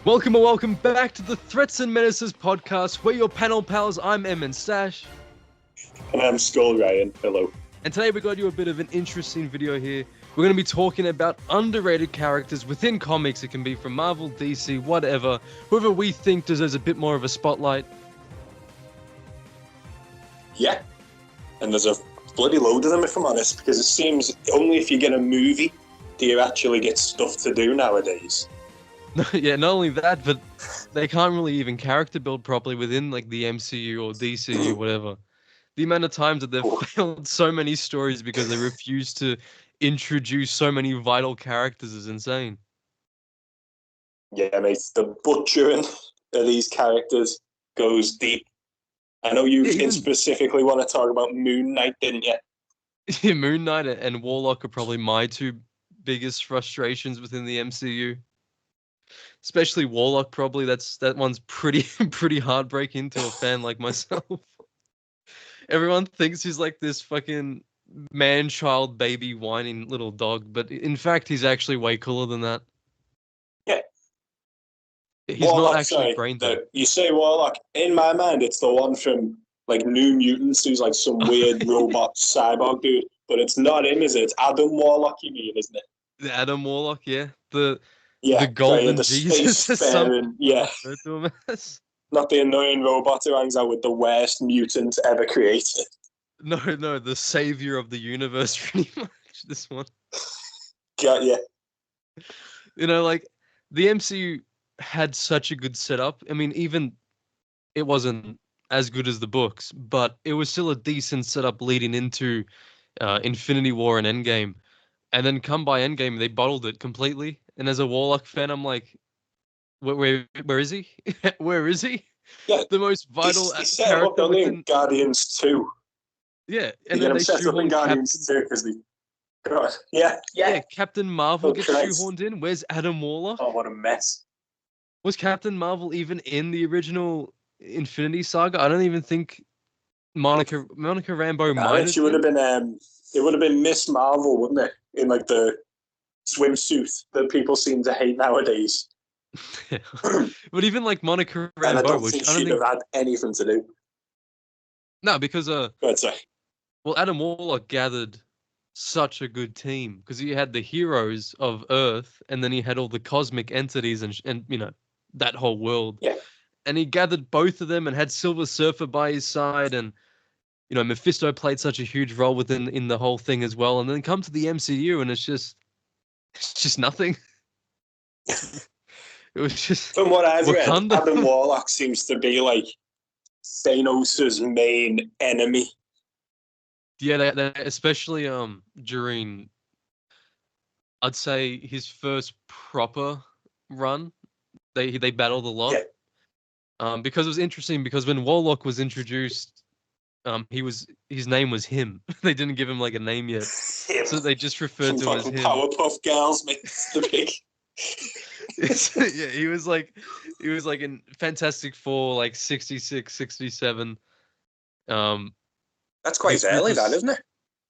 Welcome and welcome back to the Threats and Menaces podcast. We're your panel pals. I'm MNStash. And I'm Skull Ryan. Hello. And today we got you a bit of an interesting video here. We're going to be talking about underrated characters within comics. It can be from Marvel, DC, whatever. Whoever we think deserves a bit more of a spotlight. Yeah. And there's a bloody load of them, if I'm honest, because it seems only if you get a movie do you actually get stuff to do nowadays. Yeah, not only that, but they can't really even character build properly within like the MCU or DCU, whatever. The amount of times that they've failed so many stories because they refuse to introduce so many vital characters is insane. Yeah, mate, the butchering of these characters goes deep. I know you specifically want to talk about Moon Knight, didn't you? Yeah, Moon Knight and Warlock are probably my two biggest frustrations within the MCU. Especially Warlock, probably. That one's pretty heartbreaking to a fan like myself. Everyone thinks he's like this fucking man-child baby whining little dog, but in fact he's actually way cooler than that. Yeah. He's Warlock, not actually brain dead. You say Warlock, in my mind it's the one from like New Mutants who's like some weird robot cyborg dude, but it's not him, is it? It's Adam Warlock, you mean, isn't it? The Adam Warlock, yeah. The golden the Jesus or something. Yeah. Not the annoying robot who hangs out with the worst mutant ever created. No, the savior of the universe, pretty much, this one. Yeah. You know, like, the MCU had such a good setup. I mean, even it wasn't as good as the books, but it was still a decent setup leading into Infinity War and Endgame. And then come by Endgame, they bottled it completely. And as a Warlock fan, I'm like, where is he? Where is he? Yeah, the most vital character within Guardians 2. Yeah, and then they shoehorned Guardians 2 because they. God, yeah. Captain Marvel gets shoehorned in. Where's Adam Warlock? Oh, what a mess! Was Captain Marvel even in the original Infinity Saga? I don't even think Monica Rambeau might have. She would have been. It would have been Miss Marvel, wouldn't it? In like the swimsuit that people seem to hate nowadays. But even like Monica Rambeau, and I don't think she'd have had anything to do. No, because well, Adam Warlock gathered such a good team because he had the heroes of Earth, and then he had all the cosmic entities and you know that whole world. Yeah. And he gathered both of them and had Silver Surfer by his side, and you know Mephisto played such a huge role in the whole thing as well. And then come to the MCU, and it's just nothing. It was just. From what I've read, Adam Warlock seems to be like Thanos' main enemy. Yeah, they especially during, I'd say his first proper run, they battled a lot. Yeah. Because it was interesting because when Warlock was introduced, his name was him. They didn't give him like a name yet, so they just referred to him as him. Powerpuff Girls makes the big. Yeah, he was like in Fantastic Four, like 66, 67. That's quite early, that, isn't it?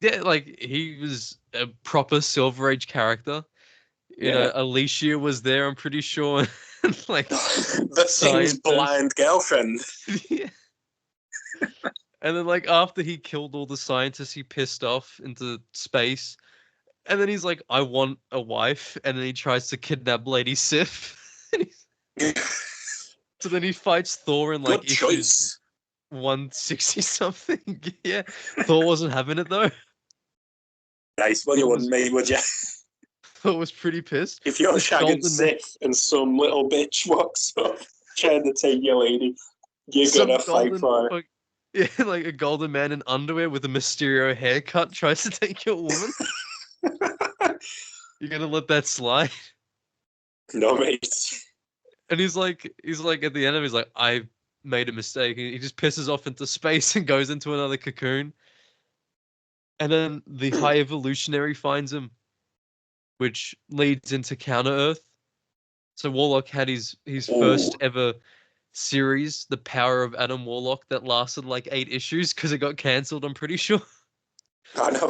Yeah, like he was a proper Silver Age character. You know, Alicia was there, I'm pretty sure. Like the Thing's blind girlfriend. Yeah. And then like after he killed all the scientists, he pissed off into space. And then he's like, I want a wife. And then he tries to kidnap Lady Sif. So then he fights Thor in like issues 160 something. Yeah. Thor wasn't having it though. Nice. Well, you wouldn't, mate, would you? Thor was pretty pissed. If you're shagging Sif and some little bitch walks up trying to take your lady, you're gonna fight for it. Yeah, like a golden man in underwear with a Mysterio haircut tries to take your woman. You're gonna let that slide? No, mate. And he's like at the end of it, he's like, I made a mistake. He just pisses off into space and goes into another cocoon. And then the High Evolutionary finds him, which leads into Counter-Earth. So Warlock had his first ever series, The Power of Adam Warlock, that lasted like 8 issues because it got cancelled, I'm pretty sure. I know.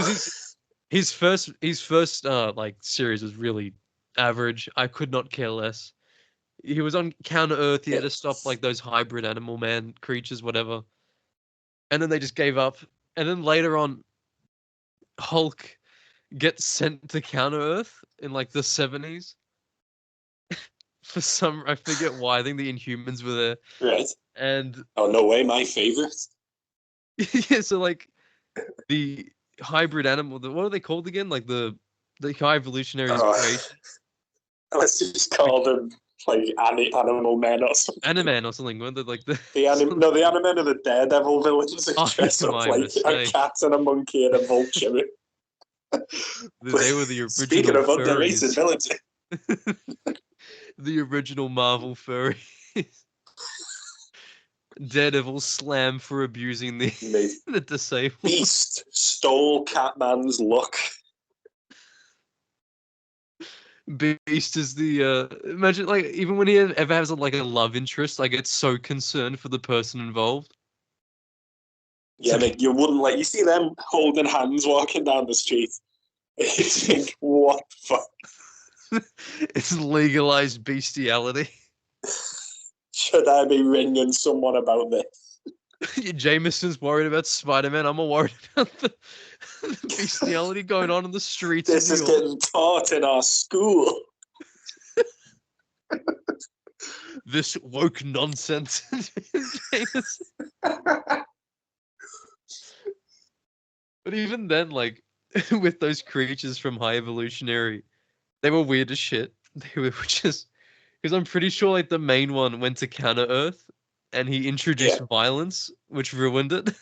His first like series was really average. I could not care less. he was on Counter Earth. He had to stop like those hybrid animal man creatures, whatever. And then they just gave up. And then later on, Hulk gets sent to Counter Earth in like the 70s. For some, I forget why. I think the Inhumans were there. Right. And oh no way, my favorite. yeah, so like the hybrid animal, what are they called again? Like the high evolutionaries creation. Let's just call them like animal men or something. Animan or something, weren't they? Like the the Animen are the Daredevil villains that dress up my like mistake. a cat and a monkey and a vulture. They were the original. Speaking of underrated villains, the original Marvel furries. Daredevil slam for abusing the disabled. Beast stole Catman's look. Beast is the imagine like even when he ever has like a love interest, I get so concerned for the person involved. Yeah, like you wouldn't you see them holding hands walking down the street. You think, what the fuck? It's legalized bestiality. Should I be ringing someone about this? Jameson's worried about Spider-Man. I'm more worried about the bestiality going on in the streets. This is getting taught in our school. This woke nonsense. But even then, like, with those creatures from High Evolutionary, they were weird as shit. They were just... Because I'm pretty sure, like, the main one went to Counter Earth, and he introduced violence, which ruined it.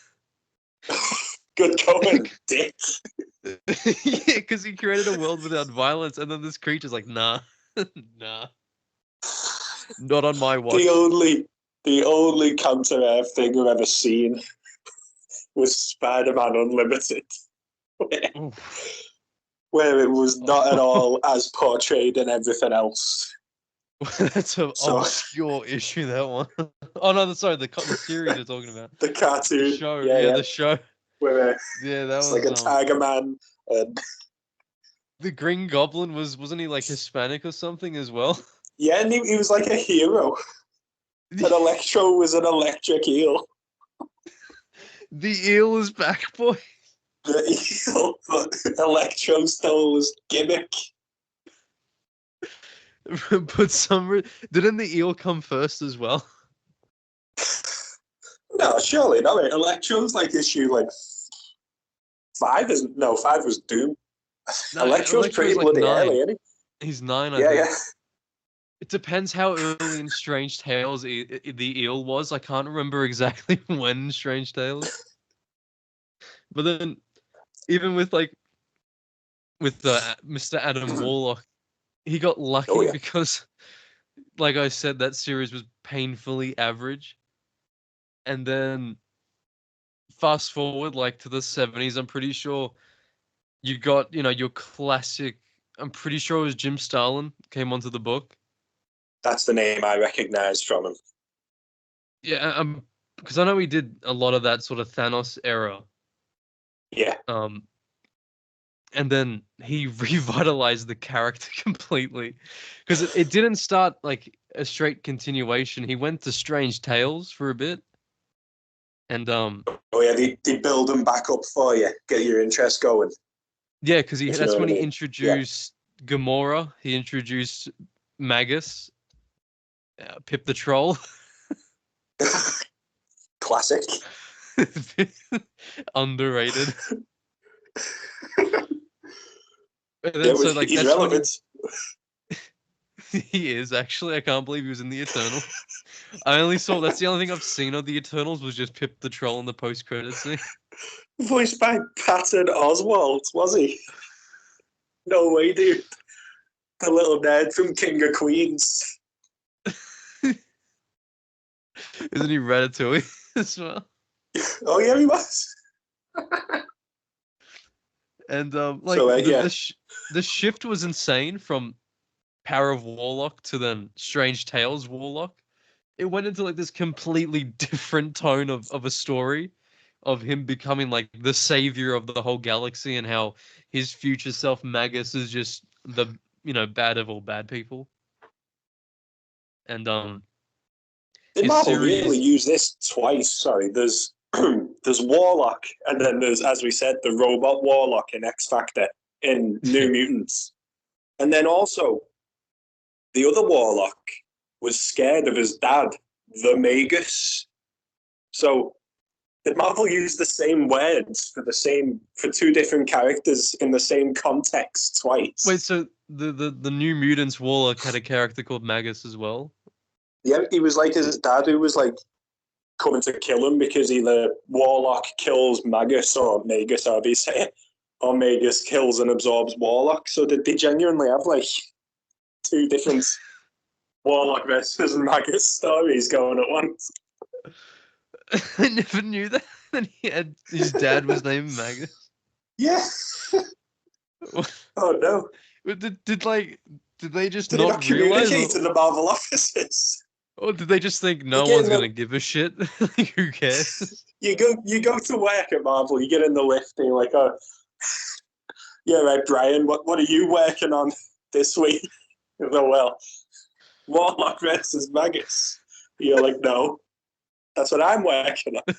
Good going, dick. Yeah, because he created a world without violence, and then this creature's like, nah. Nah. Not on my watch. The only Counter Earth thing I've ever seen was Spider-Man Unlimited. Where it was not at all as portrayed in everything else. That's an obscure issue, that one. Oh, no, sorry, the series you're talking about. The cartoon. The show, yeah, the show. Where that was like a Tiger Man. And... The Green Goblin, wasn't he like Hispanic or something as well? Yeah, and he was like a hero. And Electro was an electric eel. The eel is back, boy. The eel, but Electro stole his gimmick. But didn't the eel come first as well? No, surely not. Electro's like issue like 5 isn't. No, 5 was Doom. No, Electro's pretty like bloody 9. early, isn't he? He's 9, I think. Yeah. It depends how early in Strange Tales the eel was. I can't remember exactly when in Strange Tales. But then, even with Mr. Adam Warlock, he got lucky because, like I said, that series was painfully average. And then, fast forward to the 70s, I'm pretty sure you got, your classic. I'm pretty sure it was Jim Starlin came onto the book. That's the name I recognize from him. Yeah, because I know he did a lot of that sort of Thanos era. Yeah. And then he revitalized the character completely, because it didn't start like a straight continuation. He went to Strange Tales for a bit, and oh yeah, they build him back up for you, get your interest going. Yeah, because that's when he introduced Gamora. He introduced Magus, Pip the Troll. Classic. Underrated. He's relevant. He is, actually. I can't believe he was in the Eternals. That's the only thing I've seen of the Eternals was just Pip the Troll in the post-credits scene. Voiced by Patton Oswalt, was he? No way, dude. The little nerd from King of Queens. Isn't he Ratatouille as well? Oh yeah, he was. And the shift was insane from Power of Warlock to then Strange Tales Warlock. It went into this completely different tone of a story of him becoming the savior of the whole galaxy, and how his future self Magus is just the bad of all bad people. And Did his Marvel really series. use this twice? Sorry, there's there's Warlock, and then there's, as we said, the robot Warlock in X Factor in New Mutants, and then also the other Warlock was scared of his dad, the Magus. So did Marvel use the same words for two different characters in the same context twice? Wait, so the New Mutants Warlock had a character called Magus as well? Yeah, he was like his dad, who was like coming to kill him because either Warlock kills Magus or Magus, however you say it, or Magus kills and absorbs Warlock. So did they genuinely have like two different Warlock versus Magus stories going at once? I never knew that. And his dad was named Magus. Yeah. Oh no. Did they just Did they not not realize, communicate to the Marvel offices? or did they just think no Again, one's gonna give a shit? Like, who cares? You go to work at Marvel, you get in the lift and you're like, oh yeah, right, Brian, what are you working on this week? Oh well, Warlock versus Magus. You're like, no, that's what I'm working on.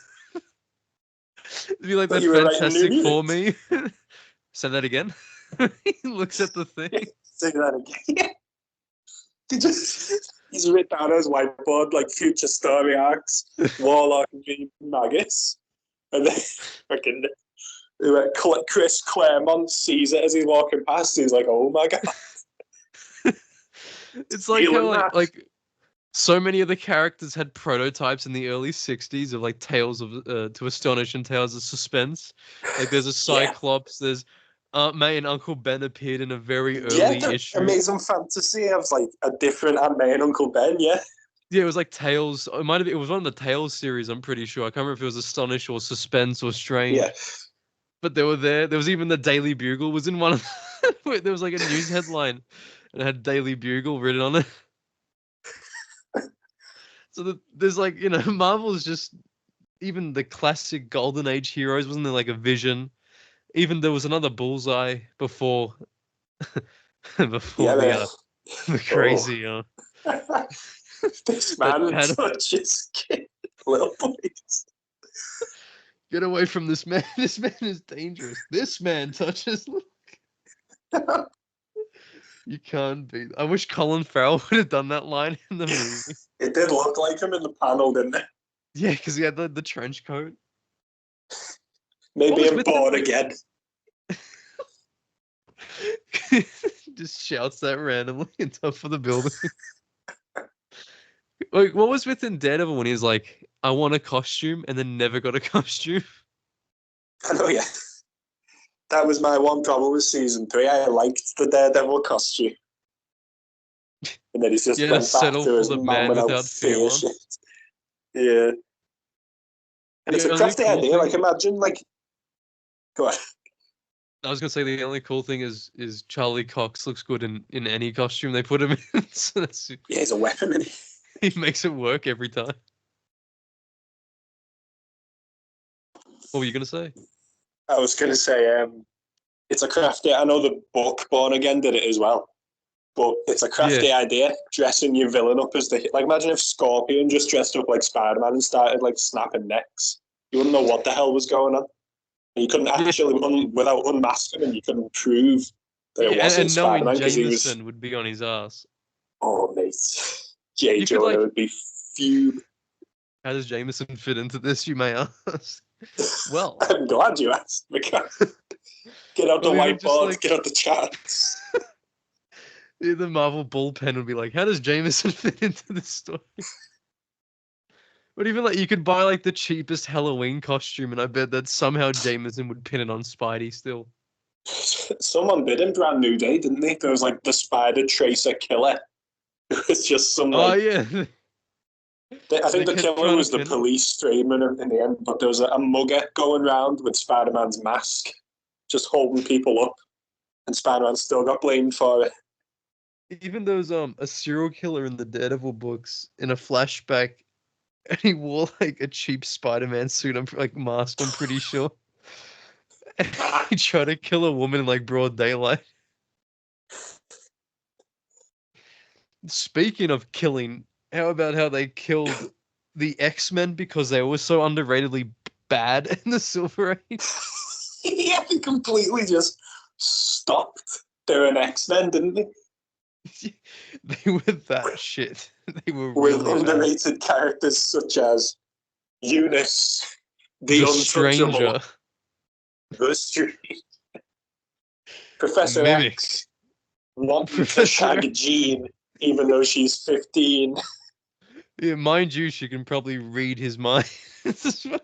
It'd be like But that you were writing Fantastic New Four Mutants. me. Say that again. He looks at the thing. Say that again. He's written down on his whiteboard like future story arcs, Warlock v Magus, and then fucking Chris Claremont sees it as he's walking past. He's like, "Oh my god!" It's like how like so many of the characters had prototypes in the early '60s of like Tales of to Astonish and Tales of Suspense. Like there's a Cyclops. There's Aunt May and Uncle Ben appeared in a very early issue. Amazing Fantasy has like a different Aunt May and Uncle Ben. Yeah. Yeah, it was like Tales. It might have. It was one of the Tales series. I'm pretty sure. I can't remember if it was Astonish or Suspense or Strange. Yeah. But they were there. There was even the Daily Bugle was in one of. There was like a news headline, and it had Daily Bugle written on it. So there's like Marvel's just even the classic Golden Age heroes. Wasn't there like a Vision? Even there was another Bullseye before. Before the crazy. This man touches little boys. Get away from this man. This man is dangerous. This man touches. You can't be. I wish Colin Farrell would have done that line in the movie. It did look like him in the panel, didn't it? Yeah, because he had the trench coat. Maybe I'm bored again. Just shouts that randomly on top of the building. Like, what was within Daredevil when he was like, I want a costume, and then never got a costume? I know, yeah. That was my one problem with season 3. I liked the Daredevil costume. And then he's just went back to his man without fear shit. Yeah. And it's a crafty idea. Like, imagine, like... Go on. I was going to say the only cool thing is Charlie Cox looks good in any costume they put him in. So yeah, he's a weapon, isn't he? He makes it work every time. What were you going to say? I was going to say, it's a crafty... I know the book Born Again did it as well. But it's a crafty idea, dressing your villain up as the... Like, imagine if Scorpion just dressed up like Spider-Man and started, like, snapping necks. You wouldn't know what the hell was going on. And you couldn't actually, without unmasking him, you couldn't prove that it wasn't Spider-Man because he was... would be on his ass. Oh, mate. J. Jonah would be fume. How does Jameson fit into this, you may ask? Well... I'm glad you asked, because... Get out the whiteboard, get out the charts. The Marvel bullpen would be like, how does Jameson fit into this story? But even like you could buy like the cheapest Halloween costume, and I bet that somehow Jameson would pin it on Spidey still. Someone did in Brand New Day, didn't they? There was like the Spider Tracer killer. It's just some like... Oh yeah. I think the killer was the police streamer in the end, but there was a mugger going around with Spider-Man's mask, just holding people up, and Spider-Man still got blamed for it. Even there was a serial killer in the Daredevil books in a flashback, and he wore like a cheap Spider-Man suit, mask, I'm pretty sure. And he tried to kill a woman in like broad daylight. Speaking of killing How about how they killed the X-Men because they were so underratedly bad in the Silver Age? Yeah, they completely just stopped doing X-Men, didn't they? They were that shit. They were With really bad. underrated characters such as Eunice, the The Untouchable, Stranger, the Street, Professor Mimic, X, wanting to Professor. shag Jean, even though she's 15. Yeah, mind you, she can probably read his mind.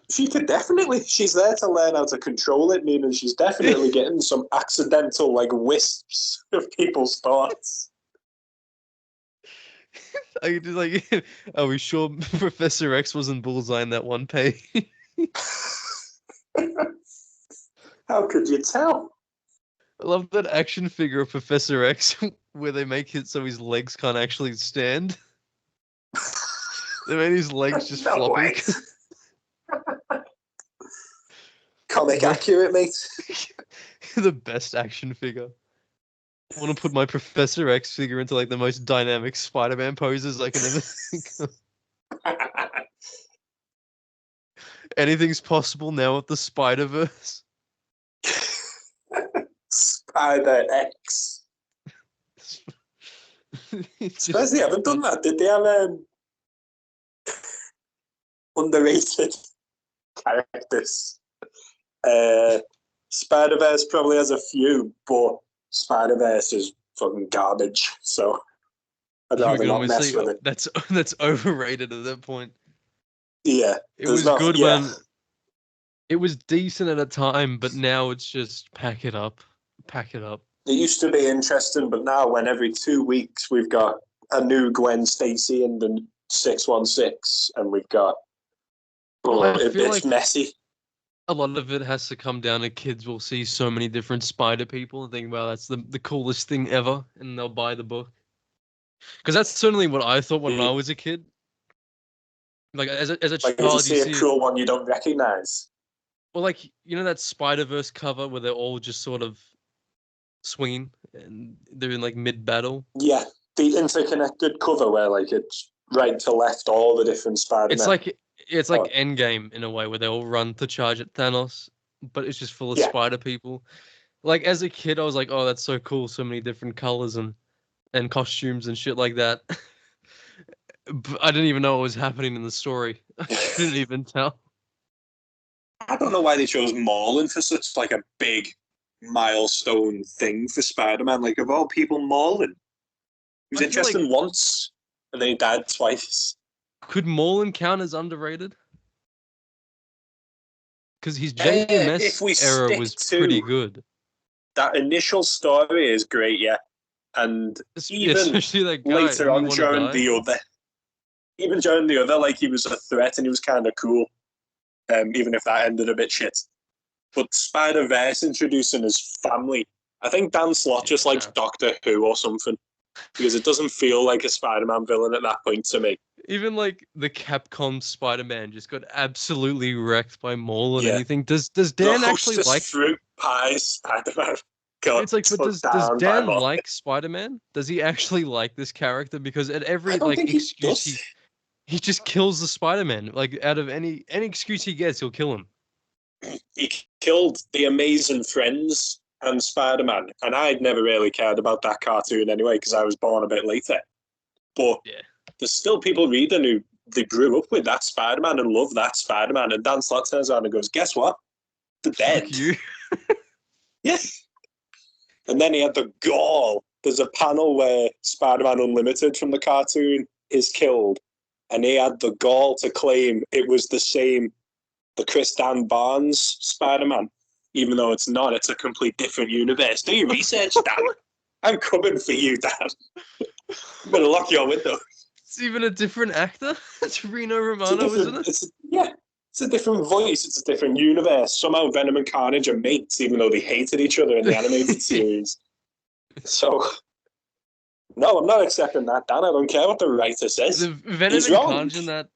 She could definitely, she's there to learn how to control it, meaning she's definitely getting some accidental, like, wisps of people's thoughts. I just like, are we sure Professor X wasn't bullseye in that one page? How could you tell? I love that action figure of Professor X where they make it so his legs can't actually stand. They made his legs just No floppy. way. Comic The- accurate, mate. The best action figure. I want to put my Professor X figure into like the most dynamic Spider-Man poses I can ever think of. Anything's possible now with the Spider-Verse. Spider X. It's Suppose they haven't done that. Did they have underrated characters? Spider-Verse probably has a few, but Spider-Verse is fucking garbage. So I'd we rather can not almost mess say with it. that's overrated at that point. Yeah, It there's was not. good Yeah, when it was decent at a time, but now it's just pack it up, pack it up. it used to be interesting, but now when every 2 weeks we've got a new Gwen Stacy in the 616, and we've got I feel it's like messy. a lot of it has to come down to kids will see so many different Spider people and think, well, that's the coolest thing ever, and they'll buy the book. Because that's certainly what I thought when I was a kid. Like as a Like if you child, you see a see it. cool one you don't recognize. Well, like you know that Spider-Verse cover where they're all just sort of swinging and they're in like mid-battle. Yeah, the interconnected cover where like it's right to left, all the different It's Spider-Men. like it's like Oh, Endgame in a way where they all run to charge at Thanos, but it's just full of yeah, spider people. Like as a kid, I was like, "Oh, that's so cool! So many different colors and costumes and shit like that." But I didn't even know what was happening in the story. I couldn't even tell. I don't know why they chose Marlin for such like a big milestone thing for Spider-Man. Like of all people, Marlin. He was I feel interesting like once, and then he died twice. could Morlun count as underrated? Because his JMS If we era stick was pretty to good. that initial story, is great, yeah. And even Especially that guy. later Didn't he on want to during die? the other, even during the other, like he was a threat and he was kind of cool. Even if that ended a bit shit. But Spider Verse introducing his family, I think Dan Slott just likes Yeah. Doctor Who or something because it doesn't feel like a Spider-Man villain at that point to me. Even like the Capcom Spider-Man just got absolutely wrecked by Morlun. And Yeah, you think, does the Dan actually Hostess like? fruit pie Spider-Man got It's like, but put does down by Dan Morgan. like Spider-Man? Does he actually like this character? Because at I every don't like think he excuse does. he just kills the Spider-Man. Like out of any excuse he gets, he'll kill him. He killed the Amazing Friends and Spider-Man, and I'd never really cared about that cartoon anyway because I was born a bit later. But Yeah. there's still people reading who they grew up with that Spider-Man and love that Spider-Man, and Dan Slott turns around and goes, "Guess what? They're Fuck dead." you. Yeah. And then he had the gall. There's a panel where Spider-Man Unlimited from the cartoon is killed, and he had the gall to claim it was the Chris Dan Barnes Spider-Man, even though it's not. It's a complete different universe. Do your research, Dan. I'm coming for you, Dan. I'm gonna lock your window. It's even a different actor. It's Reno It's a Romano, isn't different. it? It's a different voice. It's a different universe. Somehow Venom and Carnage are mates, even though they hated each other in the animated series. So, no, I'm not accepting that, Dan. I don't care what the writer says. The Venom He's and wrong. Carnage in that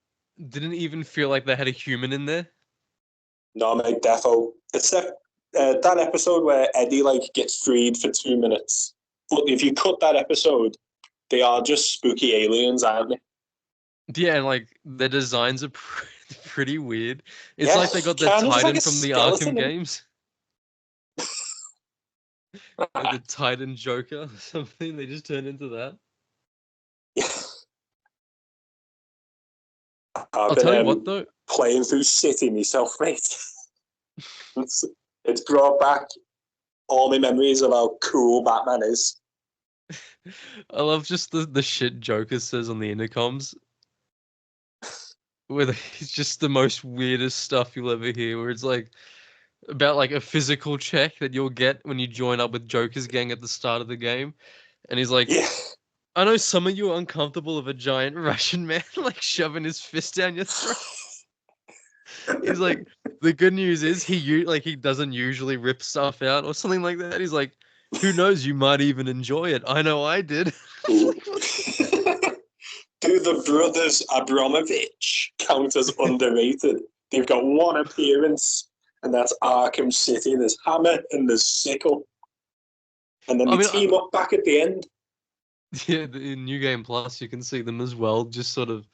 didn't even feel like they had a human in there. No, mate, defo. Except that episode where Eddie like gets freed for 2 minutes. But if you cut that episode, they are just spooky aliens, aren't they? Yeah, and like the designs are pretty weird. It's Yeah, like they got the kind of just like Titan a from the Arkham skeleton. games, like the Titan Joker or something. They just turned into that. I've I'll tell you been what though. playing through City myself, mate. It's brought back all my memories of how cool Batman is. I love just the shit Joker says on the intercoms, where he's just the most weirdest stuff you'll ever hear. Where it's like about like a physical check that you'll get when you join up with Joker's gang at the start of the game, and he's like, Yeah. "I know some of you are uncomfortable of a giant Russian man like shoving his fist down your throat." He's like, the good news is he doesn't usually rip stuff out or something like that. He's like, who knows? You might even enjoy it. I know I did. Do Like, what the brothers Abramovich count as underrated? They've got one appearance, and that's Arkham City. There's Hammer and there's Sickle. And then I they mean, team up back at the end. yeah, in New Game Plus, you can see them as well, just sort of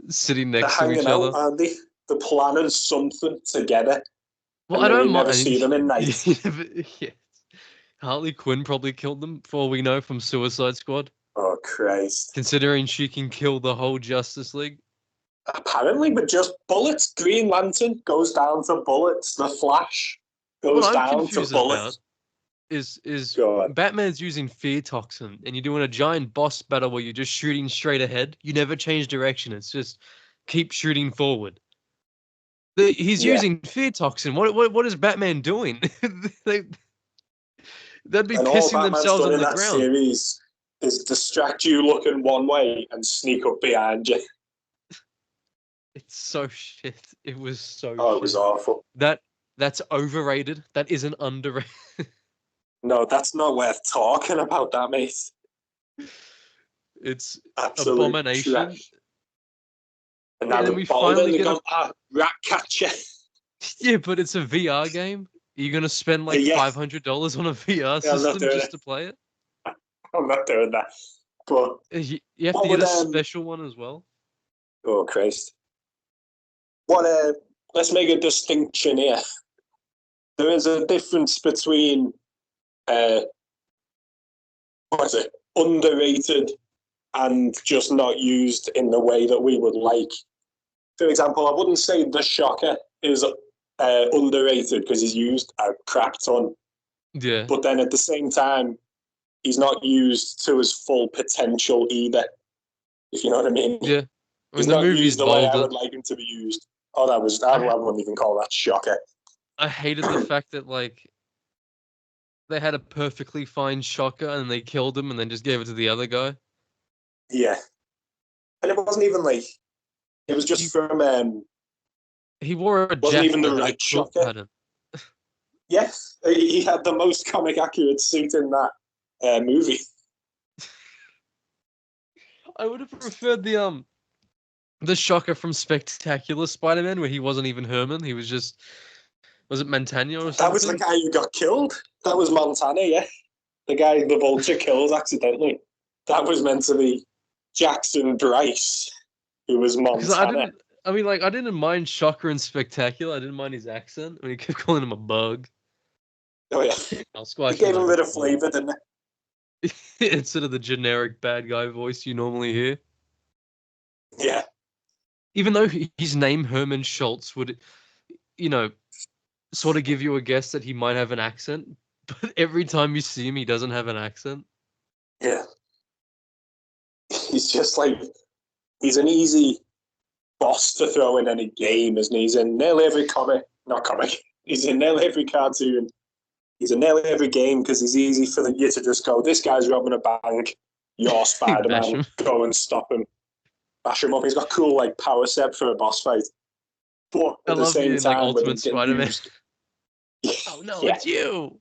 sitting They're next to each hanging out, other. aren't they? They're planning something together. Well, And I then you don't never see them in mind. night. Yeah, Harley Quinn probably killed them, for all we know, from Suicide Squad. Oh, Christ. Considering she can kill the whole Justice League. Apparently, with just bullets. Green Lantern goes down to bullets. The Flash What goes I'm down to confused about bullets. is God. Batman's using fear toxin and you're doing a giant boss battle where you're just shooting straight ahead. You never change direction. It's just keep shooting forward. He's Yeah. using fear toxin. What is Batman doing? they, they'd be And all pissing Batman's themselves done on in the that ground. series is distract you looking one way and sneak up behind you. It's so shit. It was so Oh, it was shit. awful. That's overrated. That isn't underrated. No, that's not worth talking about, that, mate. It's Absolute abomination. trash. And Yeah, now and then they've we bottled it. finally They've get a gone, rat catcher. yeah, but it's a VR game. Are you gonna spend like Yeah, $500 on a VR yeah, I'm not system doing just it. to play it? I'm not doing that. But You have to what get would a special one as well. oh Christ. What let's make a distinction here. There is a difference between uh what is it? Underrated and just not used in the way that we would like. For example, I wouldn't say the Shocker is underrated because he's used a crap ton, Yeah, but then at the same time, he's not used to his full potential either. If you know what I mean, yeah. I mean, he's the not movie's used the way I bolder. would like him to be used. Oh, that was I I wouldn't even call that Shocker. I hated the fact that like they had a perfectly fine shocker and they killed him and then just gave it to the other guy. Yeah, and it wasn't even like it was He just from he wore a wasn't jacket even the that had a right quilt Shocker. pattern. Yes, he had the most comic accurate suit in that movie. I would have preferred the shocker from Spectacular Spider-Man where he wasn't even Herman. He was just was it Montana or That was the something? guy who got killed. That was Montana, yeah. The guy the vulture kills accidentally. That was meant to be Jackson Bryce, who was Because I Montana. didn't. I mean, like, I didn't mind Shocker and Spectacular. I didn't mind his accent. I mean, he kept calling him a bug. Oh yeah, I'll it squash him gave him a over bit of corn. flavour, didn't it? Instead of the generic bad guy voice you normally hear. Yeah, Even though his name, Herman Schultz, would, you know, sort of give you a guess that he might have an accent. But every time you see him, he doesn't have an accent. yeah. He's just like he's an easy boss to throw in any game, isn't he? He's in nearly every comic, not comic. He's in nearly every cartoon. He's in nearly every game because he's easy for you to just go, this guy's robbing a bank, you're Bash Spider-Man, him. go and stop him. Bash him up. He's got cool like power set for a boss fight. But I at the love you same in like time, when Ultimate he's getting Spider-Man. used, Oh no, yeah, it's you.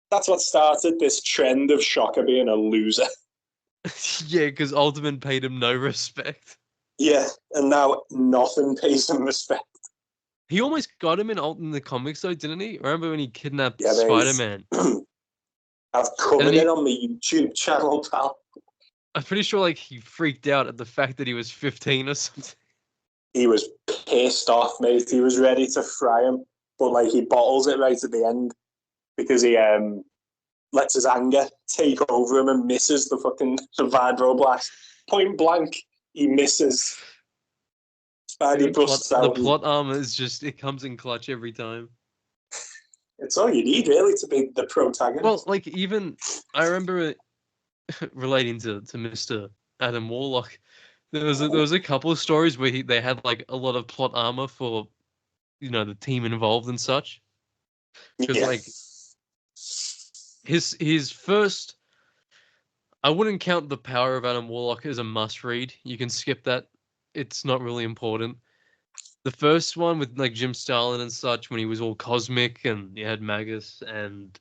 that's what started this trend of Shocker being a loser. Yeah, because Ultimate paid him no respect. Yeah, and now nothing pays him respect. He almost got him in the comics though, didn't he? Remember when he kidnapped Yeah, mate. Spider-Man? I've And then covered it on my YouTube channel, pal. I'm pretty sure like he freaked out at the fact that he was 15 or something. He was pissed off, mate. He was ready to fry him, but like he bottles it right at the end because he lets his anger take over him and misses the fucking vibro blast. Point blank, he misses. Spidey busts The out. plot armor is just, it comes in clutch every time. It's all you need, really, to be the protagonist. Well, like, even, I remember relating to Mr. Adam Warlock, there was a couple of stories where they had like a lot of plot armor for, the team involved and such. Because like his first, I wouldn't count the Power of Adam Warlock as a must read. You can skip that. It's not really important. The first one with like Jim Starlin and such, when he was all cosmic and you had Magus and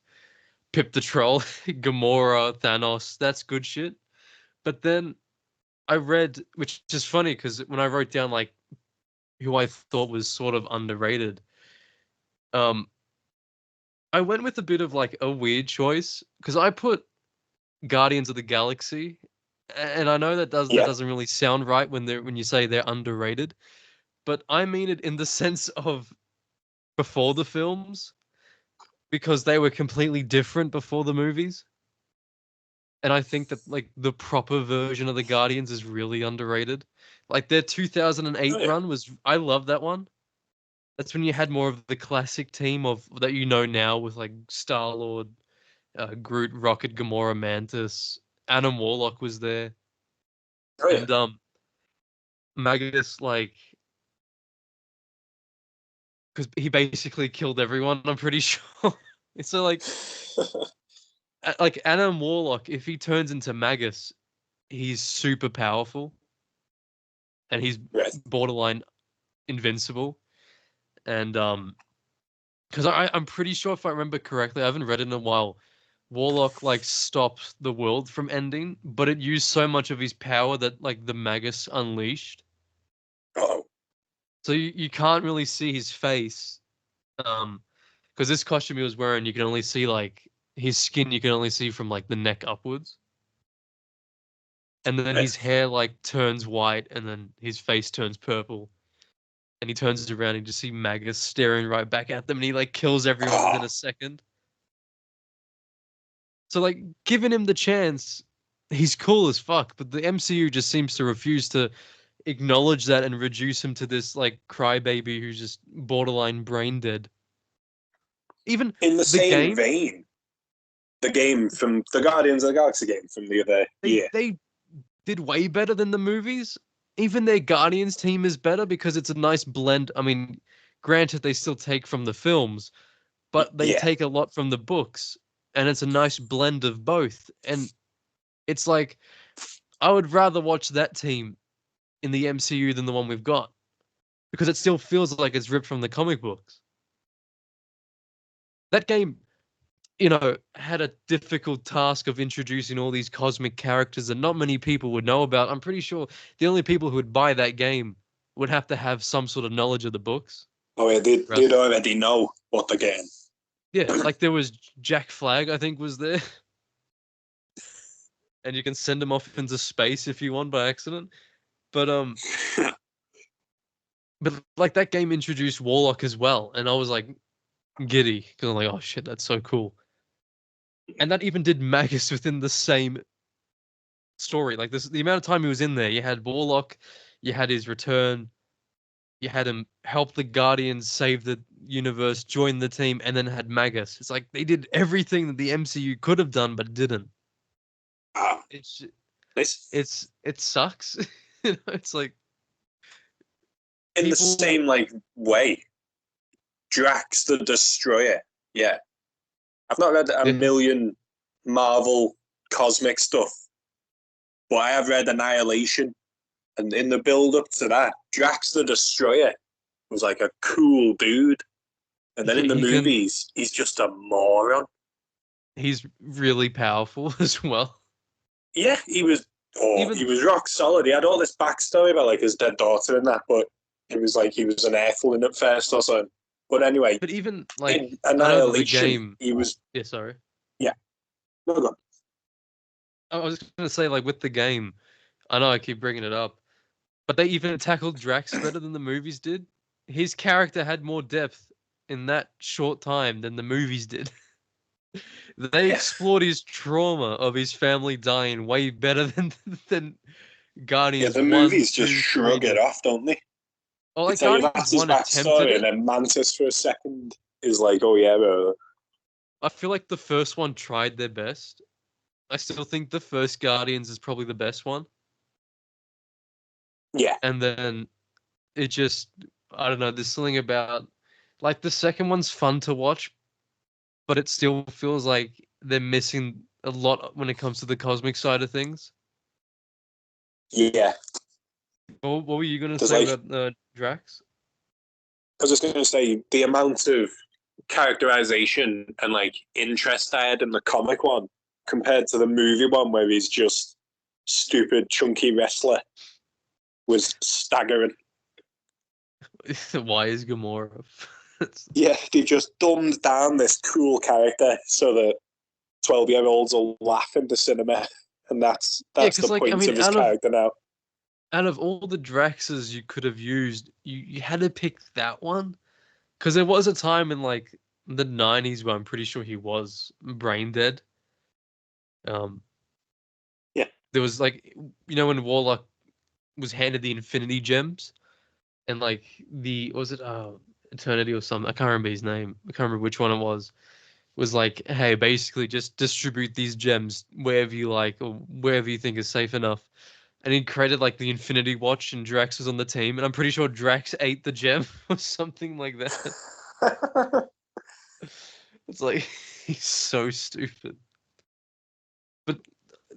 Pip the Troll, Gamora, Thanos, that's good shit. But then I read, which is funny because when I wrote down like who I thought was sort of underrated, um, I went with a bit of like a weird choice because I put Guardians of the Galaxy, and I know that doesn't really sound right when you say they're underrated, but I mean it in the sense of before the films, because they were completely different before the movies. And I think that like the proper version of the Guardians is really underrated. Like their 2008 run was, I love that one. That's when you had more of the classic team of that now with like Star-Lord, Groot, Rocket, Gamora, Mantis, Adam Warlock was there. And Magus, like, because he basically killed everyone, I'm pretty sure. So like Adam Warlock, if he turns into Magus, he's super powerful, and he's borderline invincible. And because I'm pretty sure, if I remember correctly, I haven't read it in a while, Warlock like stopped the world from ending, but it used so much of his power that like the Magus unleashed. Oh. So you can't really see his face. Because this costume he was wearing, you can only see like his skin, you can only see from like the neck upwards. And then his hair like turns white, and then his face turns purple. And he turns around and you just see Magus staring right back at them, and he like kills everyone within a second. So like giving him the chance, he's cool as fuck, but the MCU just seems to refuse to acknowledge that and reduce him to this like crybaby who's just borderline brain dead. Even in the same game, vein, the game from the Guardians of the Galaxy game from the other year. They did way better than the movies. Even their Guardians team is better because it's a nice blend. I mean, granted, they still take from the films, but they take a lot from the books, and it's a nice blend of both. And it's like, I would rather watch that team in the MCU than the one we've got, because it still feels like it's ripped from the comic books. That game, had a difficult task of introducing all these cosmic characters that not many people would know about. I'm pretty sure the only people who would buy that game would have to have some sort of knowledge of the books. Oh yeah, they'd already know what they're getting. Yeah, like there was Jack Flag, I think, was there. And you can send him off into space if you want by accident. But but like that game introduced Warlock as well, and I was like giddy because I'm like, oh shit, that's so cool. And that even did Magus within the same story. Like this, the amount of time he was in there, you had Warlock, you had his return, you had him help the Guardians save the universe, join the team, and then had Magus. It's like they did everything that the MCU could have done but didn't. It sucks. It's like in the same like way. Drax the Destroyer. Yeah. I've not read a million Marvel cosmic stuff, but I have read Annihilation. And in the build up to that, Drax the Destroyer was like a cool dude. And then in the movies, he's just a moron. He's really powerful as well. Yeah, he was rock solid. He had all this backstory about like his dead daughter and that, but it was like he was an airflown at first or something. But anyway, but even like in Annihilation, he was. Yeah, sorry. Yeah, no, go on. I was just gonna say, like, with the game, I know I keep bringing it up, but they even tackled Drax better than the movies did. His character had more depth in that short time than the movies did. They Yeah, explored his trauma of his family dying way better than yeah. Guardians The 1, movies just 2, 3 shrug it did. off, don't they? Or They like tell you Guardians that's his 1 attempted backstory, and it. then Mantis for a second is like, "Oh yeah, I feel like the first one tried their best. I still think the first Guardians is probably the best one. yeah, And then it just, I don't know, there's something about, like, the second one's fun to watch, but it still feels like they're missing a lot when it comes to the cosmic side of things. yeah." What were you gonna There's say like, about Drax? I was just going to say the amount of characterization and like interest I had in the comic one compared to the movie one where he's just stupid chunky wrestler was staggering. Why is Gamora? Yeah, they just dumbed down this cool character so that 12-year-olds will laugh in the cinema, and that's Yeah, the because, like, I point mean, of his character now. out of all the Draxes you could have used, you had to pick that one. Because there was a time in, like, the 90s where I'm pretty sure he was brain dead. Um, Yeah, there was, like, when Warlock was handed the Infinity Gems, and, like, was it Eternity or something? I can't remember his name. I can't remember which one it was. Was like, hey, basically just distribute these gems wherever you like or wherever you think is safe enough. And he created, like, the Infinity Watch, and Drax was on the team, and I'm pretty sure Drax ate the gem or something like that. It's like, he's so stupid. But,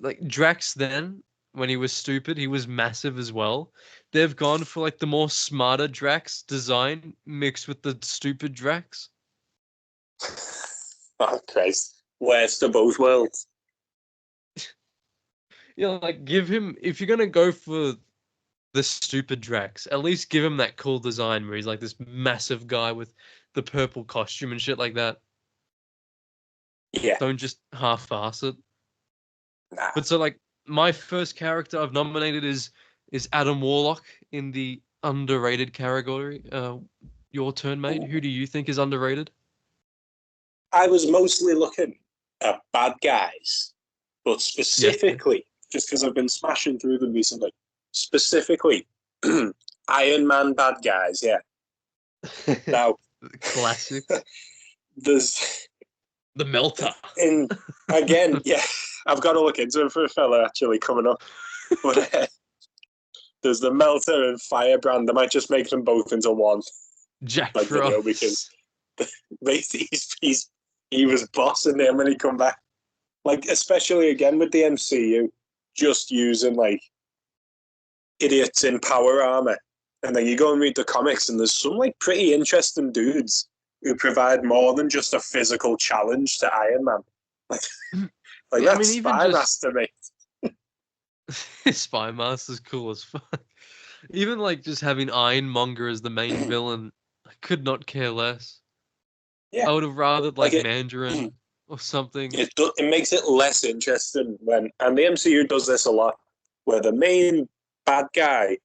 like, Drax then, when he was stupid, he was massive as well. They've gone for, like, the more smarter Drax design mixed with the stupid Drax. oh Christ, worst of both worlds. Like, give him, if you're gonna go for the stupid Drax, at least give him that cool design where he's like this massive guy with the purple costume and shit like that. Yeah, Don't just half-ass it. nah. But so, like, my first character I've nominated is Adam Warlock in the underrated category. Your turn, mate. Who do you think is underrated? I was mostly looking at bad guys, but Yeah. specifically, just because I've been smashing through them recently, specifically, Iron Man bad guys. Yeah. Now, Classic. there's The Melter. in again, yeah, I've got to look into it for a fella actually coming up, but there's the Melter and Firebrand. I might just make them both into one Jack like video because Frost. basically he was bossing them when he come back. Like, especially again with the MCU, just using like idiots in power armor. And then you go and read the comics, and there's some like pretty interesting dudes who provide more than just a physical challenge to Iron Man. Like, like Yeah, I mean, that's even Spy just Master, mate. Spy Master's cool as fuck. Even, like, just having Ironmonger as the main villain, I could not care less. Yeah, I would have rather, like like, Mandarin or something. it makes it less interesting when, and the MCU does this a lot, where the main bad guy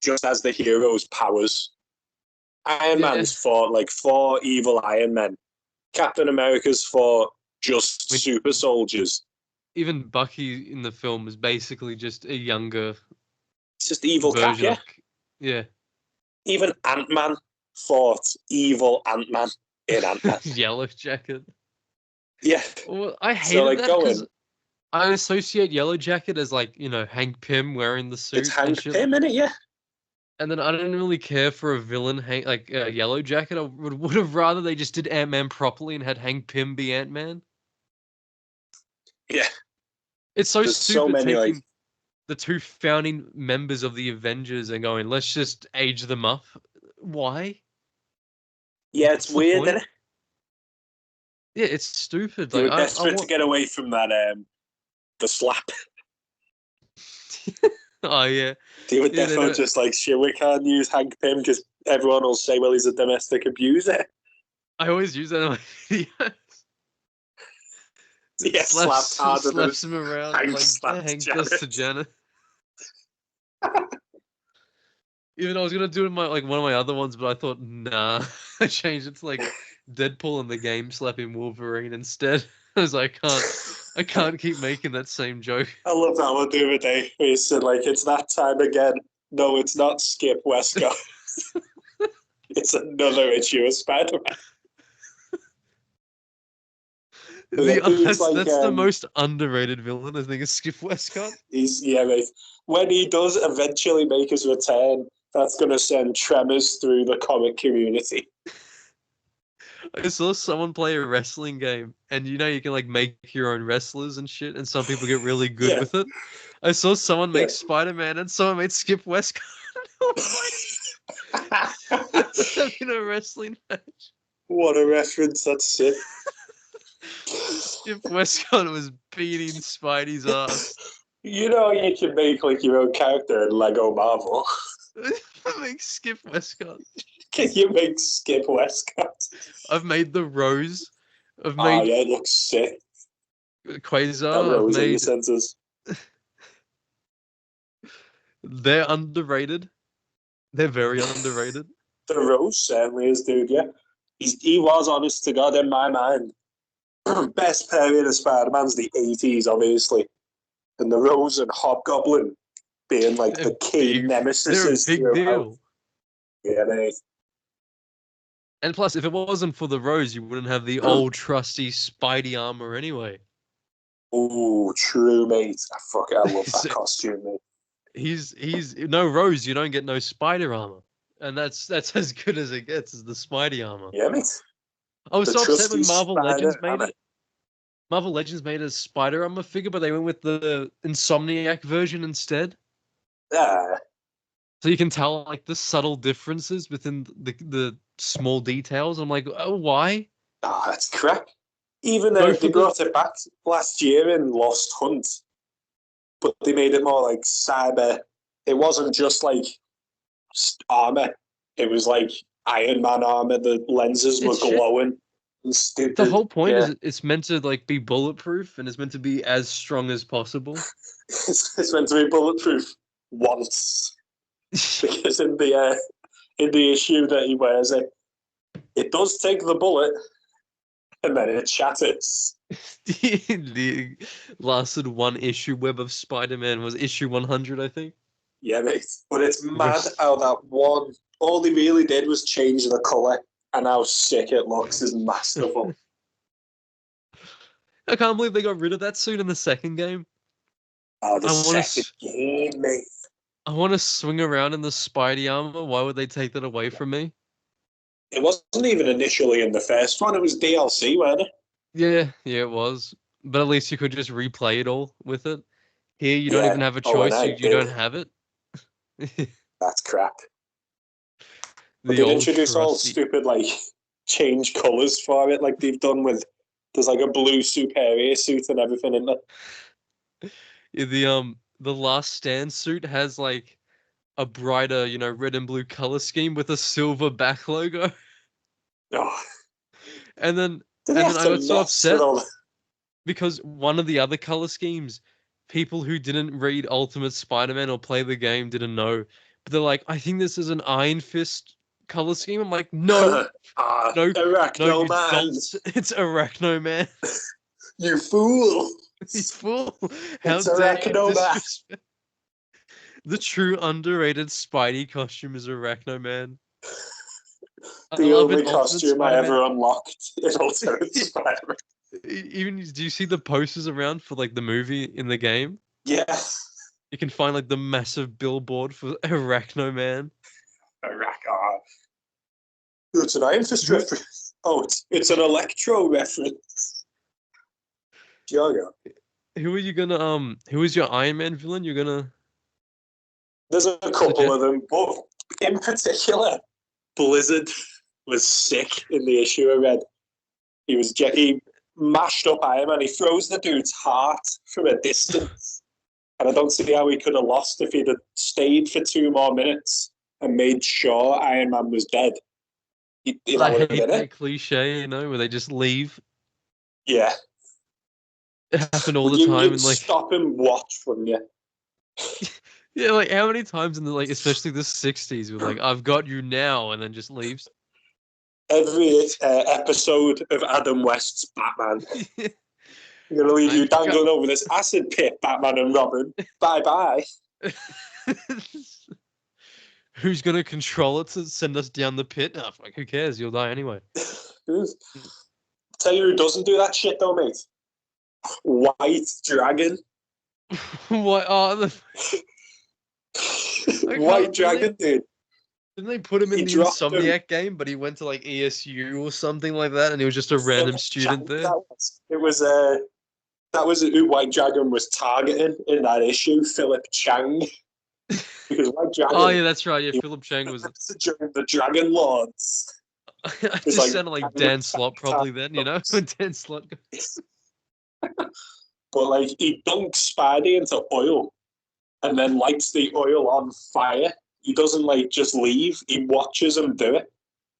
just has the hero's powers. Iron Yeah, Man's fought like four evil Iron Men. Captain America's fought just I mean, super soldiers. even Bucky in the film is basically just a younger It's just evil Cap, version yeah. of, yeah, Even Ant Man fought evil Ant Man in Ant Man. Yellow Jacket. Yeah. Well, I So hated like that because going, I associate Yellow Jacket as, like, Hank Pym wearing the it's suit and Hank shit. Pym in it, yeah. And then I didn't really care for a villain, like, Yellow Jacket. I would have rather they just did Ant-Man properly and had Hank Pym be Ant-Man. Yeah. It's so There's so stupid many like taking the two founding members of the Avengers and going, let's just age them up. Why? yeah, it's What's the weird, isn't point? it? Yeah, it's stupid. They Like, were I desperate to want. get away from that the slap. Oh yeah, They were yeah. They definitely don't. just like, shit, we can't use Hank Pym because everyone will say, well, he's a domestic abuser. I always use that in my videos. Yeah, slapped harder than slaps him around Hank like slapped Hank does to Janet. Even I was gonna do it in my one of my other ones, but I thought nah. I changed it to like Deadpool in the game slapping Wolverine instead. I was like, I can't keep making that same joke. I love that one the other day. He said, like, it's that time again. No, it's not Skip Westcott. It's another issue of Spider-Man. That's the most underrated villain, I think, is Skip Westcott. Mate. When he does eventually make his return, that's going to send tremors through the comic community. I saw someone play a wrestling game, and you can like make your own wrestlers and shit, and some people get really good with it. I saw someone make Spider-Man, and someone made Skip Westcott. That's having a wrestling match. What a reference! That's it. Skip Westcott was beating Spidey's ass. You can make like your own character in Lego Marvel. Make Skip Westcott. Can you make Skip Westcott? I've made the Rose. Yeah, it looks sick. Quasar. Rose in your senses. They're underrated. They're very underrated. The Rose certainly is, dude. Yeah, he was, honest to God, in my mind. Best period of Spider-Man's the 80s, obviously, and the Rose and Hobgoblin being like the key nemesis. They're a big deal. Yeah, mate. And plus, if it wasn't for the Rose, you wouldn't have the old trusty Spidey armor anyway. Oh, true, mate. I love that costume, mate. He's no Rose, you don't get no spider armor, and that's as good as it gets, is the Spidey armor. Yeah, mate. I was so upset when Marvel Legends made it. Marvel Legends made a spider armor figure, but they went with the Insomniac version instead. Yeah. So you can tell like the subtle differences within the small details. I'm like, oh, why? That's crap. Even though they brought it back last year in Lost Hunt, but they made it more like cyber. It wasn't just like armor. It was like Iron Man armor. The lenses were glowing and stupid. The whole point is it's meant to like be bulletproof, and it's meant to be as strong as possible. It's meant to be bulletproof once. Because in the issue that he wears it does take the bullet and then it shatters. The lasted one issue Web of Spider-Man was issue 100, I think. Yeah, mate. But it's mad how that one, all they really did was change the colour, and how sick it looks is masterful. I can't believe they got rid of that suit in the second game. Oh, the second game, mate. I want to swing around in the Spidey armor. Why would they take that away from me? It wasn't even initially in the first one. It was DLC, wasn't it? Yeah, it was. But at least you could just replay it all with it. Here, you don't even have a choice. You don't have it. That's crap. But they introduce all stupid, like, change colours for it, like they've done with... There's, like, a blue superior suit and everything in there. The Last Stand suit has like a brighter, red and blue color scheme with a silver back logo. Oh. And then I got so upset because one of the other color schemes, people who didn't read Ultimate Spider-Man or play the game didn't know. But they're like, I think this is an Iron Fist color scheme. I'm like, no, no, Arachno Man. It's Arachno Man. You fool. You fool! How dare you disrespect? The true underrated Spidey costume is Arachno Man. The only costume I ever unlocked in Ultimate Spider-Man. Even do you see the posters around for like the movie in the game? Yeah. You can find like the massive billboard for Arachno Man. It's an Iron Fist reference. Oh, it's an Electro reference. Diogo. Who is your Iron Man villain? You're gonna... There's a couple of them, but in particular, Blizzard was sick in the issue I read. He mashed up Iron Man. He throws the dude's heart from a distance. And I don't see how he could have lost if he'd have stayed for 2 more minutes and made sure Iron Man was dead. I hate that cliche, where they just leave. Yeah. It happened all Well, the time, you'd and like, stop and watch, wouldn't you? yeah, like how many times in the like, especially the '60s, with like, "I've got you now," and then just leaves. Every episode of Adam West's Batman. I'm going to leave you I've got. dangling over this acid pit, Batman and Robin. Bye-bye. Who's gonna control it to send us down the pit? Oh, fuck, who cares? You'll die anyway. Tell you who doesn't do that shit, though, mate. White Dragon. What? Oh, White Dragon, dude. didn't they put him in He the dropped him. Insomniac game? But he went to like ESU or something like that, and he was just a random student there. It was that was who White Dragon was targeting in that issue, Philip Chang. Because White Dragon. Oh yeah, that's right. Yeah, Philip Chang was during the Dragon Lords. I just like, sounded like Dan Slott probably then, you know? When Dan Slott. But like he dunks Spidey into oil and then lights the oil on fire. He doesn't like just leave. He watches him do it,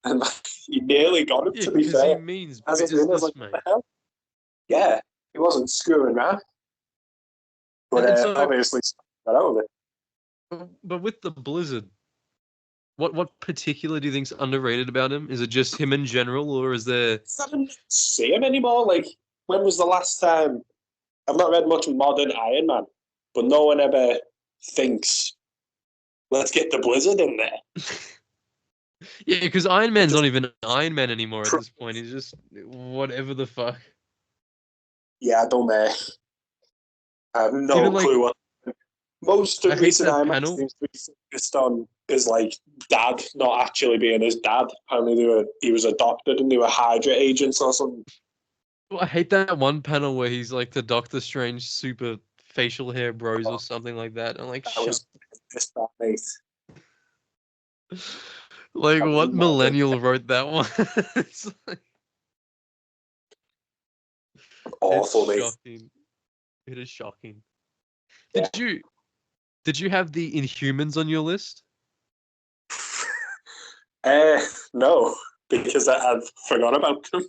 and like, he nearly got him. Yeah, to be because fair, he means as business, like, mate. what the hell? Yeah, he wasn't screwing around. But And so, obviously, got out of it. but with the Blizzard, what particular do you think's underrated about him? Is it just him in general, or is there? I don't see him anymore. Like, when was the last time? I've not read much modern Iron Man, but no one ever thinks, let's get the Blizzard in there. Yeah, because Iron Man's not even Iron Man anymore at this point. He's just whatever the fuck. Yeah, I don't know. I have no Even, like, clue what. Most of I hate recent that Iron Man panel. seems to be focused on his like dad not actually being his dad. Apparently, he was adopted and they were Hydra agents or something. Well, I hate that one panel where he's like the Doctor Strange super facial hair bros or something like that. I'm like, I shut. was pissed that mate. Like, That what was millennial wrote that one? It's like, awful, it's mate. shocking. It is shocking. Did you have the Inhumans on your list? No, because I've forgot about them.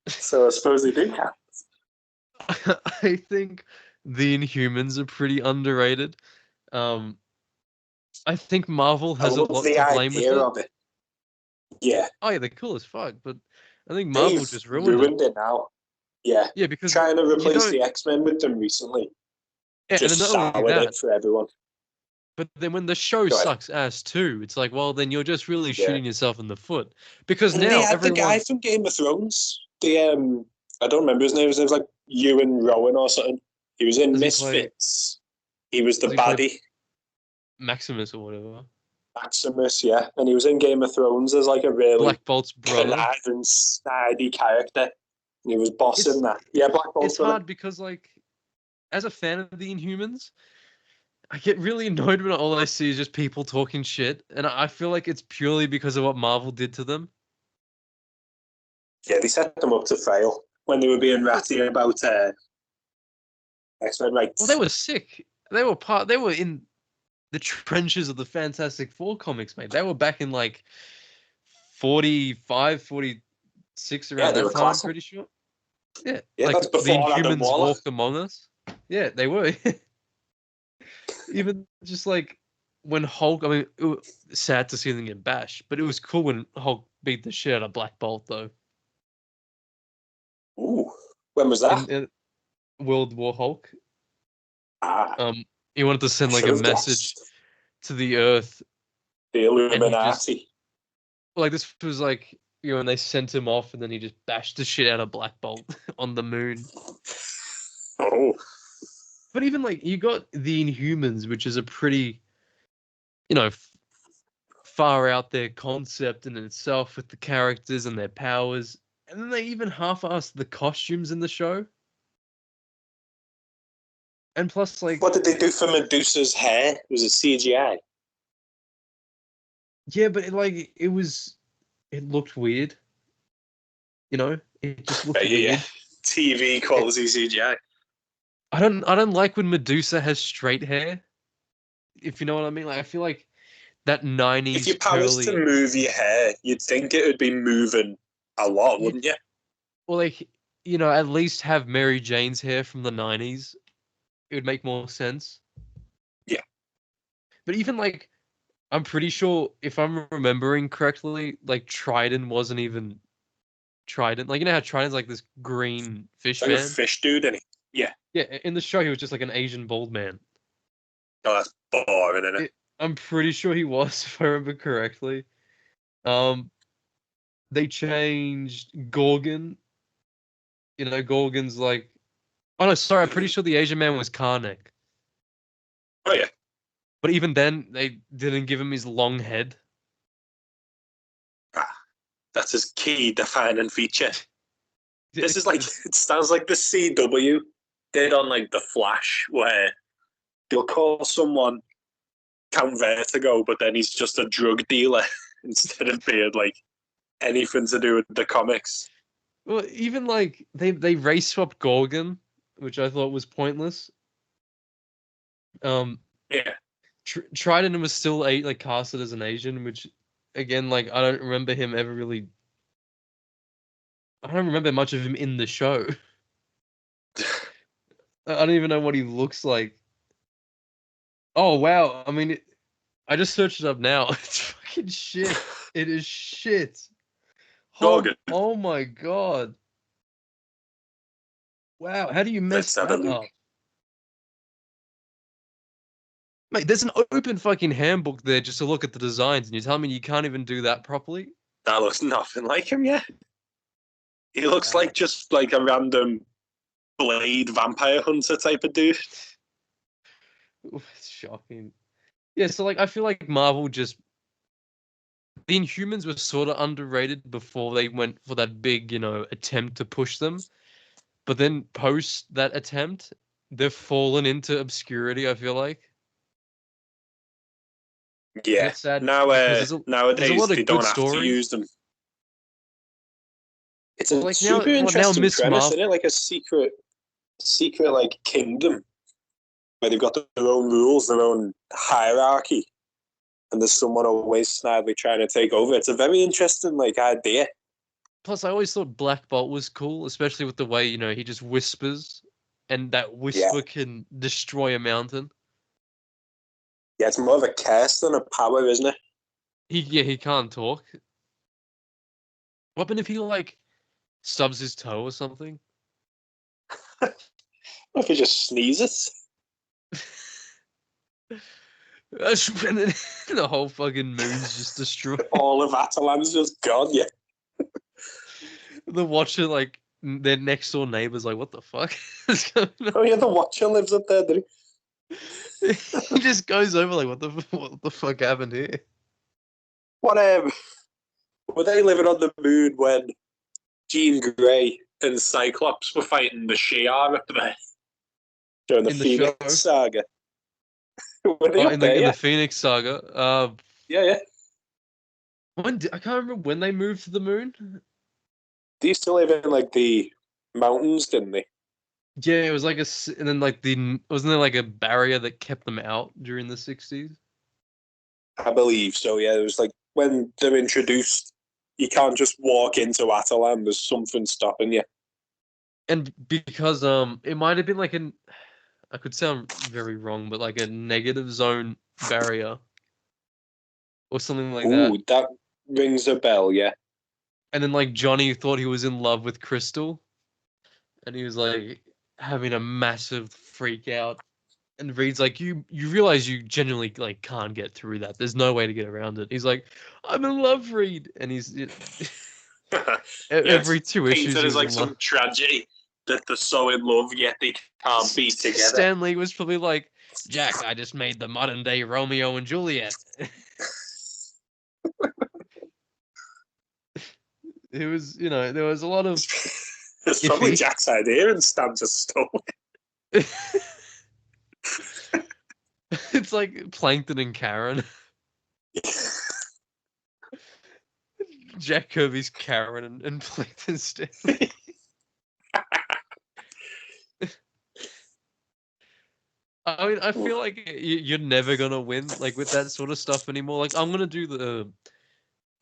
So I suppose they do count. I think the Inhumans are pretty underrated. I think Marvel I has a love lot the to blame with idea it. of it. Yeah, Oh yeah, they're cool as fuck, but I think Marvel they've just ruined it now. Yeah, Yeah, because trying to you replace don't. the X-Men with them recently Yeah, and then just not only soured that, it for everyone. but then when the show Go ahead. sucks ass too, it's like, well, then you're just really Yeah. shooting yourself in the foot. Because And now they had everyone. the guy from Game of Thrones. The I don't remember his name. His name's like Ewan Rowan or something. He was in Does he Misfits. He was the does he play baddie, Maximus or whatever. Maximus, yeah. And he was in Game of Thrones as like a really Black Bolt's brother. conniving, snidey character. And he was bossing It's that. Yeah, Black Bolt's it's hard because, like, as a fan of the Inhumans, I get really annoyed when all I see is just people talking shit, and I feel like it's purely because of what Marvel did to them. Yeah, they set them up to fail when they were being ratty about X-Men rights. Well, they were sick. They were in the trenches of the Fantastic Four comics, mate. They were back in like 45, 46 around they that were time, I'm classic. pretty sure. Yeah, Yeah, like that's the before Adam Inhumans Warlock. walked among us. Yeah, they were. Even just like when Hulk, I mean, it was sad to see them get bashed, but it was cool when Hulk beat the shit out of Black Bolt, though. Ooh, when was that? In World War Hulk. Ah, He wanted to send like a message to the Earth, the and he just Illuminati. like this was like, you know, when they sent him off, and then he just bashed the shit out of Black Bolt on the moon. Oh, But even like you got the Inhumans, which is a pretty, you know, far out there concept in itself with the characters and their powers, and then they even half-assed the costumes in the show. And plus, like, what did they do for Medusa's hair? Was it CGI? yeah, but it looked weird. You know, it just looked weird. Yeah. TV quality CGI. I don't like when Medusa has straight hair. If you know what I mean, like I feel like that 90s If your powers curly. to move your hair, you'd think it would be moving a lot, wouldn't you? Well, like at least have Mary Jane's hair from the 90s. It would make more sense. Yeah. But even like, I'm pretty sure if I'm remembering correctly, like Trident wasn't even Trident. Like, how Trident's like this green fish Like a man? fish dude, and yeah. Yeah, in the show he was just like an Asian bald man. Oh, that's boring, isn't it? I'm pretty sure he was, if I remember correctly. Um, they changed Gorgon. Gorgon's like, oh no, sorry, I'm pretty sure the Asian man was Karnak. Oh yeah. But even then, they didn't give him his long head. That's his key defining feature. This is like, it sounds like the CW did on like The Flash, where they'll call someone Count Vertigo, but then he's just a drug dealer instead of being like anything to do with the comics. Well, even like they race swapped Gorgon, which I thought was pointless. Yeah. Trident was still like casted as an Asian, which again, like I don't remember him ever really. I don't remember much of him in the show. I don't even know what he looks like. Oh wow! I mean, I just searched it up now. It's fucking shit. It is shit. Gorgon. Oh my god! Wow, how do you mess Let's have a that look. up? Mate, there's an open fucking handbook there just to look at the designs, and you tell me you can't even do that properly? That looks nothing like him, yeah. He looks Wow. like just like a random Blade vampire hunter type of dude. Oof, it's shocking. Yeah, so like I feel like Marvel just the Inhumans were sort of underrated before they went for that big, attempt to push them. But then post that attempt, they've fallen into obscurity, I feel like. And Yeah. it's sad Now, because there's a nowadays lot they of good don't have to stories. use them. It's Well, a like now, super now interesting Miss premise, Marvel. isn't it? Like a secret like kingdom where they've got their own rules, their own hierarchy, and there's someone always snidely trying to take over. It's a very interesting like idea. Plus, I always thought Black Bolt was cool, especially with the way he just whispers, and that Yeah, whisper can destroy a mountain. yeah, it's more of a curse than a power, isn't it? He can't talk. What happened if he like stubs his toe or something? If he just sneezes, And then the whole fucking moon's just destroyed. all of Atalan's just gone. Yeah. The Watcher, like their next door neighbors, like, what the fuck is going on? Oh yeah, the Watcher lives up there. Did He just goes over like, what the fuck happened here? What were they living on the moon when Jean Grey and Cyclops were fighting the Shi'ar up there during the In the show, Phoenix Saga? Were they up in there? the Yeah, Phoenix Saga. yeah. I can't remember when they moved to the moon. They used to live in like the mountains, didn't they? Yeah, it was like and then like wasn't there like a barrier that kept them out during the 60s? I believe so. Yeah, it was like when they're introduced, you can't just walk into Atalan. There's something stopping you. And because it might have been like I could sound very wrong, but like a negative zone barrier or something like that. Ooh, that rings a bell. Yeah. And then like Johnny thought he was in love with Crystal, and he was like having a massive freak out. And Reed's like, you realize you genuinely like can't get through that. There's no way to get around it. He's like, I'm in love, Reed, and he's Yeah, every it's 2 issues painted he as was like in some love. tragedy that they're so in love yet they can't be together. Stanley was probably like, Jack, I just made the modern day Romeo and Juliet. It was, there was a lot of It's probably iffy. Jack's idea and Stan just stole it. It's like Plankton and Karen. Jack Kirby's Karen and Plankton's Stanley. I mean, I feel like you're never gonna win like with that sort of stuff anymore. Like I'm gonna do the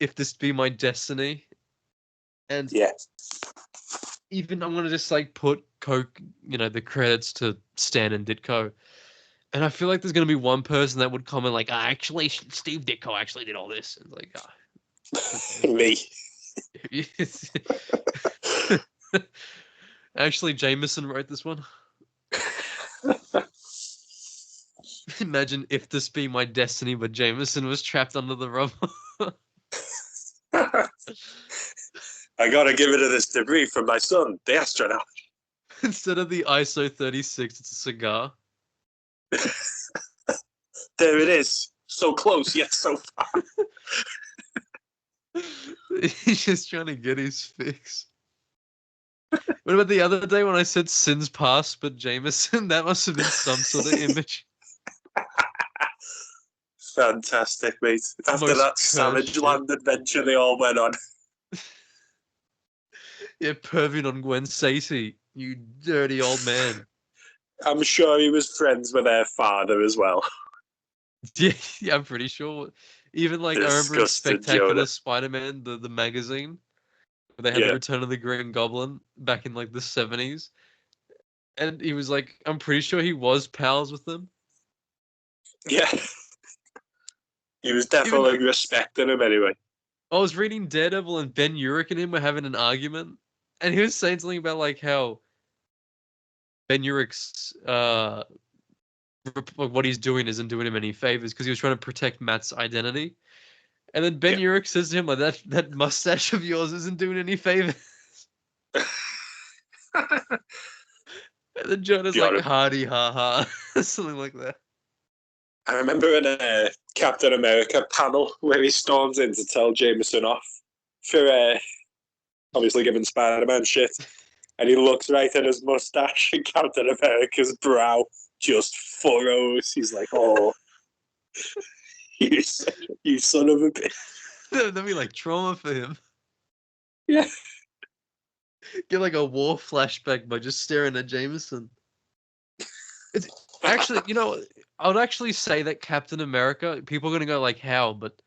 if this be my destiny, and Yeah. even I'm gonna just like put Coke, the credits to Stan and Ditko, and I feel like there's gonna be one person that would comment like, actually, Steve Ditko actually did all this, and like, Me. Actually, Jameson wrote this one. Imagine if this be my destiny, but Jameson was trapped under the rubble. I gotta give it to this debris from my son, the astronaut. Instead of the ISO 36, it's a cigar. There it is. So close, yet so far. He's just trying to get his fix. What about the other day when I said Sins Past, but Jameson? That must have been some sort of image. Fantastic, mate. After that Savage Land adventure they all went on. Yeah, perving on Gwen Stacy, you dirty old man. I'm sure he was friends with their father as well. Yeah, I'm pretty sure. Even like, I remember in Spectacular Spider-Man, the magazine, where they had the Return of the Green Goblin back in like the 70s. And he was like, I'm pretty sure he was pals with them. Yeah. He was definitely respecting him anyway. I was reading Daredevil and Ben Urich and him were having an argument. And he was saying something about like how Ben Urich's what he's doing isn't doing him any favors because he was trying to protect Matt's identity. And then Ben Urich says to him like, that mustache of yours isn't doing any favors. And then Jonah's like, hardy ha ha. Something like that. I remember in a Captain America panel where he storms in to tell Jameson off for obviously giving Spider-Man shit. And he looks right at his mustache and Captain America's brow just furrows. He's like, oh, you son of a bitch. That'd be like trauma for him. Yeah. Get like a war flashback by just staring at Jameson. It's actually, I would actually say that Captain America, people are going to go like, how? But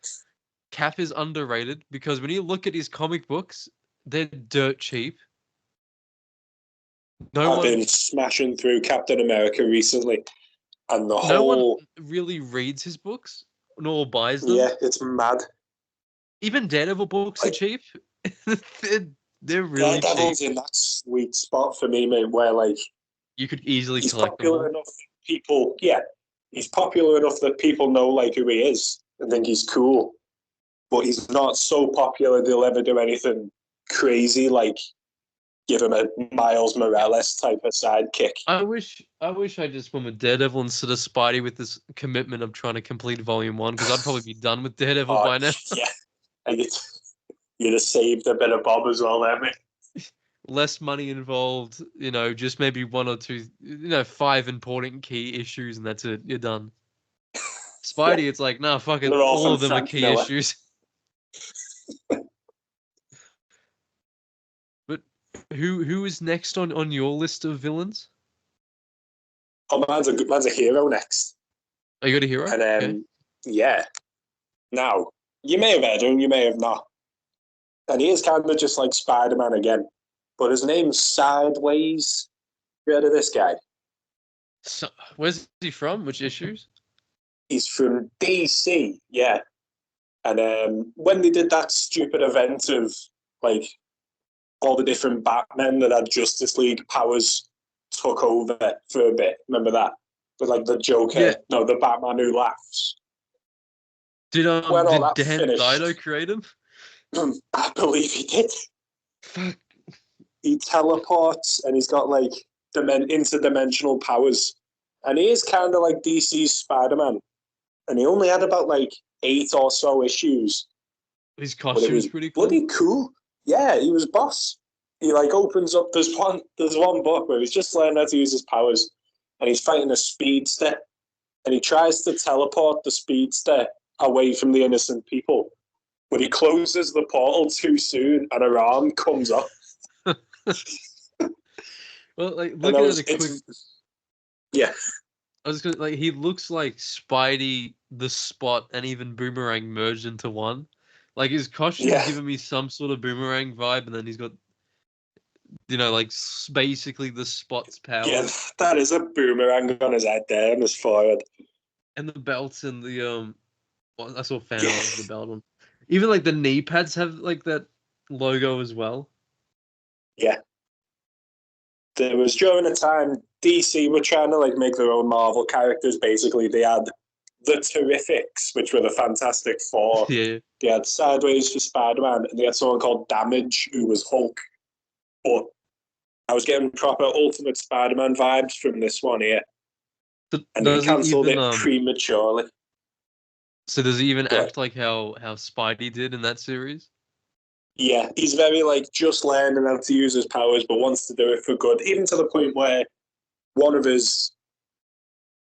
Cap is underrated because when you look at his comic books, they're dirt cheap. I've been smashing through Captain America recently, and no one really reads his books nor buys them. Yeah, it's mad. Even Daredevil books are cheap. they're really Daredevil's cheap. In that sweet spot for me, mate, where like you could easily he's collect popular them all. enough. People, he's popular enough that people know like who he is and think he's cool, but he's not so popular they'll ever do anything crazy like give him a Miles Morales type of sidekick. I wish I just went with Daredevil instead of Spidey with this commitment of trying to complete Volume 1 because I'd probably be done with Daredevil by now. Yeah, and you'd have saved a bit of bob as well there, mate. Less money involved, just maybe one or two, 5 important key issues and that's it. You're done. Spidey, it's like, nah, fuck it. All of them are key issues. But who is next on your list of villains? Oh, man's a hero next. Oh, you got a hero? And okay. Yeah. Now, you may have heard him, you may have not. And he is kind of just like Spider-Man again. But his name's Sideways. You heard of this guy? So, where's he from? Which issues? He's from DC, yeah. And when they did that stupid event of like all the different Batmen that had Justice League powers took over for a bit, remember that? With like the Joker, the Batman Who Laughs. Did Dan Dido create him? I believe he did. Fuck. He teleports and he's got like interdimensional powers. And he is kind of like DC's Spider-Man. And he only had about like 8 or so issues. His costume was pretty cool. Bloody cool. Yeah, he was boss. He like opens up, there's one book where he's just learning how to use his powers. And he's fighting a speedster. And he tries to teleport the speedster away from the innocent people. But he closes the portal too soon and her arm comes up. Well, like looking at a quick, yeah, I was gonna like he looks like Spidey, the Spot, and even Boomerang merged into one. Like his costume's giving me some sort of Boomerang vibe, and then he's got like basically the Spot's power. Yeah, that is a boomerang on his head there on his forehead. And the belts and the well, I saw a fan of the belt one. Even like the knee pads have like that logo as well. Yeah. There was during a time DC were trying to like make their own Marvel characters. Basically, they had the Terrifics, which were the Fantastic Four. Yeah. They had Sideways for Spider-Man, and they had someone called Damage, who was Hulk. But I was getting proper Ultimate Spider-Man vibes from this one here. And they cancelled it prematurely. So does he even act like how Spidey did in that series? Yeah, he's very like just learning how to use his powers, but wants to do it for good. Even to the point where one of his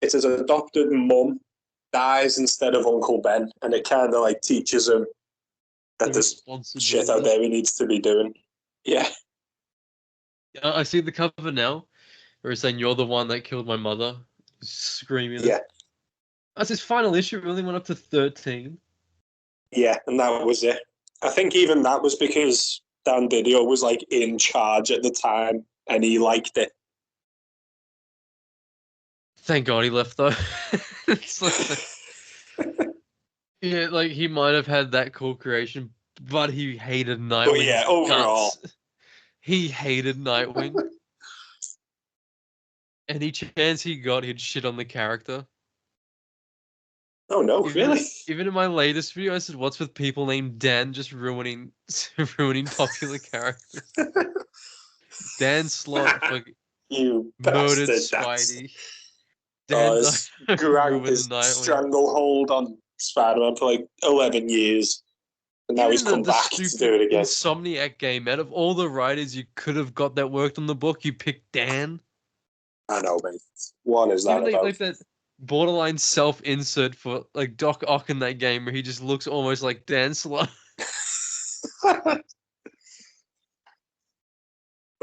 adopted mum dies instead of Uncle Ben, and it kind of like teaches him that there's shit out there he needs to be doing. Yeah. I see the cover now, where it's saying you're the one that killed my mother. Screaming. Yeah. That's his final issue. It only went up to 13. Yeah, and that was it. I think even that was because Dan Didio was like in charge at the time, and he liked it. Thank God he left though. Yeah, like he might have had that cool creation, but he hated Nightwing. But yeah, overall, he hated Nightwing. Any chance he got, he'd shit on the character. Oh no, really? Even in my latest video, I said, "What's with people named Dan just ruining popular characters?" Dan Slott, you murdered bastard, Spidey. Dan grabbed his stranglehold on Spider-Man for like 11 years, and now he's come back to do it again. Insomniac game. Out of all the writers you could have got that worked on the book, you picked Dan. I know, mate. What is that about? Like that borderline self-insert for like Doc Ock in that game, where he just looks almost like Dan Slott. But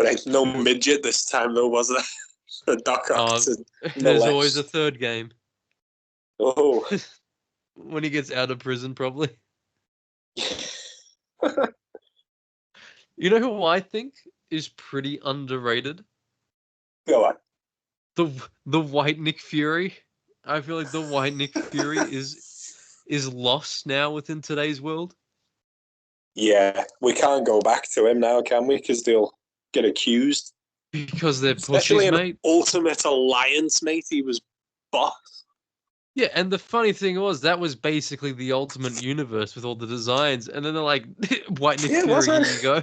ain't no midget this time, though, was there? Doc Ock. There's always a third game. Oh. When he gets out of prison, probably. You know who I think is pretty underrated? Go on. The white Nick Fury. I feel like the white Nick Fury is lost now within today's world. Yeah, we can't go back to him now, can we? Because they'll get accused. Because they're especially pussies, in mate. Ultimate Alliance, mate. He was boss. Yeah, and the funny thing was that was basically the Ultimate Universe with all the designs, and then they're like, "White Nick Fury, here you go."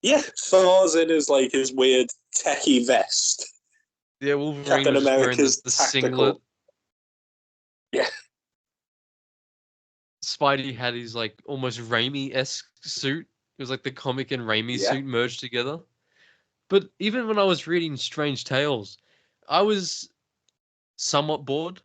Yeah, Thor's in his like his weird techie vest. Yeah, Wolverine was wearing the singlet. Yeah. Spidey had his like almost Raimi-esque suit. It was like the comic and Raimi suit merged together. But even when I was reading Strange Tales, I was somewhat bored.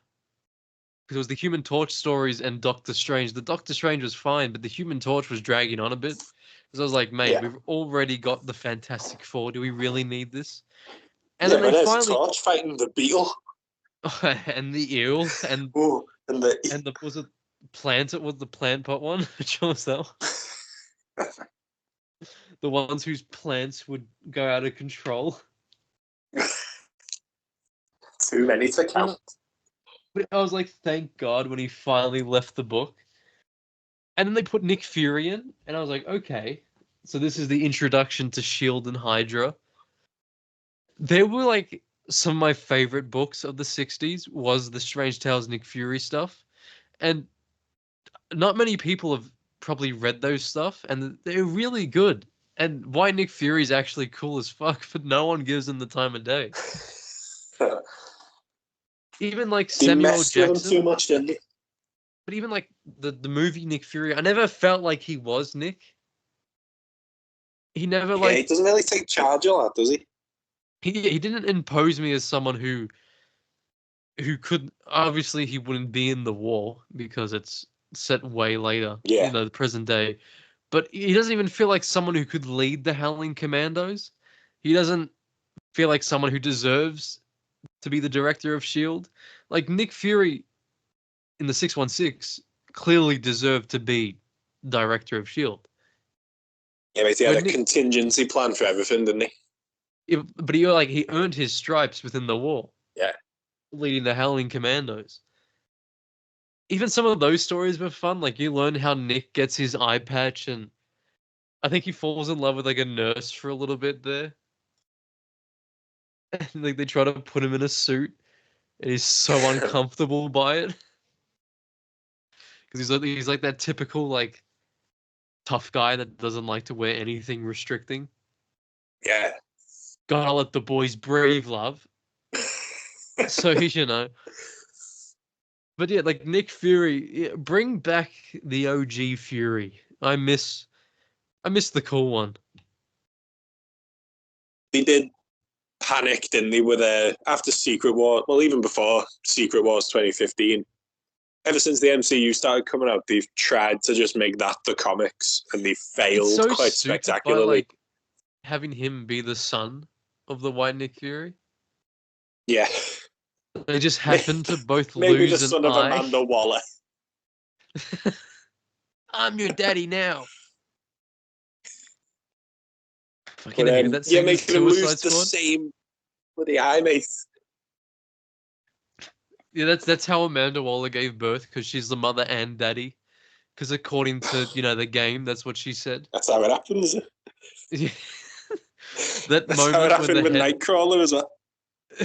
Because it was the Human Torch stories and Doctor Strange. The Doctor Strange was fine, but the Human Torch was dragging on a bit. Because I was like, mate, we've already got the Fantastic Four. Do we really need this? And then they finally Torch fighting the Beetle. and the eel and the was it plant it was the plant pot one? Which one was that one? The ones whose plants would go out of control. Too many to count. But I was like, thank God when he finally left the book. And then they put Nick Fury in, and I was like, okay, so this is the introduction to S.H.I.E.L.D. and Hydra. They were like some of my favorite books of the 60s was the Strange Tales Nick Fury stuff. And not many people have probably read those stuff, and they're really good. And why Nick Fury is actually cool as fuck, but no one gives him the time of day. Even like Samuel Jackson. Too much, didn't he? But even like the movie Nick Fury, I never felt like he was Nick. He never like. He doesn't really take charge of that, does he? He didn't impose me as someone who could obviously he wouldn't be in the war because it's set way later. Yeah. The present day. But he doesn't even feel like someone who could lead the Howling Commandos. He doesn't feel like someone who deserves to be the director of S.H.I.E.L.D. Like Nick Fury in the 616 clearly deserved to be director of S.H.I.E.L.D. Yeah, mate, he had a When Nick, contingency plan for everything, didn't he? but he earned his stripes within the war, Yeah. leading the Howling Commandos. Even some of those stories were fun. Like you learn how Nick gets his eye patch, and I think he falls in love with like a nurse for a little bit there. And like they try to put him in a suit, and he's so uncomfortable by it because he's like that typical like tough guy that doesn't like to wear anything restricting. Yeah. Gotta let the boys breathe, love. So he's. But yeah, like Nick Fury, bring back the OG Fury. I miss the cool one. They did panic, didn't they, with after Secret War, well, even before Secret Wars 2015. Ever since the MCU started coming out, they've tried to just make that the comics, and they It's failed so quite suited by spectacularly. like having him be the son of the White Nick Fury. Yeah. They just happen to both Maybe the lose an son of eye. Amanda Waller. I'm your daddy now. Fucking But hated that you're scene in making him lose Suicide the Squad. same bloody eye, mate. Yeah, that's how Amanda Waller gave birth because she's the mother and daddy. Because according to the game, that's what she said. That's how it happens. That That's how it moment happened with Nightcrawler as well.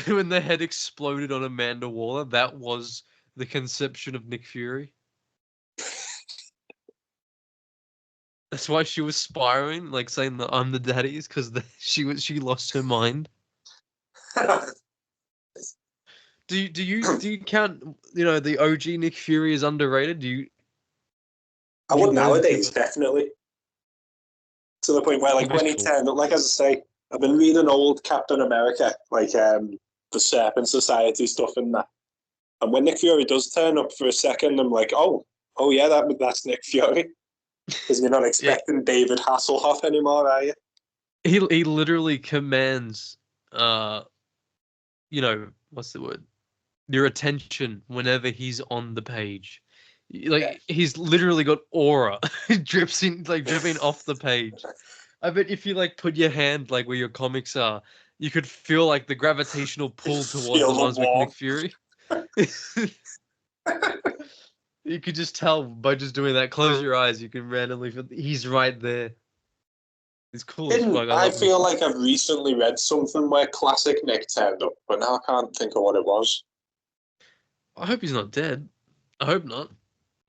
when the head exploded on Amanda Waller, that was the conception of Nick Fury. That's why she was spiraling, like saying that I'm the daddy's, because she lost her mind. Do you count the OG Nick Fury as underrated? I Would you would more than give nowadays, it? definitely. To the point where, He like, was when he cool. turned up, like, as I say, I've been reading old Captain America, like, the Serpent Society stuff and that. And when Nick Fury does turn up for a second, I'm like, oh yeah, that's Nick Fury. Because you're not Yeah, expecting David Hasselhoff anymore, are you? he literally commands what's the word? Your attention whenever he's on the page. Yeah. Like he's literally got aura dripping off the page. I bet if you like put your hand like where your comics are, you could feel like the gravitational pull towards Feel the the ones with Nick warmth. Fury. You could just tell by just doing that. Close your eyes, you can randomly feel he's right there. It's cool as fuck. I I love him. feel like I've recently read something where classic Nick turned up, but now I can't think of what it was. I hope he's not dead. I hope not.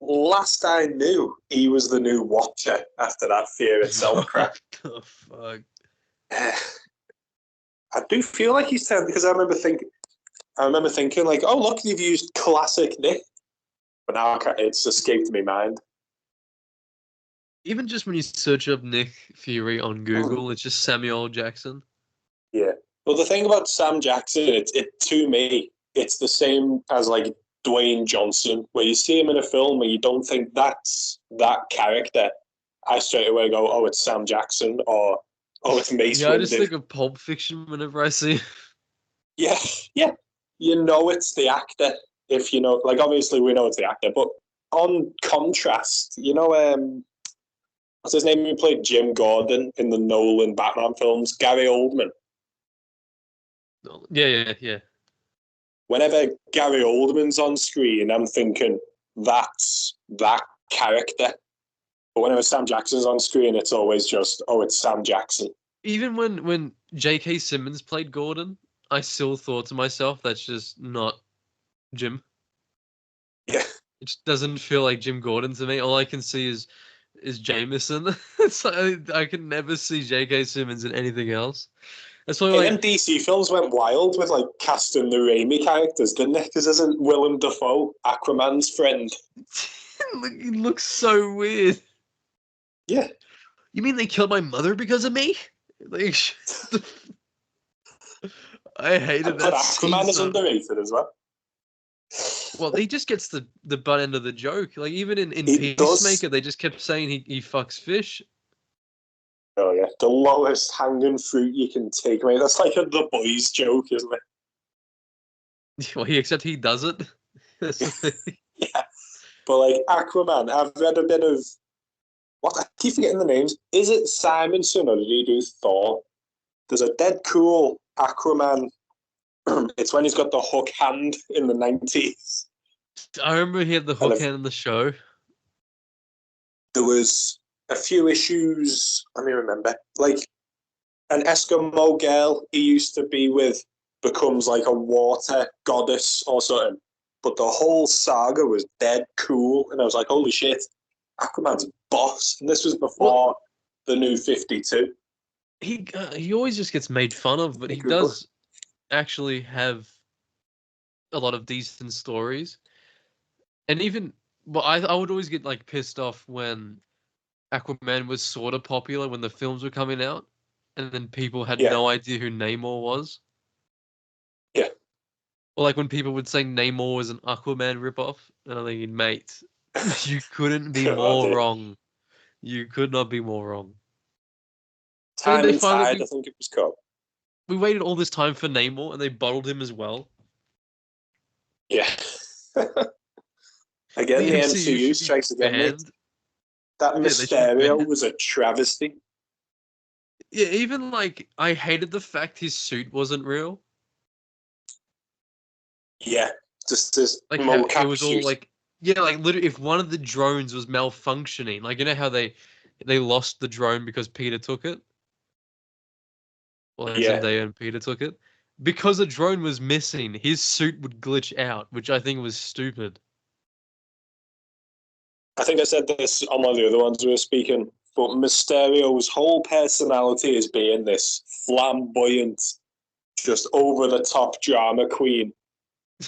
Last I knew, he was the new Watcher after that Fear Itself crap. What the fuck? I do feel like he's turned because I remember thinking like, oh look, you've used classic Nick, but now it's escaped my mind. Even just when you search up Nick Fury on Google, it's just Samuel L. Jackson. Yeah. Well, the thing about Sam Jackson, it to me, it's the same as like Dwayne Johnson, where you see him in a film and you don't think that's that character. I straight away go, oh, it's Sam Jackson, or oh, it's Mace Yeah, I just Windu. think of Pulp Fiction whenever I see. Yeah, yeah. You know it's the actor if you know. Like obviously we know it's the actor, but on contrast, what's his name? Who played Jim Gordon in the Nolan Batman films? Gary Oldman. Yeah. Whenever Gary Oldman's on screen, I'm thinking that's that character. But whenever Sam Jackson's on screen, it's always just, oh, it's Sam Jackson. Even when J.K. Simmons played Gordon, I still thought to myself, that's just not Jim. Yeah. It just doesn't feel like Jim Gordon to me. All I can see is Jameson. It's like, I can never see J.K. Simmons in anything else. That's why Hey, like them DC films went wild with like casting the Raimi characters, didn't they? Because isn't Willem Dafoe Aquaman's friend? he looks so weird. Yeah. You mean they killed my mother because of me? Like, I hated But that scene Aquaman is so. underrated as well. Well, he just gets the butt end of the joke. Like even in He does. Peacemaker, they just kept saying he fucks fish. Oh yeah, the lowest hanging fruit you can take, mate. That's like the boys' joke, isn't Well, except he does it. it? Yeah. But like Aquaman, I've read a bit of what? I keep forgetting the names. Is it Simonson or did he do Thor? There's a dead cool Aquaman. It's when he's got the hook hand in the 90s. I remember he had the And hook hand in the show. there was a few issues. Let me remember. Like an Eskimo girl he used to be with becomes like a water goddess or something. But the whole saga was dead cool, and I was like, "Holy shit, Aquaman's boss!" And this was before the New 52. He always just gets made fun of, but he does actually have a lot of decent stories. And even, well, I would always get like pissed off when Aquaman was sort of popular when the films were coming out, and then people had Yeah, no idea who Namor was. yeah. Or like when people would say Namor was an Aquaman ripoff, and I'm thinking, mate, you couldn't be God, more wrong. You could not be more wrong. And then Time they and finally Tide, I think it was called. we waited all this time for Namor, and they bottled him as well. Yeah. Again, The the MCU MCU should be strikes again, mate. banned. That Yeah, they should be Mysterio banned. was a travesty. Yeah, even like I hated the fact his suit wasn't real. Yeah, just this Like how it mocap was all suit. like, yeah, like literally if one of the drones was malfunctioning, like you know how they lost the drone because Peter took it, or like Yeah, Zendaya and Peter took it, because a drone was missing, his suit would glitch out, which I think was stupid. I think I said this on one of the other ones we were speaking, but Mysterio's whole personality is being this flamboyant, just over the top drama queen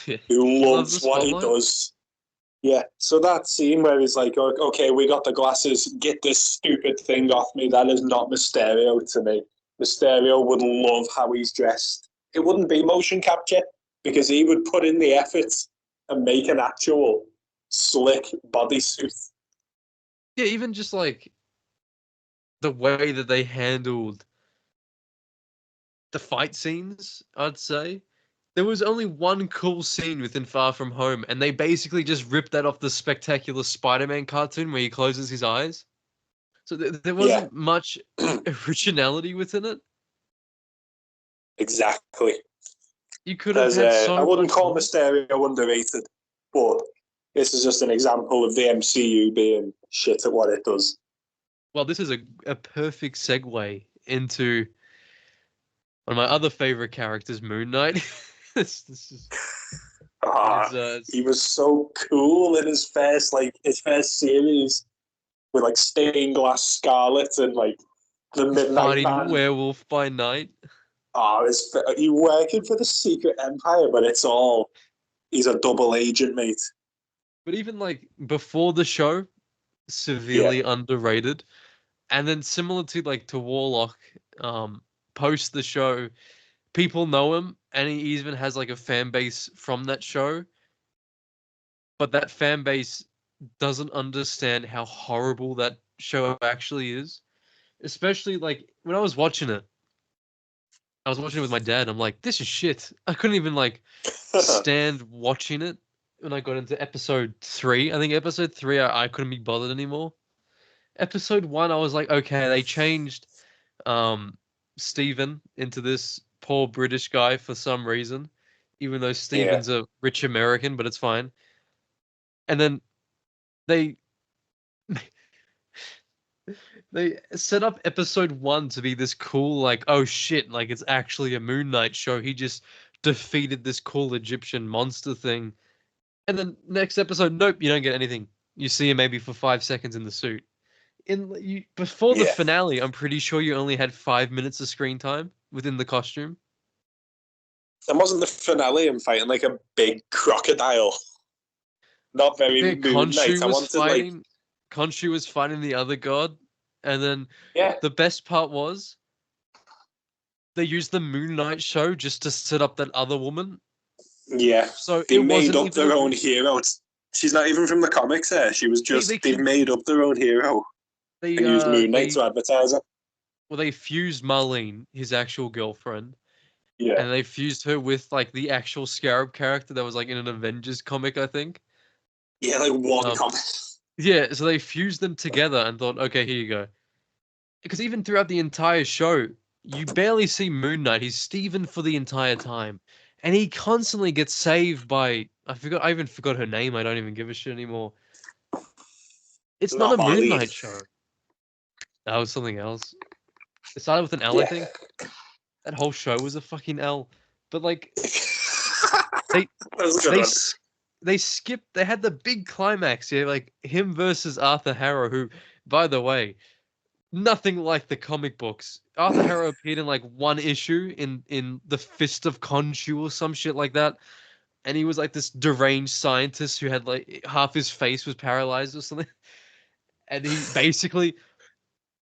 who He loves the loves what he spotlight. does. Yeah, so that scene where he's like, okay, we got the glasses, get this stupid thing off me, that is not Mysterio to me. Mysterio would love how he's dressed. It wouldn't be motion capture because he would put in the effort and make an actual slick bodysuit. Yeah, even just like the way that they handled the fight scenes, I'd say. There was only one cool scene within Far From Home, and they basically just ripped that off the Spectacular Spider-Man cartoon where he closes his eyes. So there Yeah, wasn't much originality within it. exactly. You could have There's had I so wouldn't much call more. Mysterio underrated, but this is just an example of the MCU being shit at what it does. Well, this is a perfect segue into one of my other favorite characters, Moon Knight. This is Ah, is he was so cool in his first series with like stained glass Scarlet and like the Midnight fighting Man. werewolf by night. Oh, you working for the Secret Empire, but he's a double agent, mate. But even like before the show, Yeah, severely underrated. And then similar to like to Warlock, post the show, people know him, and he even has like a fan base from that show. But that fan base doesn't understand how horrible that show actually is. Especially like when I was watching it with my dad. I'm like, this is shit. I couldn't even like stand watching it when I got into episode 3. I think episode 3, I couldn't be bothered anymore. Episode 1, I was like, okay, they changed um Stephen into this poor British guy for some reason, even though yeah, Stephen's a rich American, but it's fine. And then they they set up episode 1 to be this cool, like, oh shit, like it's actually a Moon Knight show. He just defeated this cool Egyptian monster thing. And then next episode, nope, you don't get anything. You see him maybe for 5 seconds in the suit. Before the yeah. finale, I'm pretty sure you only had 5 minutes of screen time within the costume. And wasn't the finale him fighting like a big crocodile? Not very Yeah, Moon Knight. I wanted like, Khonshu was fighting the other god, and then yeah, the best part was they used the Moon Knight show just to set up that other woman. yeah. So They it made wasn't up even a their own hero. She's not even from the comics. There, she was they just they've made up their own hero and used Moon Knight to advertise it. they fused Marlene, his actual girlfriend, Yeah, and they fused her with like the actual Scarab character that was like in an Avengers comic, I think. yeah, like one Um, comic. Yeah, so they fused them together and thought, okay, here you go. Because even throughout the entire show, you barely see Moon Knight. He's Steven for the entire time. And he constantly gets saved by I even forgot her name. I don't even give a shit anymore. It's not Not a my Moon lead. Knight show. That was something else. It started with an L, I Yeah. think. That whole show was a fucking L. But like That was a good they one. they skipped. They had the big climax, yeah, like him versus Arthur Harrow, who, by the way, nothing like the comic books. Arthur Harrow appeared in like one issue in the Fist of Khonshu or some shit like that, and he was like this deranged scientist who had like half his face was paralyzed or something, and he basically,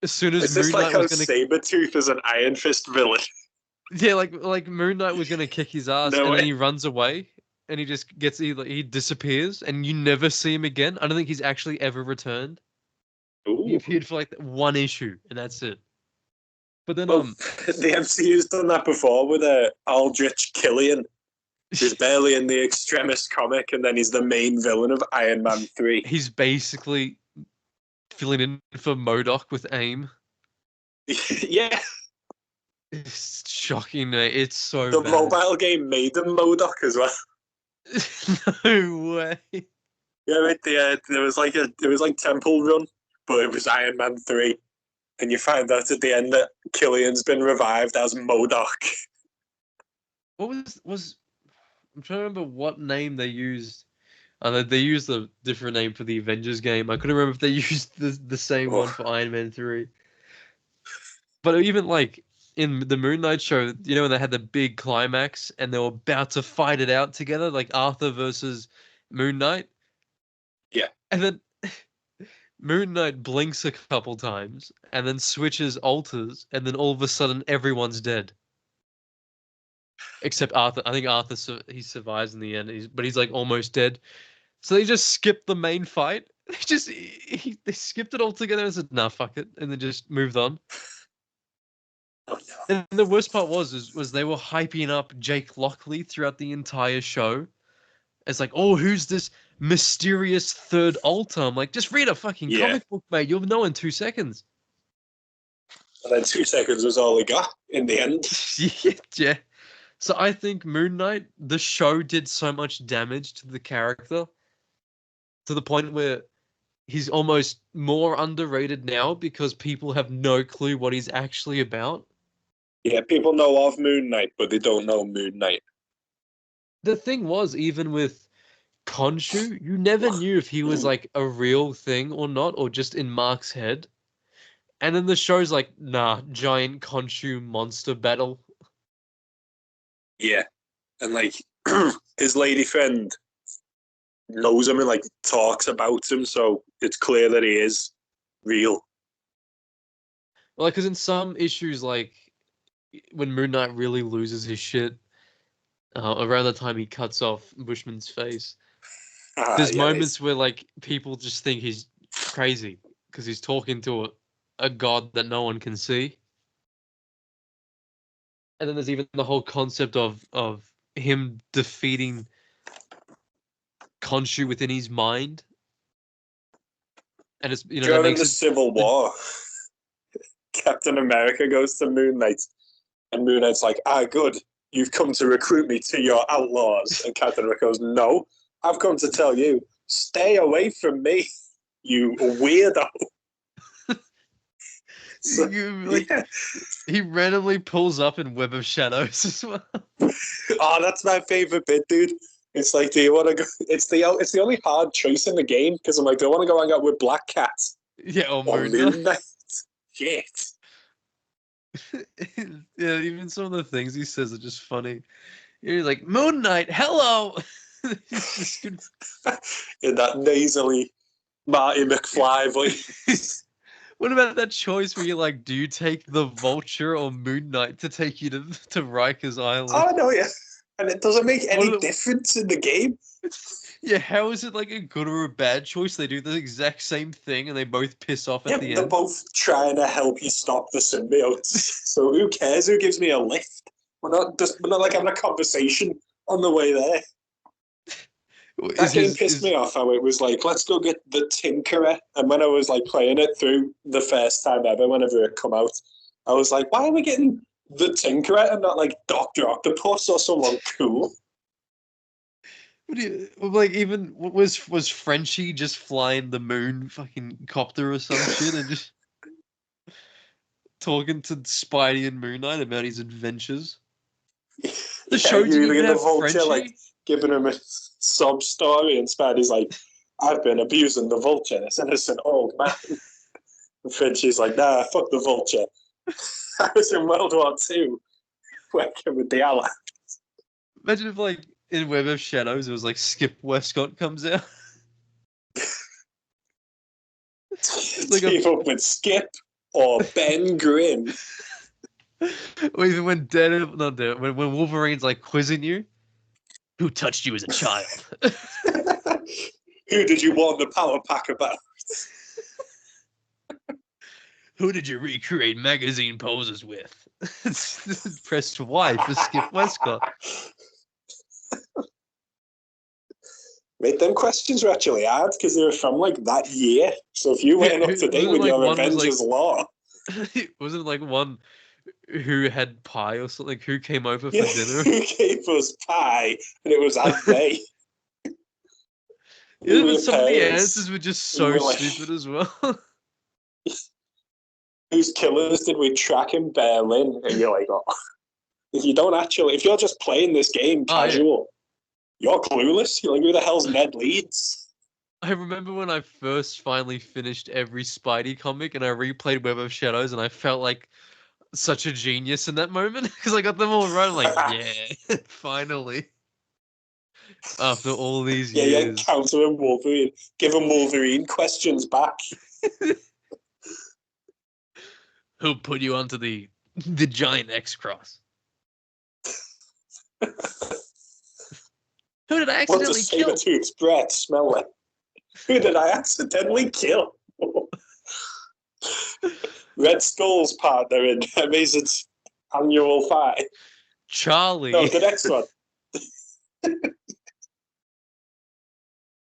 as soon as Is this Moon like Knight how was gonna, Sabretooth is an Iron Fist villain? yeah, like Moon Knight was gonna kick his ass, No and then way. he runs away. And he just gets he disappears, and you never see him again. I don't think he's actually ever returned. He Ooh. appeared for like one issue, and that's it. But then Well, the MCU's done that before with Aldrich Killian, who's barely in the Extremis comic, and then he's the main villain of Iron Man 3. he's basically filling in for MODOK with AIM. Yeah, It's shocking, mate. It's so the bad. mobile game made him MODOK as well. No way. Yeah, right. There was like Temple Run, but it was Iron Man 3, and you find out at the end that Killian's been revived as MODOK. What was I'm trying to remember what name they used. They used a different name for the Avengers game. I couldn't remember if they used the same one for Iron Man 3. But even like in the Moon Knight show, you know, when they had the big climax and they were about to fight it out together, like Arthur versus Moon Knight. Yeah. And then Moon Knight blinks a couple times and then switches alters, and then all of a sudden everyone's dead. Except Arthur. I think Arthur he survives in the end, but he's like almost dead. So they just skipped the main fight. They skipped it altogether and said, "Nah, fuck it," and then just moved on. Oh, And the worst part was they were hyping up Jake Lockley throughout the entire show. It's like, oh, who's this mysterious third alter? I'm like, just read a fucking yeah. comic book, mate. You'll know in 2 seconds. And then 2 seconds was all he got in the end. Yeah. So I think Moon Knight, the show did so much damage to the character to the point where he's almost more underrated now because people have no clue what he's actually about. Yeah, people know of Moon Knight, but they don't know Moon Knight. The thing was, even with Khonshu, you never knew if he was like a real thing or not, or just in Mark's head. And then the show's like, nah, giant Khonshu monster battle. Yeah, and like his lady friend knows him and like talks about him, so it's clear that he is real. Like, because in some issues, like when Moon Knight really loses his shit, around the time he cuts off Bushman's face, there's Yeah, moments where like people just think he's crazy because he's talking to a god that no one can see. And then there's even the whole concept of him defeating Khonshu within his mind. And it's, you know, that during makes the it Civil War, Captain America goes to Moon Knight, and Moon Knight's like, good, you've come to recruit me to your outlaws. And Captain America goes, no, I've come to tell you, stay away from me, you weirdo. So, yeah. he randomly pulls up in Web of Shadows as well. Oh, that's my favorite bit, dude. It's like, do you want to go? It's the only hard choice in the game because I'm like, do I want to go hang out with Black Cat Yeah, or or Moon Knight? Shit. Yeah, even some of the things he says are just funny. He's like, Moon Knight, hello. He's just good. In that nasally Marty McFly voice. What about that choice where you're like, do you take the Vulture or Moon Knight to take you to Rikers Island? Oh no, yeah, and it doesn't make any difference in the game. Yeah, how is it like a good or a bad choice? They do the exact same thing and they both piss off at the They're end. both trying to help you stop the symbiotes. So who cares who gives me a lift? We're not like having a conversation on the way there. That game pissed me off how it was like, let's go get the Tinkerer. And when I was like playing it through the first time ever, whenever it come out, I was like, why are we getting the Tinkerer and not like Dr. Octopus or someone cool? Like, even was Frenchie just flying the moon fucking copter or some shit and just talking to Spidey and Moon Knight about his adventures? The show didn't even have Vulture, Frenchie? like, giving him a sob story, and Spidey's like, I've been abusing the Vulture, this innocent old man. And Frenchie's like, nah, fuck the Vulture. I was in World War II working with the Allies. Imagine if, like, in Web of Shadows, it was like Skip Westcott comes out. Like team up with Skip or Ben Grimm. Or even when when Wolverine's like quizzing you, who touched you as a child? Who did you warn the power pack about? Who did you recreate magazine poses with? Press Y for Skip Westcott. Mate, them questions were actually hard because they were from like that year. So if you weren't up to date with your Avengers lore, wasn't like one who had pie or something? Who came over for dinner? Who gave us pie? And it was Aunt May. Even some of the answers were just so stupid as well. Whose killers did we track in Berlin? And you're like, oh. If you're just playing this game casual, you're clueless. You're like, who the hell's Ned Leeds? I remember when I first finally finished every Spidey comic and I replayed Web of Shadows and I felt like such a genius in that moment because I got them all right. I'm like, yeah, finally. After all these years. Yeah, counter him Wolverine. Give him Wolverine questions back. Who put you onto the giant X-Cross? Who did I accidentally kill? What does Sabertooth's breath smell like? Who did I accidentally kill? Red Skull's partner in Amazing Annual 5. Charlie. No, the next one.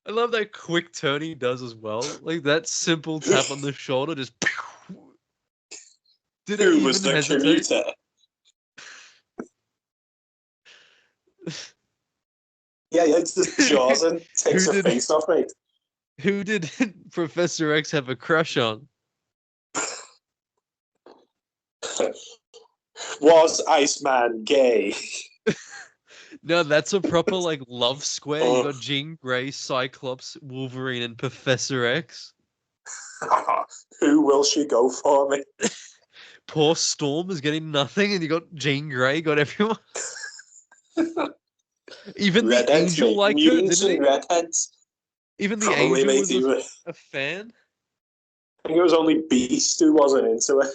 I love that quick turn he does as well. Like that simple tap on the shoulder just... Who was the commuter? Yeah, it's just jaws and takes her face off, mate. Who did Professor X have a crush on? Was Iceman gay? No, that's a proper like love square. You got Jean Grey, Cyclops, Wolverine, and Professor X. Who will she go for me? Poor Storm is getting nothing, and you got Jean Grey, got everyone. Even the Angel like her, didn't he? Redheads. Even the Angel was a fan. I think it was only Beast who wasn't into it.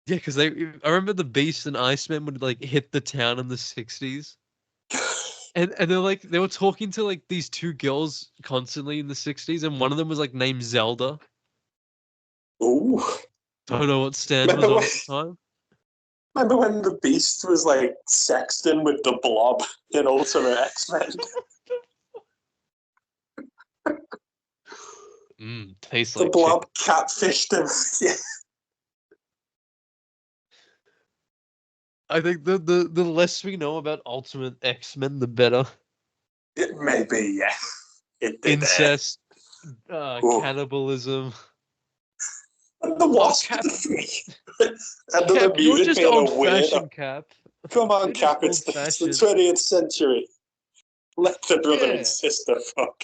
Yeah, because I remember the Beast and Iceman would like hit the town in the 60s. And they were talking to like these two girls constantly in the 60s, and one of them was like named Zelda. Ooh. Don't know what Stan was on at the time. Remember when the Beast was like sexting with the Blob in Ultimate X-Men? Tastes like the Blob catfished him. Yeah. I think the less we know about Ultimate X-Men, the better. It may be, yeah. Incest, cannibalism. And the Wasp. Cap. And Cap, you're just old-fashioned, Cap. Come on, Cap, it's the 20th century. Let the brother and sister fuck.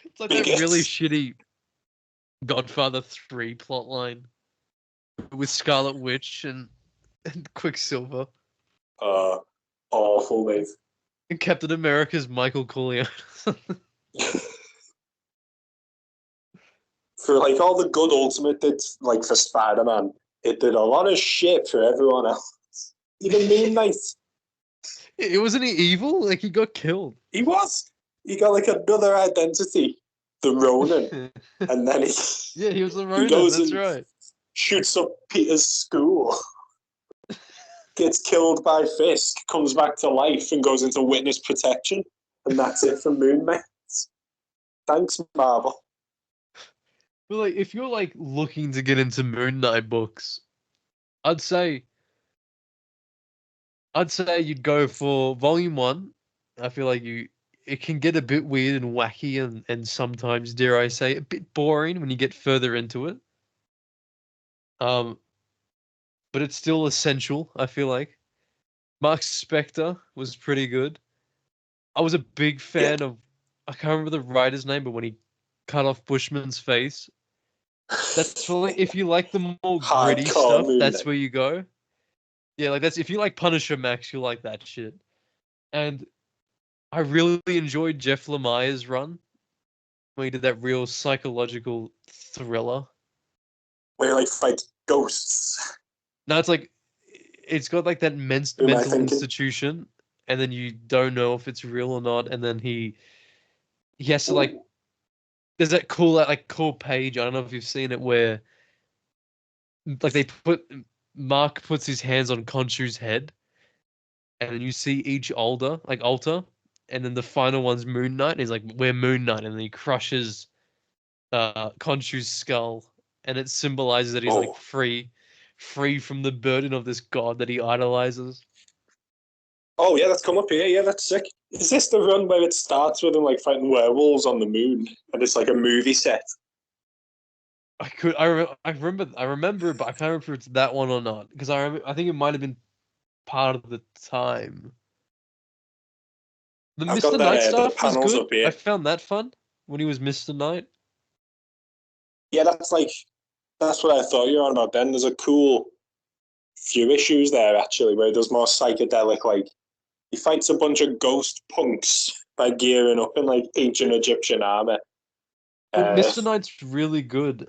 It's like that really shitty Godfather 3 plotline with Scarlet Witch and Quicksilver. Awful, mate. And Captain America's Michael Corleone. For like all the good Ultimate did, like for Spider-Man, it did a lot of shit for everyone else. Even Moon Knight. Wasn't he evil? Like he got killed. He was. He got like another identity, the Ronin, and then he was the Ronin. That's right. Shoots up Peter's school. Gets killed by Fisk, comes back to life, and goes into witness protection. And that's it for Moon Knight. Thanks, Marvel. But like, if you're like looking to get into Moon Knight books, I'd say you'd go for Volume 1. I feel like it can get a bit weird and wacky and sometimes, dare I say, a bit boring when you get further into it. Um, but it's still essential, I feel like. Mark Spector was pretty good. I was a big Yeah. fan of, I can't remember the writer's name, but when he cut off Bushman's face, that's for like, if you like the more gritty Hardcore stuff, Moon that's Knight. where you go. Yeah, like that's if you like Punisher Max, you'll like that shit. And I really enjoyed Jeff Lemire's run when he did that real psychological thriller. Where you like fight ghosts. Now it's like it's got like that Who am I mental thinking? institution, and then you don't know if it's real or not, and then he has to like there's that cool page. I don't know if you've seen it where like they put Mark puts his hands on Khonshu's head, and then you see each altar, and then the final one's Moon Knight. And he's like, "We're Moon Knight," and then he crushes Khonshu's skull, and it symbolizes that he's like Oh. free from the burden of this god that he idolizes. Oh yeah, that's come up here. Yeah, that's sick. Is this the run where it starts with him like fighting werewolves on the moon, and it's like a movie set? I remember, but I can't remember if it's that one or not because I think it might have been part of the time. The I've got Mr. Knight the stuff was panels good. up I here. found that fun when he was Mr. Knight. Yeah, that's what I thought you were on about. Then there's a cool few issues there actually where there's more psychedelic. Like he fights a bunch of ghost punks by gearing up in like ancient Egyptian armor. Well, Uh, Mr. Knight's really good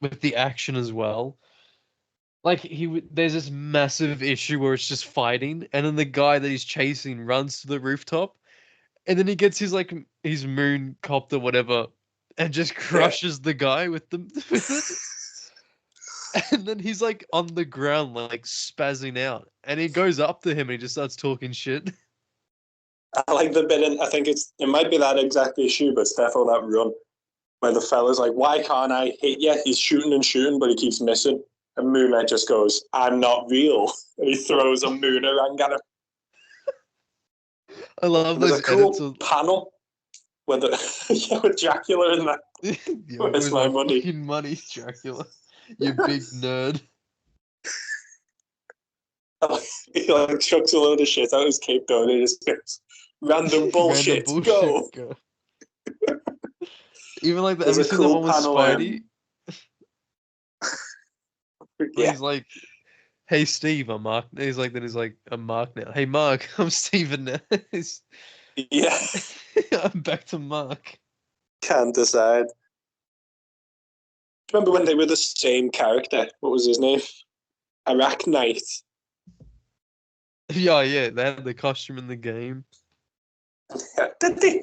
with the action as well. Like there's this massive issue where it's just fighting, and then the guy that he's chasing runs to the rooftop, and then he gets his moon copter whatever, and just yeah. crushes the guy with with it. And then he's like on the ground, like spazzing out, and he goes up to him and he just starts talking shit. I like the bit in, I think it might be that exact issue, but it's definitely that run where the fella's like, why can't I hit you? He's shooting and shooting, but he keeps missing. And Moon Knight just goes, I'm not real. And he throws a moonerang at him. I love And there's those a edits cool of panel where with Dracula in that. Yo, Where's where's my my money? fucking money, Dracula? You big nerd. He like chucks a load of shit out his cape down and he just goes, random Random bullshit, go. bullshit. Go. Even like have There's you a seen that cool one with panel. Spidey? Where Yeah. he's like, "Hey Steve, I'm Mark." He's like, "I'm Mark now." Hey Mark, I'm Steven now. Yeah. I'm back to Mark. Can't decide. Remember when they were the same character? What was his name? Arachnite. Yeah, they had the costume in the game. Did they?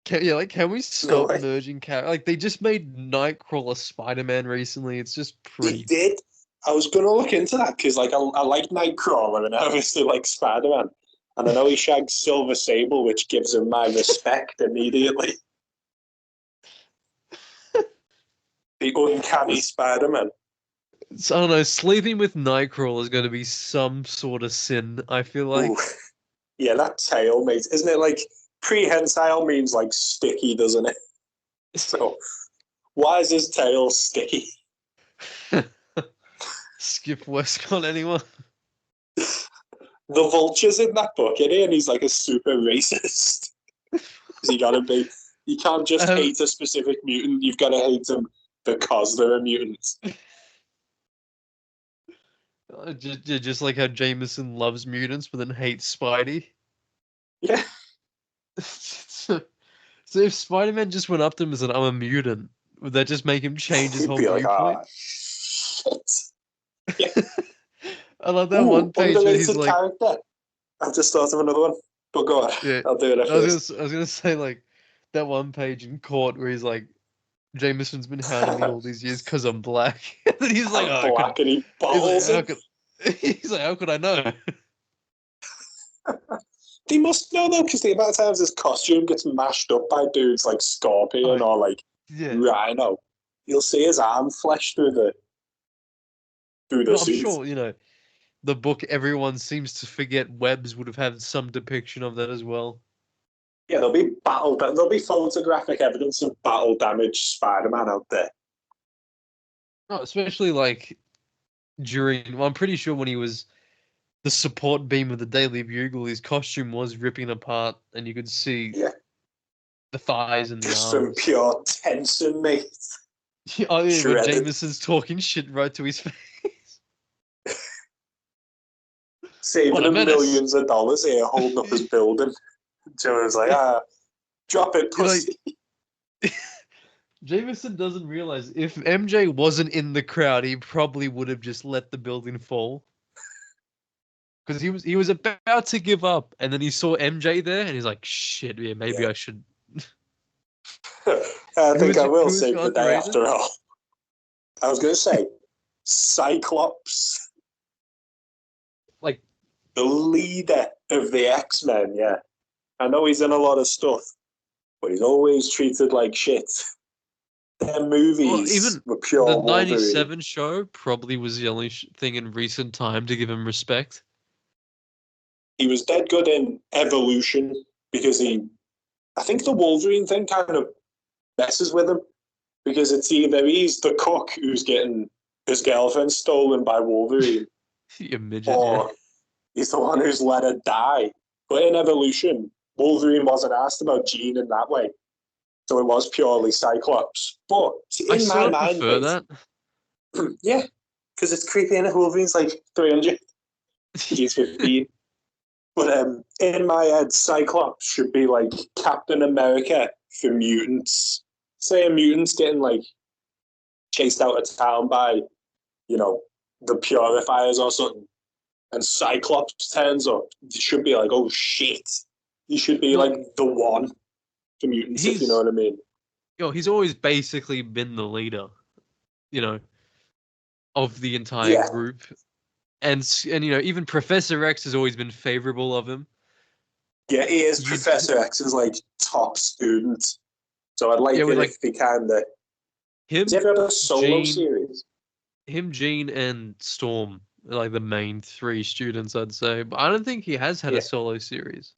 Can we No stop way. merging characters? Like, they just made Nightcrawler Spider-Man recently. It's just They pretty. did. I was going to look into that because like I like Nightcrawler and I obviously like Spider-Man. And I know he shags Silver Sable, which gives him my respect immediately. The uncanny Spider-Man. So, I don't know. Sleeping with Nightcrawler is going to be some sort of sin. I feel Ooh. like. Yeah, that tail, mate. Isn't it like prehensile means like sticky, doesn't it? So why is his tail sticky? Skip Westcott, anyone? The vulture's in that book, isn't he? And he's like a super racist. Because you gotta be. You can't just hate a specific mutant. You've got to hate them because they're a mutant. Just like how Jameson loves mutants but then hates Spidey. Yeah. So if Spider-Man just went up to him and said, "I'm a mutant," would that just make him change his He'd whole be like, viewpoint? shit. Yeah. I love that Ooh, one page where he's underrated like, character. I've just thought of another one. But go on. yeah. I'll do it after this. I was gonna say like that one page in court where he's like, Jameson's been hounding me all these years because I'm black. And then he's like, I'm oh, I could. black and he He's like, balls how him. could? He's like, how could I know? They must know though, because the amount of times his costume gets mashed up by dudes like Scorpion or like Rhino, you'll see his arm flesh through the I'm suit. sure, the book, everyone seems to forget Webbs would have had some depiction of that as well. Yeah, there'll be photographic evidence of battle damaged Spider-Man out there. Oh, especially like during, well, I'm pretty sure when he was the support beam of the Daily Bugle, his costume was ripping apart, and you could see the thighs and the just arms. from pure tension, mate. Oh yeah, when Jameson's talking shit right to his face. Saving him millions of dollars here, holding up his building. Joe's like, drop it, pussy. Jameson doesn't realize if MJ wasn't in the crowd, he probably would have just let the building fall. Because he was about to give up, and then he saw MJ there, and he's like, "Shit, yeah, maybe I should." I think I will save the day after all. I was going to say, Cyclops, like the leader of the X-Men. Yeah, I know he's in a lot of stuff, but he's always treated like shit. Their movies were pure. The '97 show probably was the only thing in recent time to give him respect. He was dead good in Evolution because I think the Wolverine thing kind of messes with him because it's either he's the cook who's getting his girlfriend stolen by Wolverine, or he's the one who's let her die. But in Evolution, Wolverine wasn't asked about Jean in that way, so it was purely Cyclops. But in my mind, prefer that. Yeah, because it's creepy and Wolverine's like 300. He's 15. But in my head, Cyclops should be like Captain America for mutants. Say a mutant's getting like chased out of town by, the Purifiers or something, and Cyclops turns up. It should be like, oh shit. He should be like the one for mutants, if you know what I mean. He's always basically been the leader, of the entire group. And even Professor X has always been favorable of him. Yeah, he is. Professor X is like top student. So I'd like it if they kind of. Does he ever have a solo series? Him, Jean, and Storm are like the main three students, I'd say. But I don't think he has had a solo series.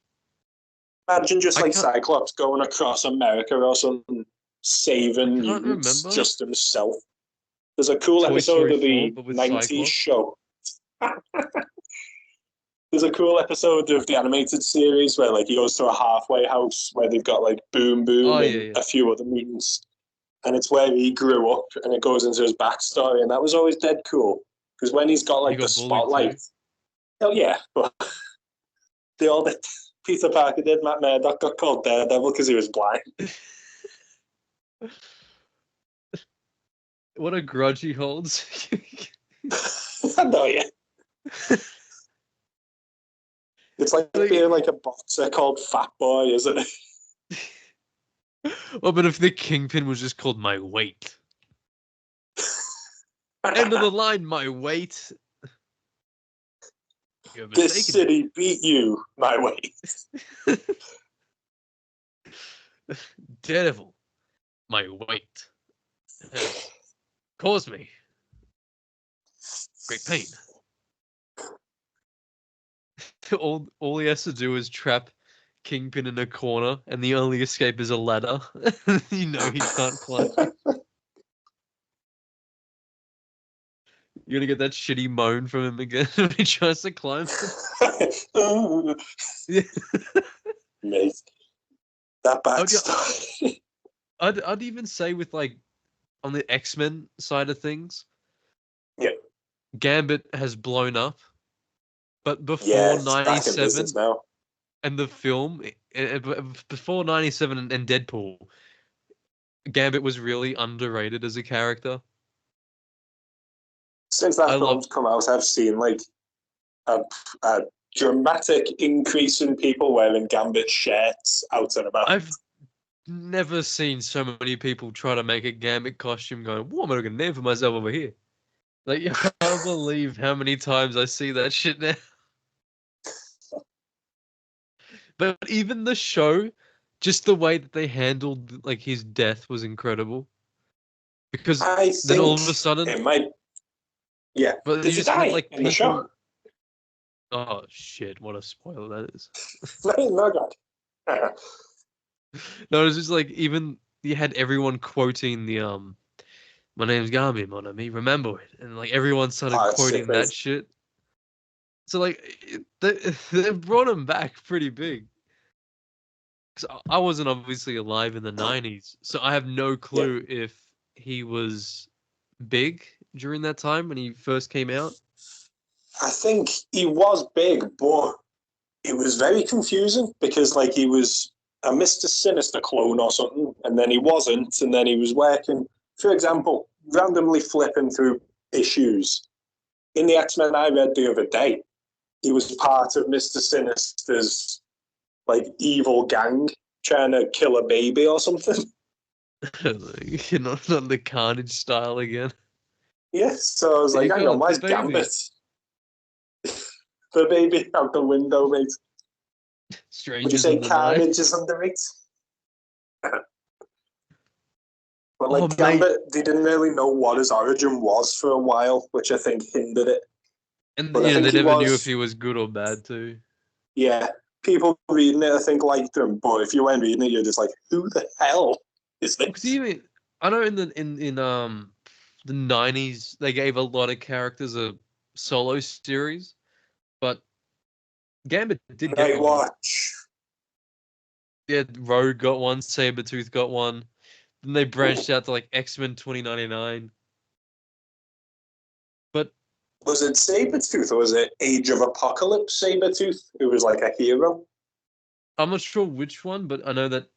Imagine just like Cyclops going across America or something, saving mutants just himself. There's a cool episode of the 90s show. There's a cool episode of the animated series where like he goes to a halfway house where they've got like Boom Boom and a few other mutants, and it's where he grew up, and it goes into his backstory, and that was always dead cool because when he's got like the spotlight. Oh yeah, but Peter Parker did. Matt Murdock got called Daredevil because he was blind. What a grudge he holds. I know, yeah. It's like being like a boxer called Fat Boy, isn't it? Well, but if the Kingpin was just called My Weight. End of the line, my weight. This city beat you, my weight. Daredevil, my weight. Caused me great pain. All he has to do is trap Kingpin in a corner, and the only escape is a ladder. He can't climb. You're gonna get that shitty moan from him again when he tries to climb. Mate, that backstory. I'd even say with like on the X-Men side of things, Gambit has blown up, but before 97 and the film, before 97 and Deadpool, Gambit was really underrated as a character. Since that film's come out, I've seen like a dramatic increase in people wearing Gambit shirts out and about. I've never seen so many people try to make a Gambit costume going, what am I going to name for myself over here? Like, I can't believe how many times I see that shit now. But even the show, just the way that they handled like his death was incredible. Because I then all think of a sudden, it might. Yeah. but you Did he just had die like in the show? people. Oh shit! What a spoiler that is. No, God. No, it's just like even you had everyone quoting the "My name's Gami, mon ami, remember it," and like everyone started Oh, it's sick, quoting mate. that shit. So like they brought him back pretty big. Because I wasn't obviously alive in the '90s, so I have no Yeah. clue if he was big during that time when he first came out. I think he was big, but it was very confusing because, like, he was a Mr. Sinister clone or something, and then he wasn't, and then he was working, for example, randomly flipping through issues. In the X-Men I read the other day, he was part of Mr. Sinister's, like, evil gang trying to kill a baby or something. Like, not the Carnage style again. Yeah, so I was You like, hang on, can't, why the is baby. Gambit the baby out the window, mate? Would you Strangers say in the night. Carnage is underrated? But Oh like mate, Gambit, they didn't really know what his origin was for a while, which I think hindered it. and But I think they he never knew if was, he was good or bad too. yeah. People reading it, I think, liked him, but if you weren't reading it, you're just like, who the hell is Because this? even I know in the '90s they gave a lot of characters a solo series, but Gambit did get Night one. Watch. Yeah, Rogue got one, Sabretooth got one. Then they Ooh. branched out to like X-Men 2099. But Was it Sabretooth or was it Age of Apocalypse Sabretooth, who was like a hero? I'm not sure which one, but I know that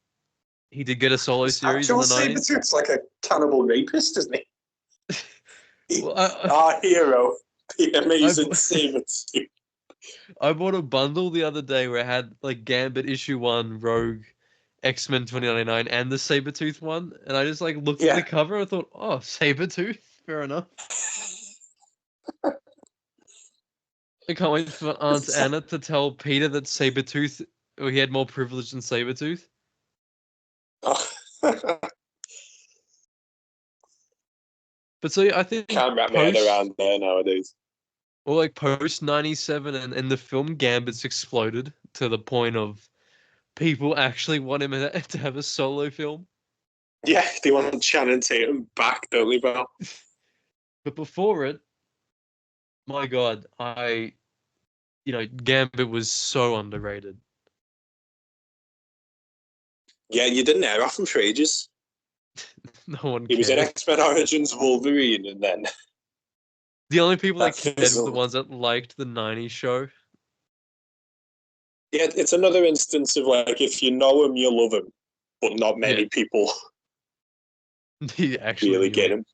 he did get a solo This series in actual the '90s. Sabretooth's like a cannibal rapist, isn't he? Well, Our hero, the I, amazing I, Sabretooth. I bought a bundle the other day where I had like Gambit issue 1, Rogue, X-Men 2099, and the Sabretooth one, and I just like looked at the Yeah. cover and I thought, oh, Sabretooth, fair enough. I can't wait for Aunt Anna to tell Peter that Sabretooth, or he had more privilege than Sabretooth. Oh. But so I think Can't wrap my head post, around there nowadays. or like post '97, and the film Gambit's exploded to the point of people actually want him to have a solo film. Yeah, they want Shannon Tatum back, don't they, bro? But before it, my God, Gambit was so underrated. Yeah, you didn't hear off him for ages. No one He was in cared. X-Men Origins Wolverine, and then The only people that that cared were the fizzled. ones that liked the '90s show. Yeah, it's another instance of like, if you know him, you love him, but not Yeah, many people he actually really knew get him. him.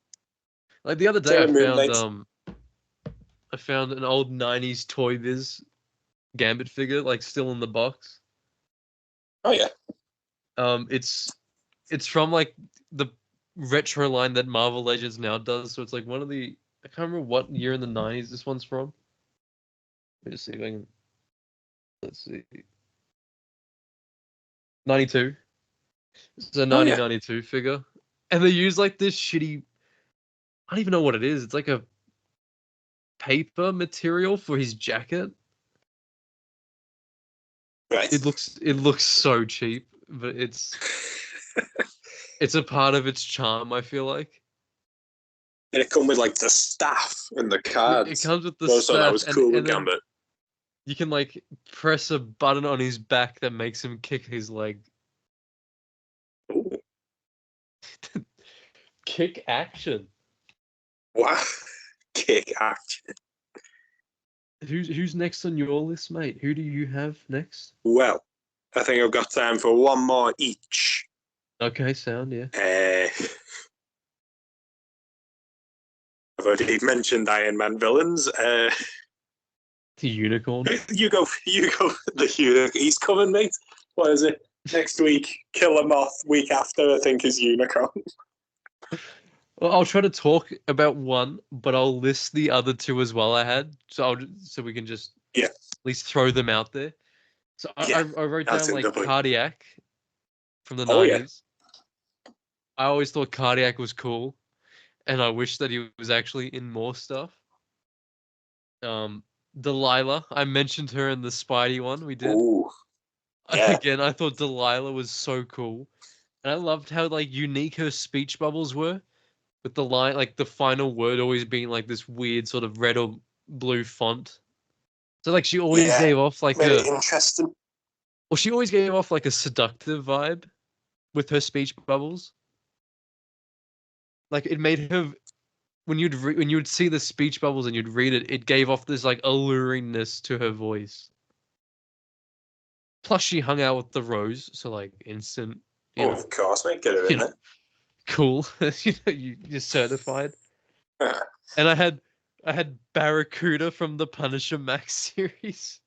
Like the other day, Same with Moon Knight. I found an old '90s Toy Biz Gambit figure, like still in the box. Oh yeah, It's from like the retro line that Marvel Legends now does. So it's like one of the I can't remember what year in the '90s this one's from. Let me just see if I can. Let's see. '92. It's a oh yeah, 1992 figure, and they use like this shitty. I don't even know what it is. It's like a paper material for his jacket. right. It looks so cheap, but it's a part of its charm. I feel like. And it come with like the staff and the Yeah, it cards. comes with the I thought that staff, was and cool with and then Gambit. you can like press a button on his back that makes him kick his leg. Ooh, Kick action. wow, kick action. Who's next on your list, mate? Who do you have next? Well, I think I've got time for one more each. Okay, sound, yeah. I've already mentioned Iron Man villains. The unicorn. You go. The Unicorn. He's coming, mate. What is it? Next week, Killer Moth. Week after, I think, is Unicorn. Well, I'll try to talk about one, but I'll list the other two as well. I had so we can just Yeah. at least throw them out there. So Yeah, I wrote down like absolutely. Cardiac from the Oh yeah. 90s. I always thought Cardiac was cool, and I wish that he was actually in more stuff. Um, Delilah, I mentioned her in the Spidey one we did. Ooh, yeah. Again, I thought Delilah was so cool. And I loved how like unique her speech bubbles were, with the line like the final word always being like this weird sort of red or blue font. So like she always Yeah. gave off like Made it a interesting. well, she always gave off like a seductive vibe with her speech bubbles. Like it made her when you'd see the speech bubbles and you'd read it, it gave off this like alluringness to her voice. Plus, she hung out with the Rose, so like instant, Oh, of course, mate, get her you in know, there. cool. You're certified. And I had Barracuda from the Punisher Max series.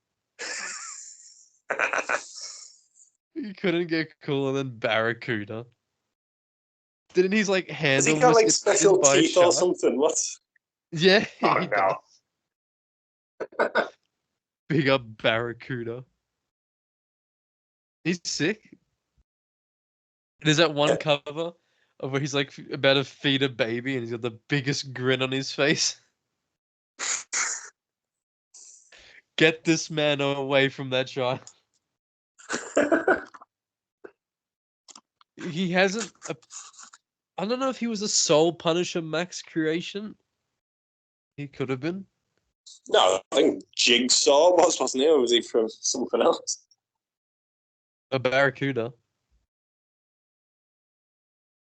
You couldn't get cooler than Barracuda. Didn't his like Has hand he got almost like get eaten special by a teeth or shark? something? What? Yeah, Oh he does. no. Big up Barracuda. He's sick. There's that one Yeah. cover of where he's like about to feed a baby and he's got the biggest grin on his face. Get this man away from that child. He hasn't. I don't know if he was a sole Punisher Max creation. He could have been. No, I think Jigsaw wasn't he? Or was he from something else? A Barracuda.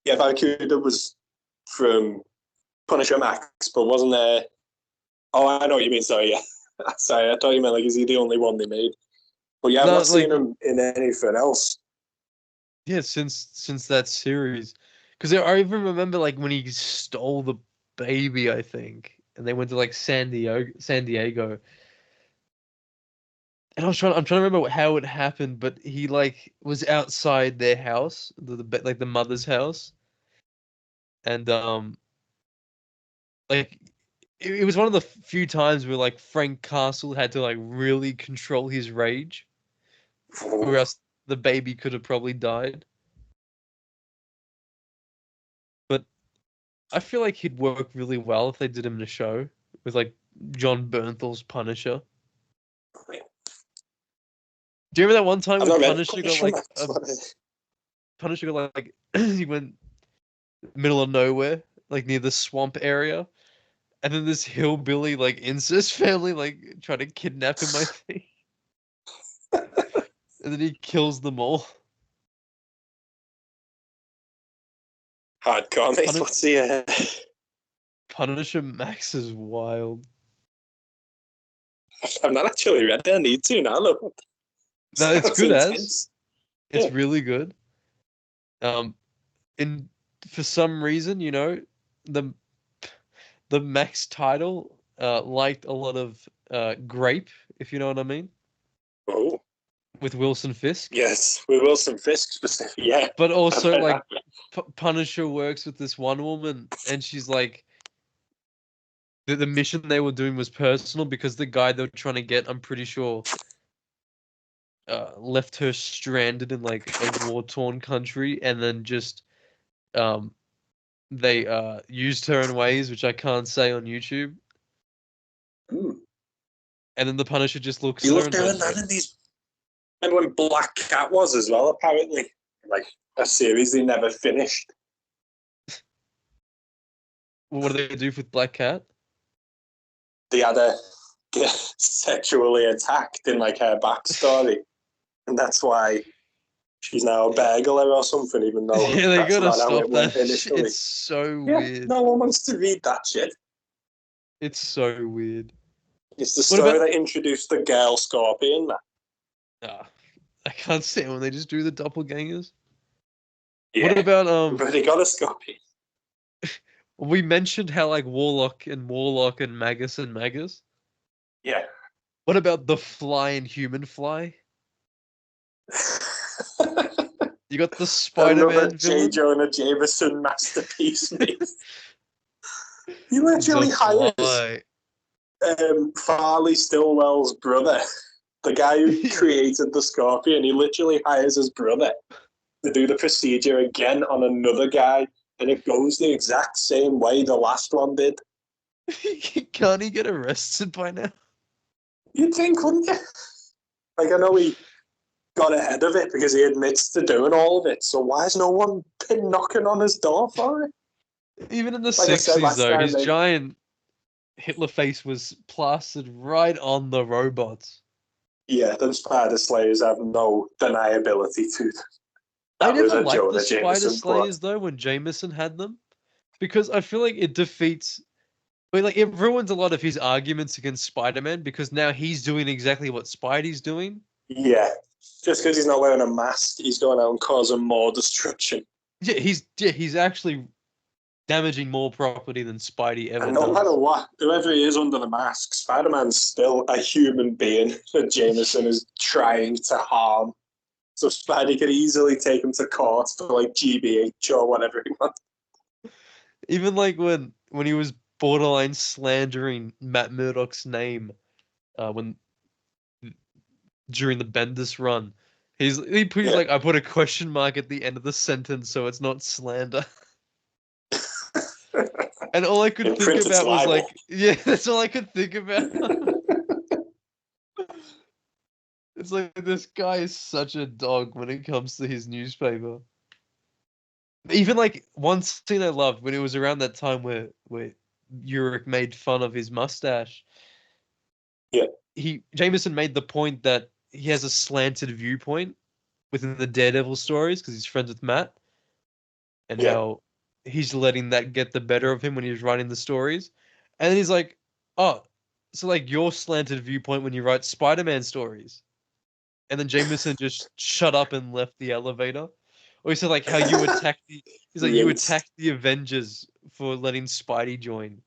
Yeah, Barracuda was from Punisher Max, but wasn't there? Oh, I know what you mean. Sorry, yeah. Sorry, I thought you meant like, is he the only one they made? But yeah, I've No, not seen like him in anything else. yeah, since that series. Because I even remember like when he stole the baby, I think, and they went to like San Diego. And I'm trying to remember how it happened, but he like was outside their house, like the mother's house, and like it was one of the few times where like Frank Castle had to like really control his rage, or else the baby could have probably died. But I feel like he'd work really well if they did him in a show with like John Bernthal's Punisher. Do you remember that one time I've when not read Punisher got Punisher like Max. Punisher got like he went middle of nowhere, like near the swamp area, and then this hillbilly like incest family like try to kidnap him, I think, and then he kills them all. Hardcore, mate. Punish- What's the? Punisher Max is wild. I've not actually read it. I need to now. Look, No, it's sounds good as intense. it's Yeah. really good. Um, in for some reason, the the Max title liked a lot of grape, if you know what I mean, Oh, with Wilson Fisk. yes. With Wilson Fisk specifically. Yeah. But I've also read like that. Punisher works with this one woman, and she's like the mission they were doing was personal because the guy they were trying to get, I'm pretty sure, left her stranded in like a war torn country, and then just um they used her in ways which I can't say on YouTube, Hmm. and then the Punisher just looks You at her love and doing does that in these. And when Black Cat was as well, apparently, like a series they never finished. what do they do with Black Cat? They had her get sexually attacked in like her backstory, and that's why she's now a burglar or something, even though Yeah, they that's gotta not how stop it that. went initially. It's so Yeah, weird. no one wants to read that shit. It's so weird. It's the What story about that introduced the girl scorpion. ah, I can't stand when they just do the doppelgangers. What Yeah, about but he got a scorpion. we mentioned how like Warlock and Magus. Yeah. What about the Fly and Human Fly? You got the Another Spider-Man J. villain, Jonah Jameson masterpiece, mate. He the literally hires Fly. Farley Stillwell's brother The guy who created the Scorpion, he literally hires his brother to do the procedure again on another guy, and it goes the exact same way the last one did. Can't he get arrested by now? You'd think, wouldn't you? Like, I know he got ahead of it because he admits to doing all of it, so why has no one been knocking on his door for it? Even in the Like I said 60s, last though, time, his giant Hitler face was plastered right on the robots. Yeah, the Spider Slayers have no deniability to them. I That was never a liked the Jonah Spider Jameson plot. Slayers, though, when Jameson had them. Because I feel like it defeats... like, it ruins a lot of his arguments against Spider-Man, because now he's doing exactly what Spidey's doing. Yeah, just because he's not wearing a mask, he's going out and causing more destruction. Yeah, he's actually damaging more property than Spidey ever And no does. matter what, whoever he is under the mask, Spider-Man's still a human being that Jameson is trying to harm. So Spidey could easily take him to court for like GBH or whatever he wants. Even like when he was borderline slandering Matt Murdock's name, when during the Bendis run, he's like, I put a question mark at the end of the sentence so it's not slander. And all I could think about was like, yeah, that's all I could think about. It's like, this guy is such a dog when it comes to his newspaper. Even like one scene I loved when it was around that time where Urich made fun of his mustache. Yeah. Jameson made the point that he has a slanted viewpoint within the Daredevil stories because he's friends with Matt, and how he's letting that get the better of him when he's writing the stories. And then he's like, oh, so like your slanted viewpoint when you write Spider-Man stories. And then Jameson just shut up and left the elevator. Or he said like how you attacked you attacked the Avengers for letting Spidey join.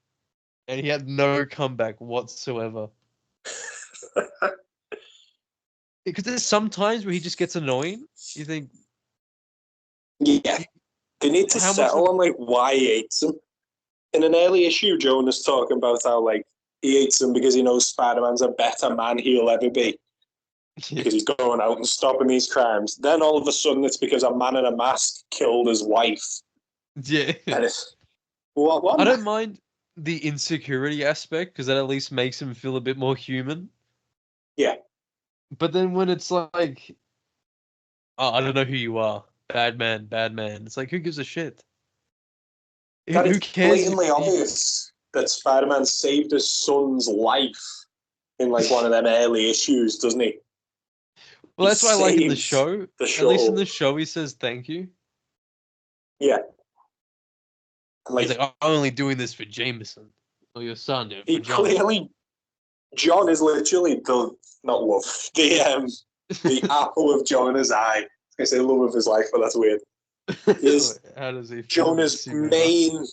And he had no comeback whatsoever. Because there's some times where he just gets annoying. You think, yeah, they need to settle on like why he hates him. In an early issue, Jonah's talking about how like he hates him because he knows Spider-Man's a better man he'll ever be. Because he's going out and stopping these crimes. Then all of a sudden it's because a man in a mask killed his wife. Yeah. And it's, what? I don't mind the insecurity aspect because that at least makes him feel a bit more human. Yeah. But then when it's like, oh, I don't know who you are. Bad man. It's like, who gives a shit? Who cares? Blatantly obvious that Spider-Man saved his son's life in like one of them early issues, doesn't he? Well, that's why I like in the show. At least in the show, he says thank you. Yeah. Like, he's like, I'm only doing this for Jameson. Or your son, dude. He clearly... John is literally the apple of Jonah's eye. I say love of his life, but that's weird. How does he feel? Jonah's main...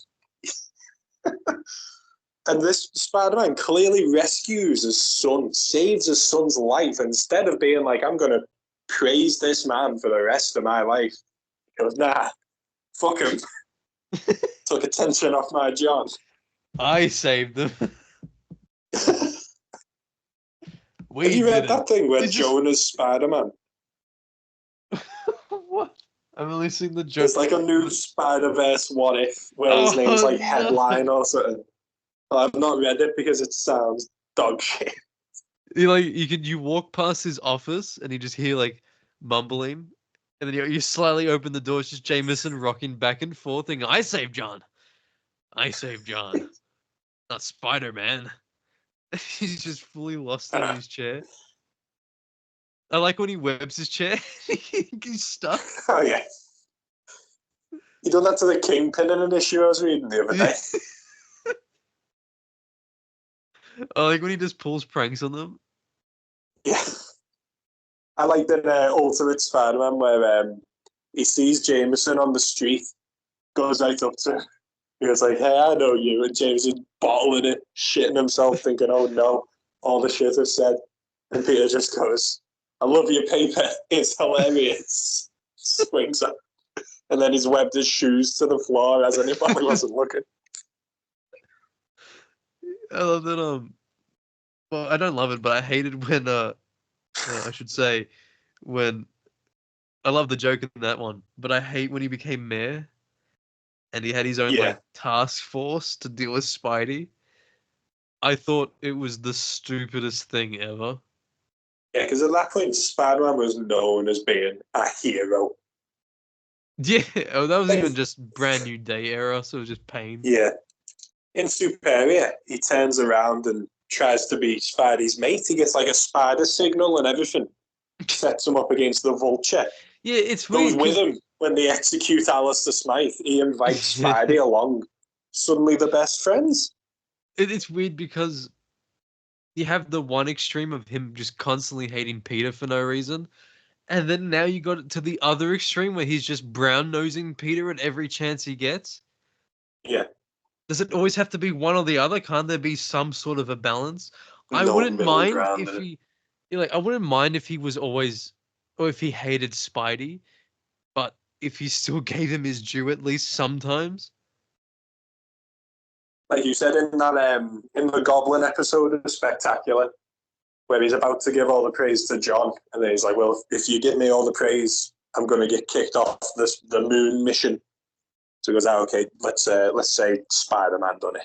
And this Spider-Man clearly rescues his son, saves his son's life, instead of being like, I'm going to praise this man for the rest of my life. He goes, nah, fuck him. Took attention off my John. I saved them. Have you read that thing where Jonah's Spider-Man? What? I've only seen the joke. It's like a new Spider-Verse What If, where his name's like Headline or something. I've not read it because it sounds dog shit. You walk past his office and you just hear like mumbling, and then you slightly open the door. It's just Jameson rocking back and forth, thinking, "I saved John. I saved John. Not Spider-Man." He's just fully lost in his chair. I like when he webs his chair. He's stuck. Oh yeah. He done that to the Kingpin in an issue I was reading the other day. I like when he just pulls pranks on them. Yeah. I like that Ultimate Spider-Man where he sees Jameson on the street, goes right up to him. He was like, hey, I know you. And Jameson bottling it, shitting himself, thinking, oh no, all the shit I've said. And Peter just goes, I love your paper. It's hilarious. Swings up. And then he's webbed his shoes to the floor as anybody wasn't looking. I love that. Well, I don't love it, but I hated when I should say, when I love the joke in that one, but I hate when he became mayor and he had his own Yeah, like task force to deal with Spidey. I thought it was the stupidest thing ever. yeah, because at that point, Spider-Man was known as being a hero. Yeah, oh, that was even Like, just brand new day era, so it was just pain. yeah, in Superia, he turns around and tries to be Spidey's mate. He gets like a spider signal and everything. Sets him up against the Vulture. Yeah, it's Goes weird with because him when they execute Alistair Smythe. He invites Spidey along. Suddenly, the best friends. it's weird because you have the one extreme of him just constantly hating Peter for no reason, and then now you got it to the other extreme where he's just brown nosing Peter at every chance he gets. Yeah, Does it always have to be one or the other? Can't there be some sort of a balance? I no wouldn't middle mind ground if in it. he, I wouldn't mind if he was always, or if he hated Spidey, but if he still gave him his due at least sometimes. Like you said in the Goblin episode of Spectacular, where he's about to give all the praise to John, and then he's like, "Well, if you give me all the praise, I'm going to get kicked off the moon mission." So he goes, "Ah, okay, let's say Spider-Man done it."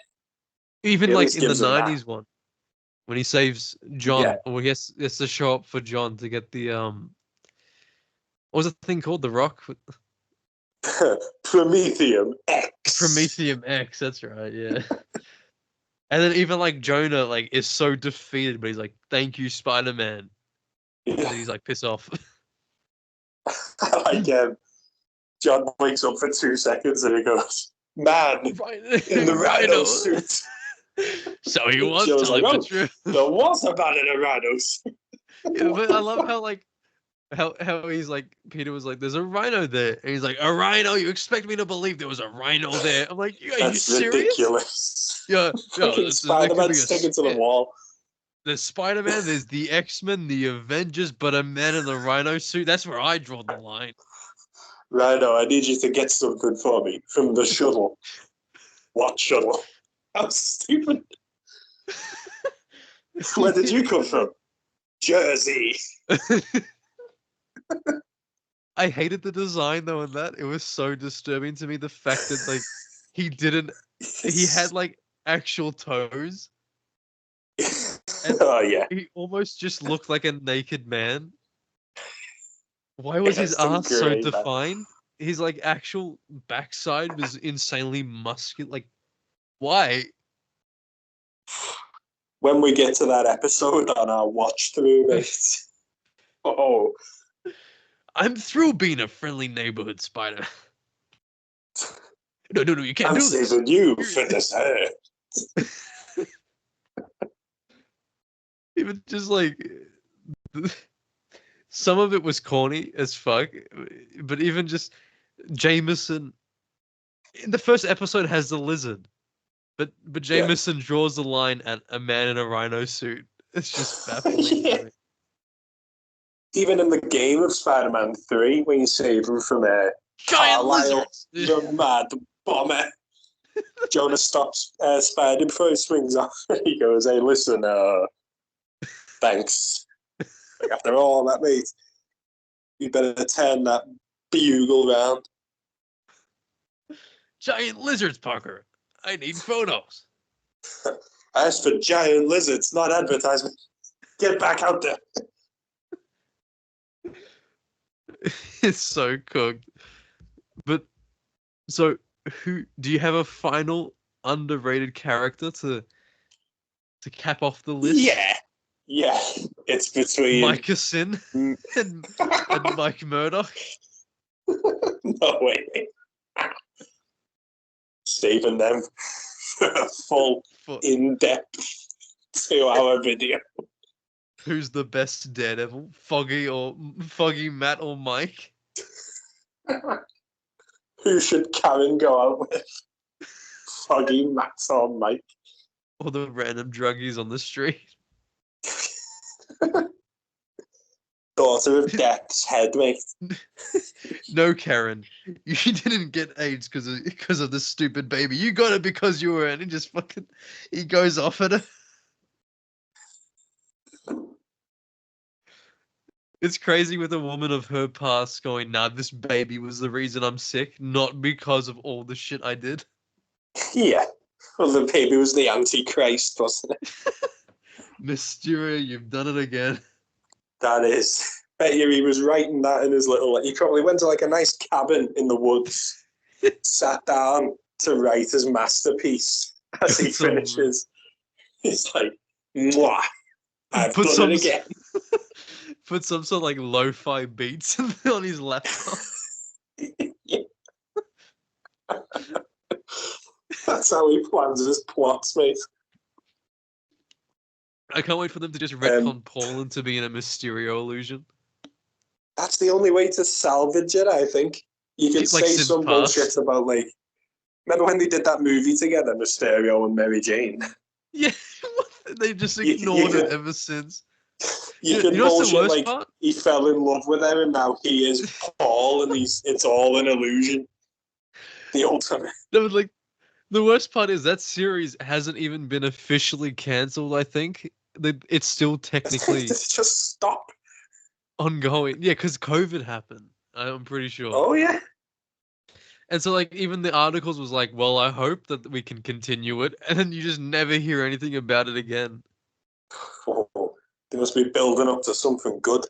Even He at like least in the gives him that. 90s one, when he saves Yeah, John, or he has to show up for John to get the, what was the thing called? The rock? Prometheum X. Prometheum X, that's right, yeah. And then even like Jonah like is so defeated, but he's like, "Thank you, Spider-Man," and Yeah, then he's like, "Piss off." like John wakes up for 2 seconds and he goes, "Man Right, in the rhino Rhino. suit." So he was Joe's like, telling the "Oh, truth. there was a man in a rhino suit." Yeah, but I love how like how he's like Peter was like, "There's a rhino there," and he's like, "A rhino? You expect me to believe there was a rhino there?" I'm like, "Are you That's serious?" ridiculous. Yeah, yeah. Fucking There could Spider-Man be a sticking to the yeah, wall. there's Spider-Man, there's the X-Men, the Avengers, but a man in a rhino suit. That's where I draw the line. Rhino, I need you to get something for me from the shuttle. What shuttle? How stupid. Where did you come from? Jersey. I hated the design though in that. It was so disturbing to me the fact that like he didn't he had like actual toes and Oh yeah. he almost just looked like a naked man. Why was his Yes, ass so great. defined? His like actual backside was insanely muscular. Like why? When we get to that episode on our watch through, mate. Oh, I'm through being a friendly neighborhood spider. No, no, no, you can't I'm do this. saving you for dessert. Even just like some of it was corny as fuck, but even just Jameson in the first episode has the lizard, but Yeah. Jameson draws the line at a man in a rhino suit. It's just baffling to Yeah. me. Even in the game of Spider-Man 3, when you save him from Giant Carlisle, lizards. the mad bomber, Jonah stops Spider before he swings off. He goes, "Hey, listen, thanks. Like, after all that, mate, you better turn that bugle round." Giant lizards, Parker. I need photos. As for giant lizards, not advertisement. Get back out there. It's so cooked. But so who do you have a final underrated character to cap off the list? Yeah. Yeah. It's between. Micah no and Mike Murdoch. way. Saving them for a full, For in depth 2 hour video. who's the best Daredevil? Foggy Matt or Mike? Who should Karen go out with? Foggy, Max, or Mike? Or the random druggies on the street? Daughter of Death's head, mate. No, Karen, you didn't get AIDS because of this stupid baby. You got it because you were, and he just fucking he goes off at her. It's crazy with a woman of her past going, nah, this baby was the reason I'm sick, not because of all the shit I did. Yeah. Well, the baby was the Antichrist, wasn't it? Mysterio, you've done it again. That is. Bet you he was writing that in his little. He probably went to like a nice cabin in the woods, sat down to write his masterpiece as he finishes. He's like, mwah, I've done it again. Put some sort of like lo-fi beats on his laptop. That's how he plans his plots, mate. I can't wait for them to just retcon Paul into being a Mysterio illusion. That's the only way to salvage it, I think. You could Like say some bullshit about, like, remember when they did that movie together, Mysterio and Mary Jane? Yeah, they just ignored it ever since. You could bullshit like part? He fell in love with her and now he is Paul and it's all an illusion. The ultimate. No, like the worst part is that series hasn't even been officially cancelled. I think it's still technically just stop ongoing. Yeah, because COVID happened. I'm pretty sure. Oh yeah. And so, like, even the articles was like, well, I hope that we can continue it. And then you just never hear anything about it again. Oh, they must be building up to something good.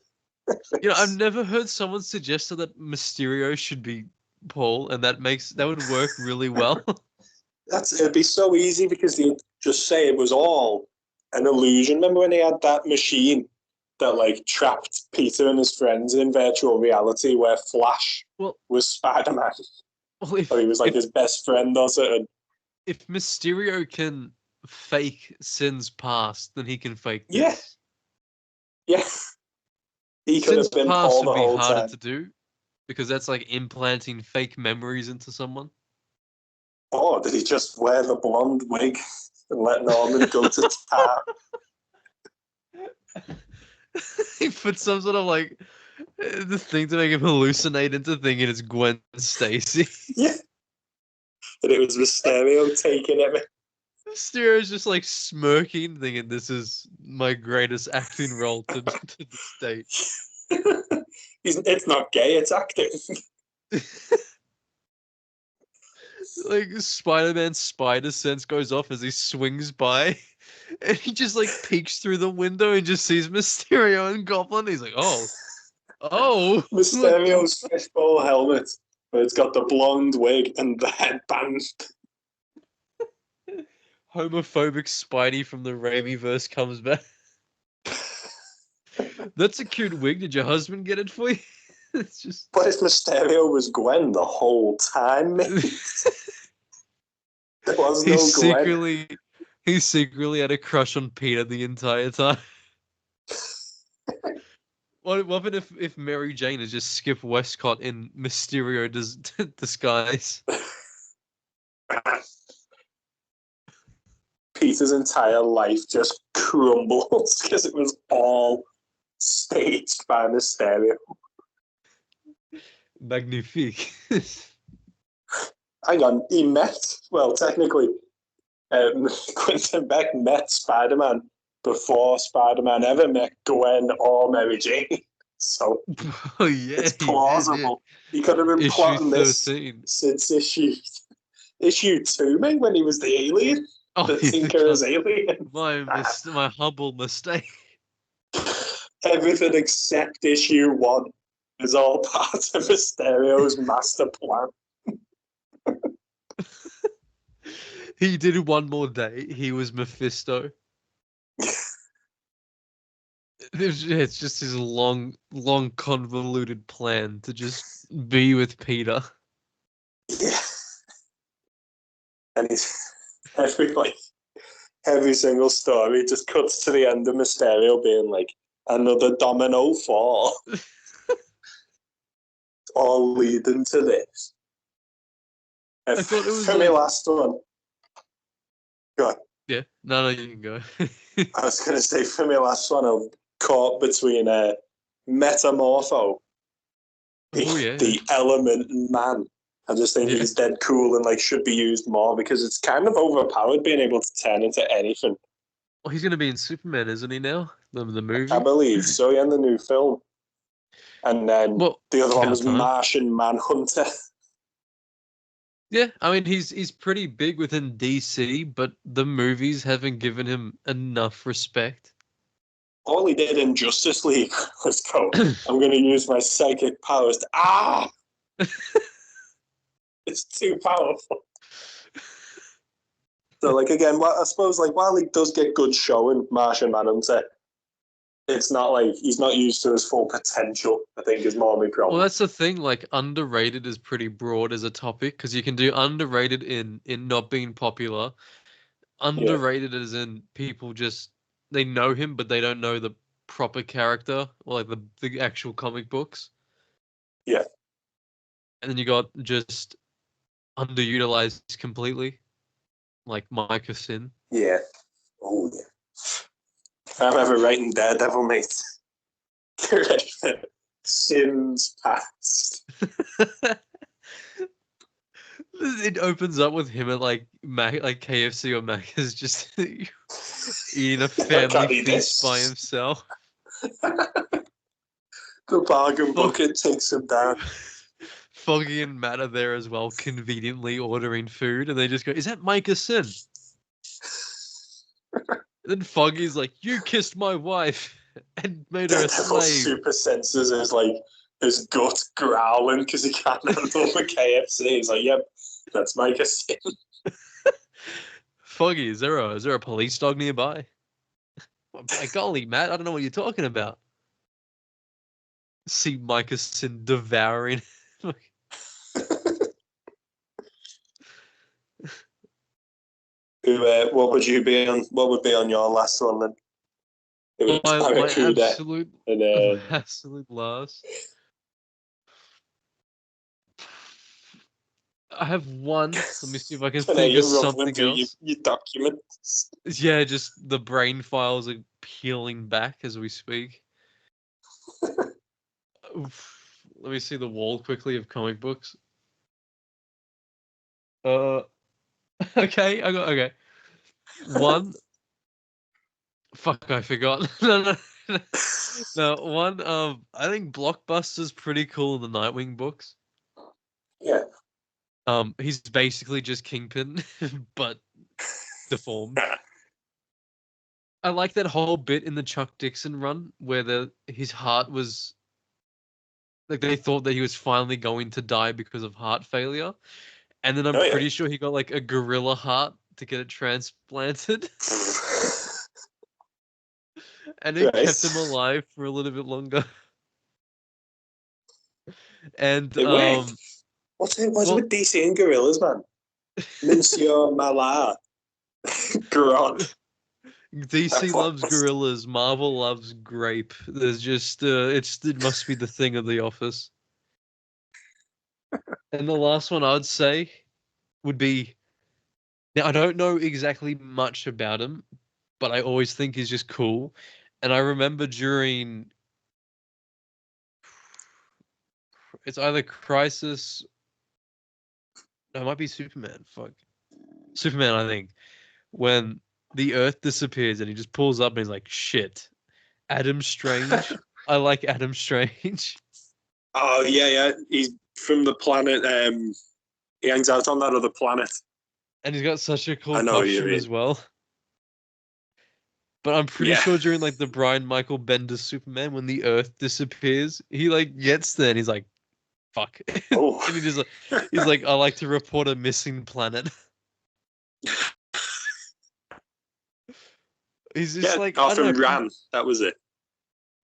You know, I've never heard someone suggest that Mysterio should be Paul, and that would work really well. It'd be so easy because they'd just say it was all an illusion. Remember when they had that machine that like trapped Peter and his friends in virtual reality where Flash was Spider-Man? Well, or he was like his best friend or something. If Mysterio can fake sins past, then he can fake this. Yeah. He could have been Paul the whole time. Sins past would be harder to do because that's like implanting fake memories into someone. Oh, did he just wear the blonde wig and let Norman go to town? He put some sort of like the thing to make him hallucinate into thinking it's Gwen Stacy. Yeah. And it was Mysterio taking him. Mysterio's just like smirking, thinking this is my greatest acting role to this date. It's not gay, it's acting. Like Spider-Man's spider sense goes off as he swings by, and he just like peeks through the window and just sees Mysterio and Goblin. He's like, oh. Mysterio's fishbowl helmet, but it's got the blonde wig and the headband. Homophobic Spidey from the Raimiverse comes back. That's a cute wig. Did your husband get it for you? It's just. But if Mysterio was Gwen the whole time, mate. There was no Gwen. He secretly had a crush on Peter the entire time. What if Mary Jane is just Skip Westcott in Mysterio disguise? Peter's entire life just crumbles because it was all staged by Mysterio. Magnifique. Hang on, technically, Quentin Beck met Spider-Man before Spider-Man ever met Gwen or Mary Jane. So it's plausible. He could have been plotting this since issue 2, mate, when he was the alien. The Tinker's alien. My humble mistake. Everything except issue 1 is all part of Mysterio's master plan. He did one more day. He was Mephisto. It's just his long, convoluted plan to just be with Peter. Yeah. And every single story just cuts to the end of Mysterio being like, another domino fall. All leading to this. I thought it was for my last one. Go on. Yeah, no, you can go. I was going to say, for my last one, I'm caught between Metamorpho, the element man. I just think he's dead cool and like should be used more because it's kind of overpowered being able to turn into anything. Well, he's going to be in Superman, isn't he now? The movie? I believe so, yeah, in the new film. And then Well, the other one about was time. Martian Manhunter. Yeah, I mean he's pretty big within DC, but the movies haven't given him enough respect. All he did in Justice League was go, I'm going to use my psychic powers to, it's too powerful. So, like, again, well, I suppose, like, while he does get good show in Martian Manhunter, it's not like he's not used to his full potential, I think, is more my Well, problem. that's the thing. Like underrated is pretty broad as a topic because you can do underrated in not being popular. Yeah, Underrated as in people just they know him, but they don't know the proper character or like the actual comic books. yeah, And then you got just underutilized completely, like Micah Sin. yeah. Oh, yeah. If I'm ever writing Daredevil, mate, get ready for Sins Past. It opens up with him at like Mac, like KFC or Macca's, just eating a I family can't eat feast by this. himself. The bargain Fog- bucket takes him down. Foggy and Matt are there as well, conveniently ordering food, and they just go, "Is that Micah Sin?" And then Foggy's like, "You kissed my wife and made her a Daredevil slave." super senses is like his gut growling because he can't handle the KFC. He's like, yep, that's Micah Sin. Foggy, is there a police dog nearby? By golly, Matt, I don't know what you're talking about. See Micah Sin devouring. What would you be on? What would be on your last one then? It was My Barracuda absolute and my absolute last. I have one. Let me see if I can and then think of you're ruffling something through else. your documents. Yeah, just the brain files are peeling back as we speak. Oof. Let me see the wall quickly of comic books. Uh, okay, I got okay. One, fuck, I forgot. No, no. One, I think Blockbuster's pretty cool in the Nightwing books. Yeah. He's basically just Kingpin, but deformed. I like that whole bit in the Chuck Dixon run where his heart was like they thought that he was finally going to die because of heart failure, and then I'm Oh yeah. pretty sure he got like a gorilla heart to get it transplanted, and it kept him Right. alive for a little bit longer. And It worked. What's it well, with DC and gorillas, man? Monsieur Malar. Grant. DC loves gorillas, Marvel loves grape. There's just it must be the thing of the office. And the last one I'd say would be now I don't know exactly much about him, but I always think he's just cool. And I remember during it's either Crisis, no, it might be Superman. Fuck, Superman. I think when the Earth disappears and he just pulls up and he's like, "Shit, Adam Strange." I like Adam Strange, Oh yeah, yeah. He's from the planet. He hangs out on that other planet. and he's got such a cool I know what you costume mean. as well. But I'm pretty Yeah. sure during like the Brian Michael Bendis Superman, when the Earth disappears, he like gets there and he's like, "Fuck," and Oh. he just like he's like, "I like to report a missing planet." He's just Yeah. like I Off don't know. and ran. That was it.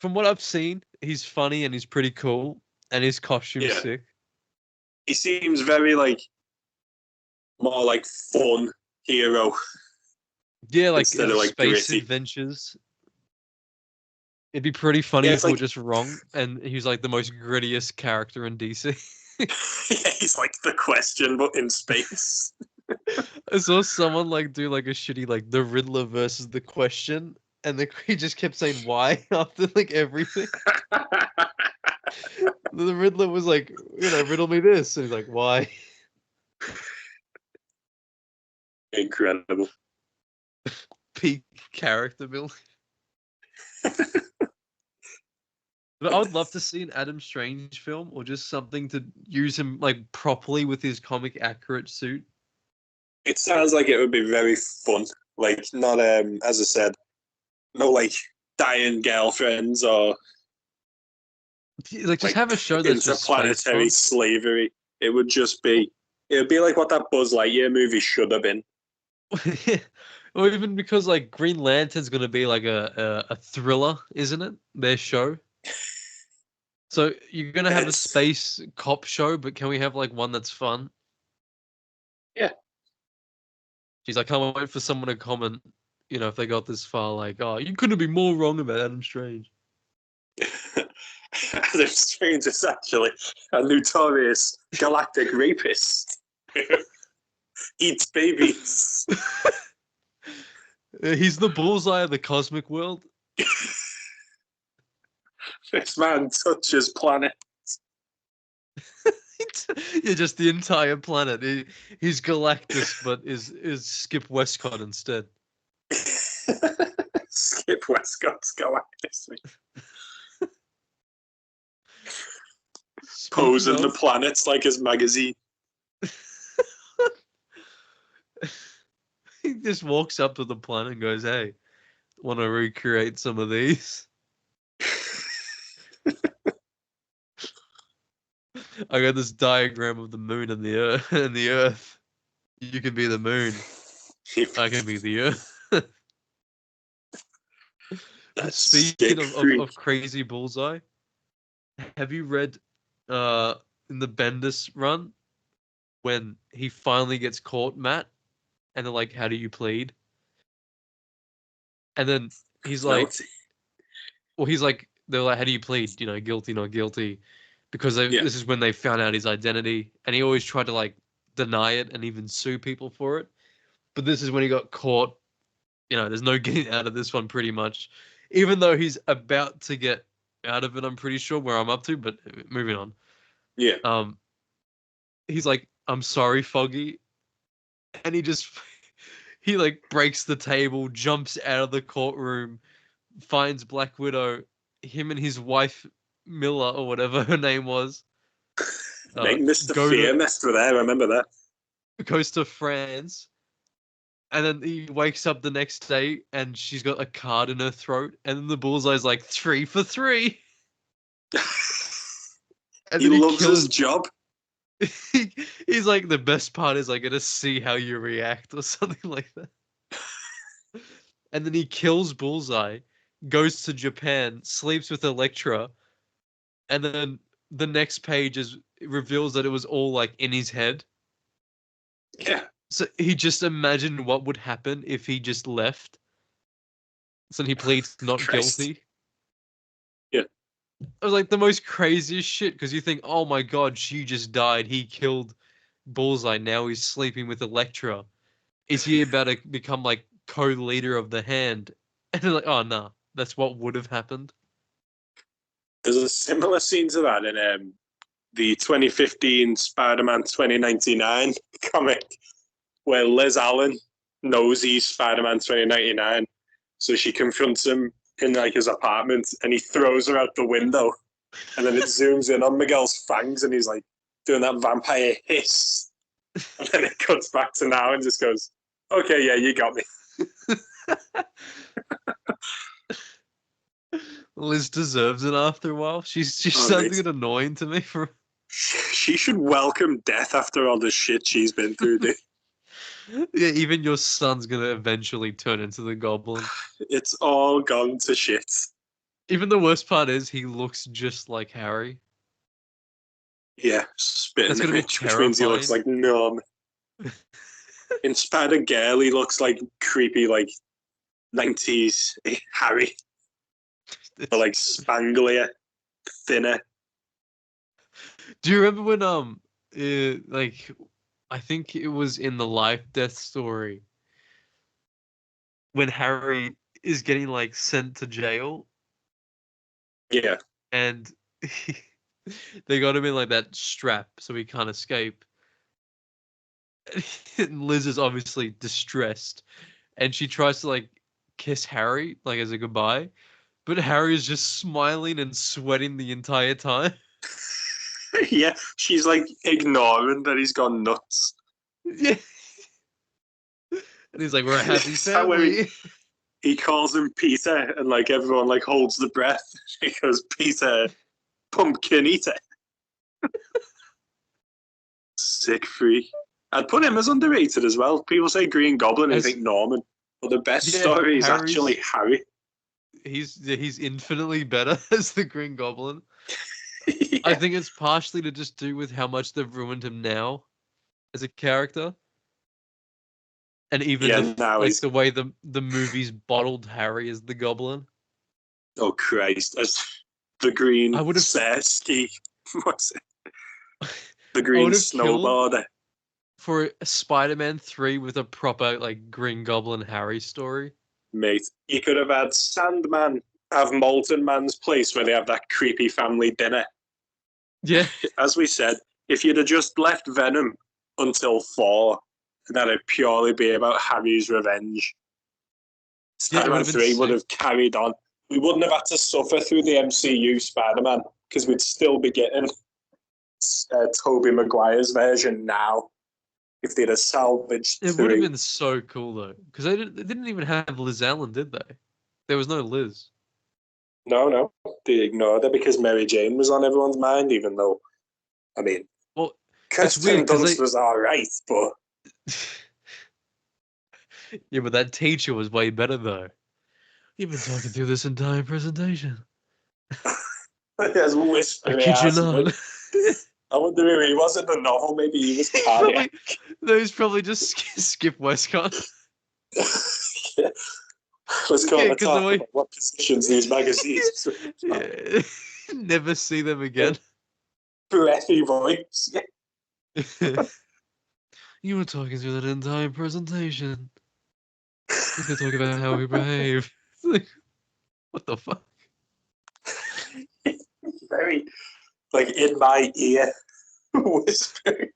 From what I've seen, he's funny and he's pretty cool, and his costume's Yeah. sick. He seems very like more like fun hero Yeah, like instead of like space gritty. adventures. It'd be pretty funny Yeah, if it's it were like just wrong, and he was like the most grittiest character in DC. yeah, he's like the question, but in space. I saw someone like do like a shitty like the Riddler versus the Question, and he just kept saying why after like everything. The Riddler was like, riddle me this, and he's like, why? Incredible. Peak character building. But I would love to see an Adam Strange film, or just something to use him like properly with his comic accurate suit. It sounds like it would be very fun. Like, not as I said, no like dying girlfriends or Like, just like have a show that's just space interplanetary fun. slavery. It would be like what that Buzz Lightyear movie should have been. Or even because like Green Lantern's gonna be like a thriller, isn't it? Their show. So you're gonna have a It's space cop show, but can we have like one that's fun? yeah. Jeez, I can't wait for someone to comment, if they got this far, like, oh, you couldn't be more wrong about Adam Strange. Adam Strange is actually a notorious galactic rapist. Eats babies. He's the bullseye of the cosmic world. This man touches planet. Yeah, just the entire planet. He's Galactus, but is Skip Westcott instead. Skip Westcott's Galactus. Posing the planets like his magazine. He just walks up to the planet and goes, "Hey, want to recreate some of these?" I got this diagram of the moon and the earth. And the earth. You can be the moon. I can be the earth. Speaking of crazy bullseye, have you read in the Bendis run when he finally gets caught, Matt, and they're like, "How do you plead?" And then he's like, they're like, "How do you plead? Guilty, not guilty," because this is when they found out his identity, and he always tried to like deny it and even sue people for it. But this is when he got caught. There's no getting out of this one, pretty much. Even though he's about to get out of it, I'm pretty sure where I'm up to. But moving on. Yeah. He's like, "I'm sorry, Foggy," and he like breaks the table, jumps out of the courtroom, finds Black Widow, him and his wife Miller or whatever her name was. Make Mr. Fear messed with her. I remember that. Goes to France, and then he wakes up the next day and she's got a card in her throat, and then the bullseye's like 3 for 3. And he loves his job. He's like, the best part is I get to see how you react or something like that. And then he kills Bullseye, goes to Japan, sleeps with Elektra, and then the next page reveals that it was all like in his head. Yeah. So he just imagined what would happen if he just left. So he pleads not guilty. Yeah. It was like the most craziest shit, because you think, oh my god, she just died. He killed Bullseye. Now he's sleeping with Elektra. Is he about to become like co-leader of the Hand? And they're like, oh no, that's what would have happened. There's a similar scene to that in the 2015 Spider-Man 2099 comic, where Liz Allen knows he's Spider-Man 2099, so she confronts him in like his apartment, and he throws her out the window, and then it zooms in on Miguel's fangs, and he's like doing that vampire hiss, and then it cuts back to now and just goes, "Okay, yeah, you got me." Liz deserves it after a while. She's starting to get annoying to me. She should welcome death after all the shit she's been through, dude. Yeah, even your son's gonna eventually turn into the Goblin. It's all gone to shit. Even the worst part is he looks just like Harry. Yeah, spitting That's gonna be which means he looks like numb. In Spider-Girl, he looks like creepy, like 90s Harry. But like spanglier, thinner. Do you remember when like I think it was in the Life Death story when Harry is getting like sent to jail? Yeah. And they got him in like that strap so he can't escape. And Liz is obviously distressed, and she tries to like kiss Harry like as a goodbye, but Harry is just smiling and sweating the entire time. Yeah, she's like ignoring that he's gone nuts. Yeah. And he's like, we're a happy It's that way family. he calls him Peter, and like everyone like holds the breath. He goes, Peter, pumpkin eater. Sick free. I'd put him as underrated as well. People say Green Goblin and think Norman, but the best story is actually Harry. He's infinitely better as the Green Goblin. Yeah. I think it's partially to just do with how much they've ruined him now as a character. And even the way the movies bottled Harry as the Goblin. Oh Christ! As the Green Cersei. What's it? The Green Snowboarder. For Spider-Man 3 with a proper like Green Goblin Harry story. Mate, you could have had Sandman have Molten Man's place where they have that creepy family dinner. Yeah. As we said, if you'd have just left Venom until 4, that'd purely be about Harry's revenge. Spider-Man 3 would have carried on. We wouldn't have had to suffer through the MCU Spider-Man because we'd still be getting Tobey Maguire's version now if they'd have salvaged It would have been so cool though, because they didn't even have Liz Allen, did they? There was no Liz. No, they ignored her because Mary Jane was on everyone's mind, even though, I mean, well, Kirsten Dunst was all right, but yeah, but that teacher was way better though. You've been talking through this entire presentation. Yes, whispery I kid you not. I wonder who he was in the novel. Maybe he was cardiac. No, he's probably just Skip Westcott. Yeah. Let's go on the top about what positions these magazines. Yeah. Never see them again. Breathy voice. Yeah. You were talking through that entire presentation. He's gonna talk about how we behave. Like, what the fuck? Very, like, in my ear whispering.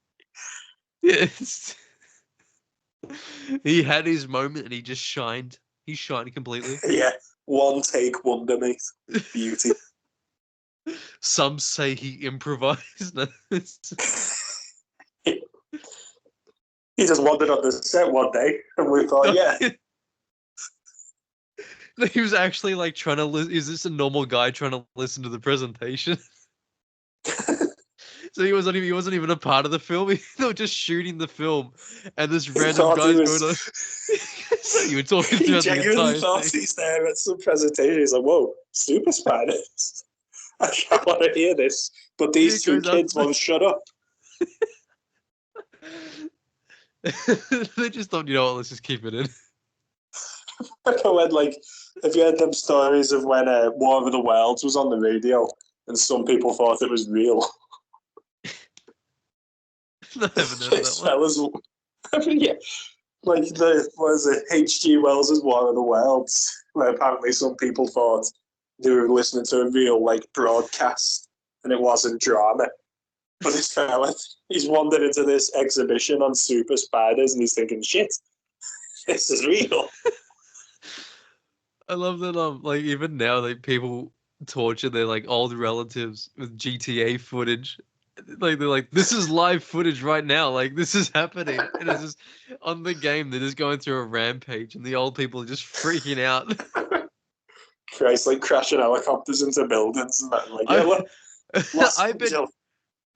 Yes. He had his moment and he just shined. He shined completely. Yeah. One take wonder, mate. Beauty. Some say he improvised. He just wandered on the set one day and we thought, yeah. He was actually like trying to listen. Is this a normal guy trying to listen to the presentation? So he wasn't even a part of the film. They were just shooting the film, and this random guy's going on. So you were talking throughout the entire thing. He genuinely thought he's there at some presentation. He's like, "Whoa, super spiders! I can't want to hear this." But these two kids won't shut up. They just thought, you know what? Let's just keep it in. When, like, have you heard them stories of when War of the Worlds was on the radio and some people thought it was real? I haven't heard that one. I mean, yeah, like H.G. Wells' War of the Worlds, where apparently some people thought they were listening to a real like broadcast and it wasn't drama. But this fella, he's wandered into this exhibition on super spiders and he's thinking, shit, this is real. I love that like even now like people torture their like old relatives with GTA footage. Like they're like, this is live footage right now, like this is happening. And it's just on the game, they're just going through a rampage and the old people are just freaking out. Christ, like crashing helicopters into buildings and that, like,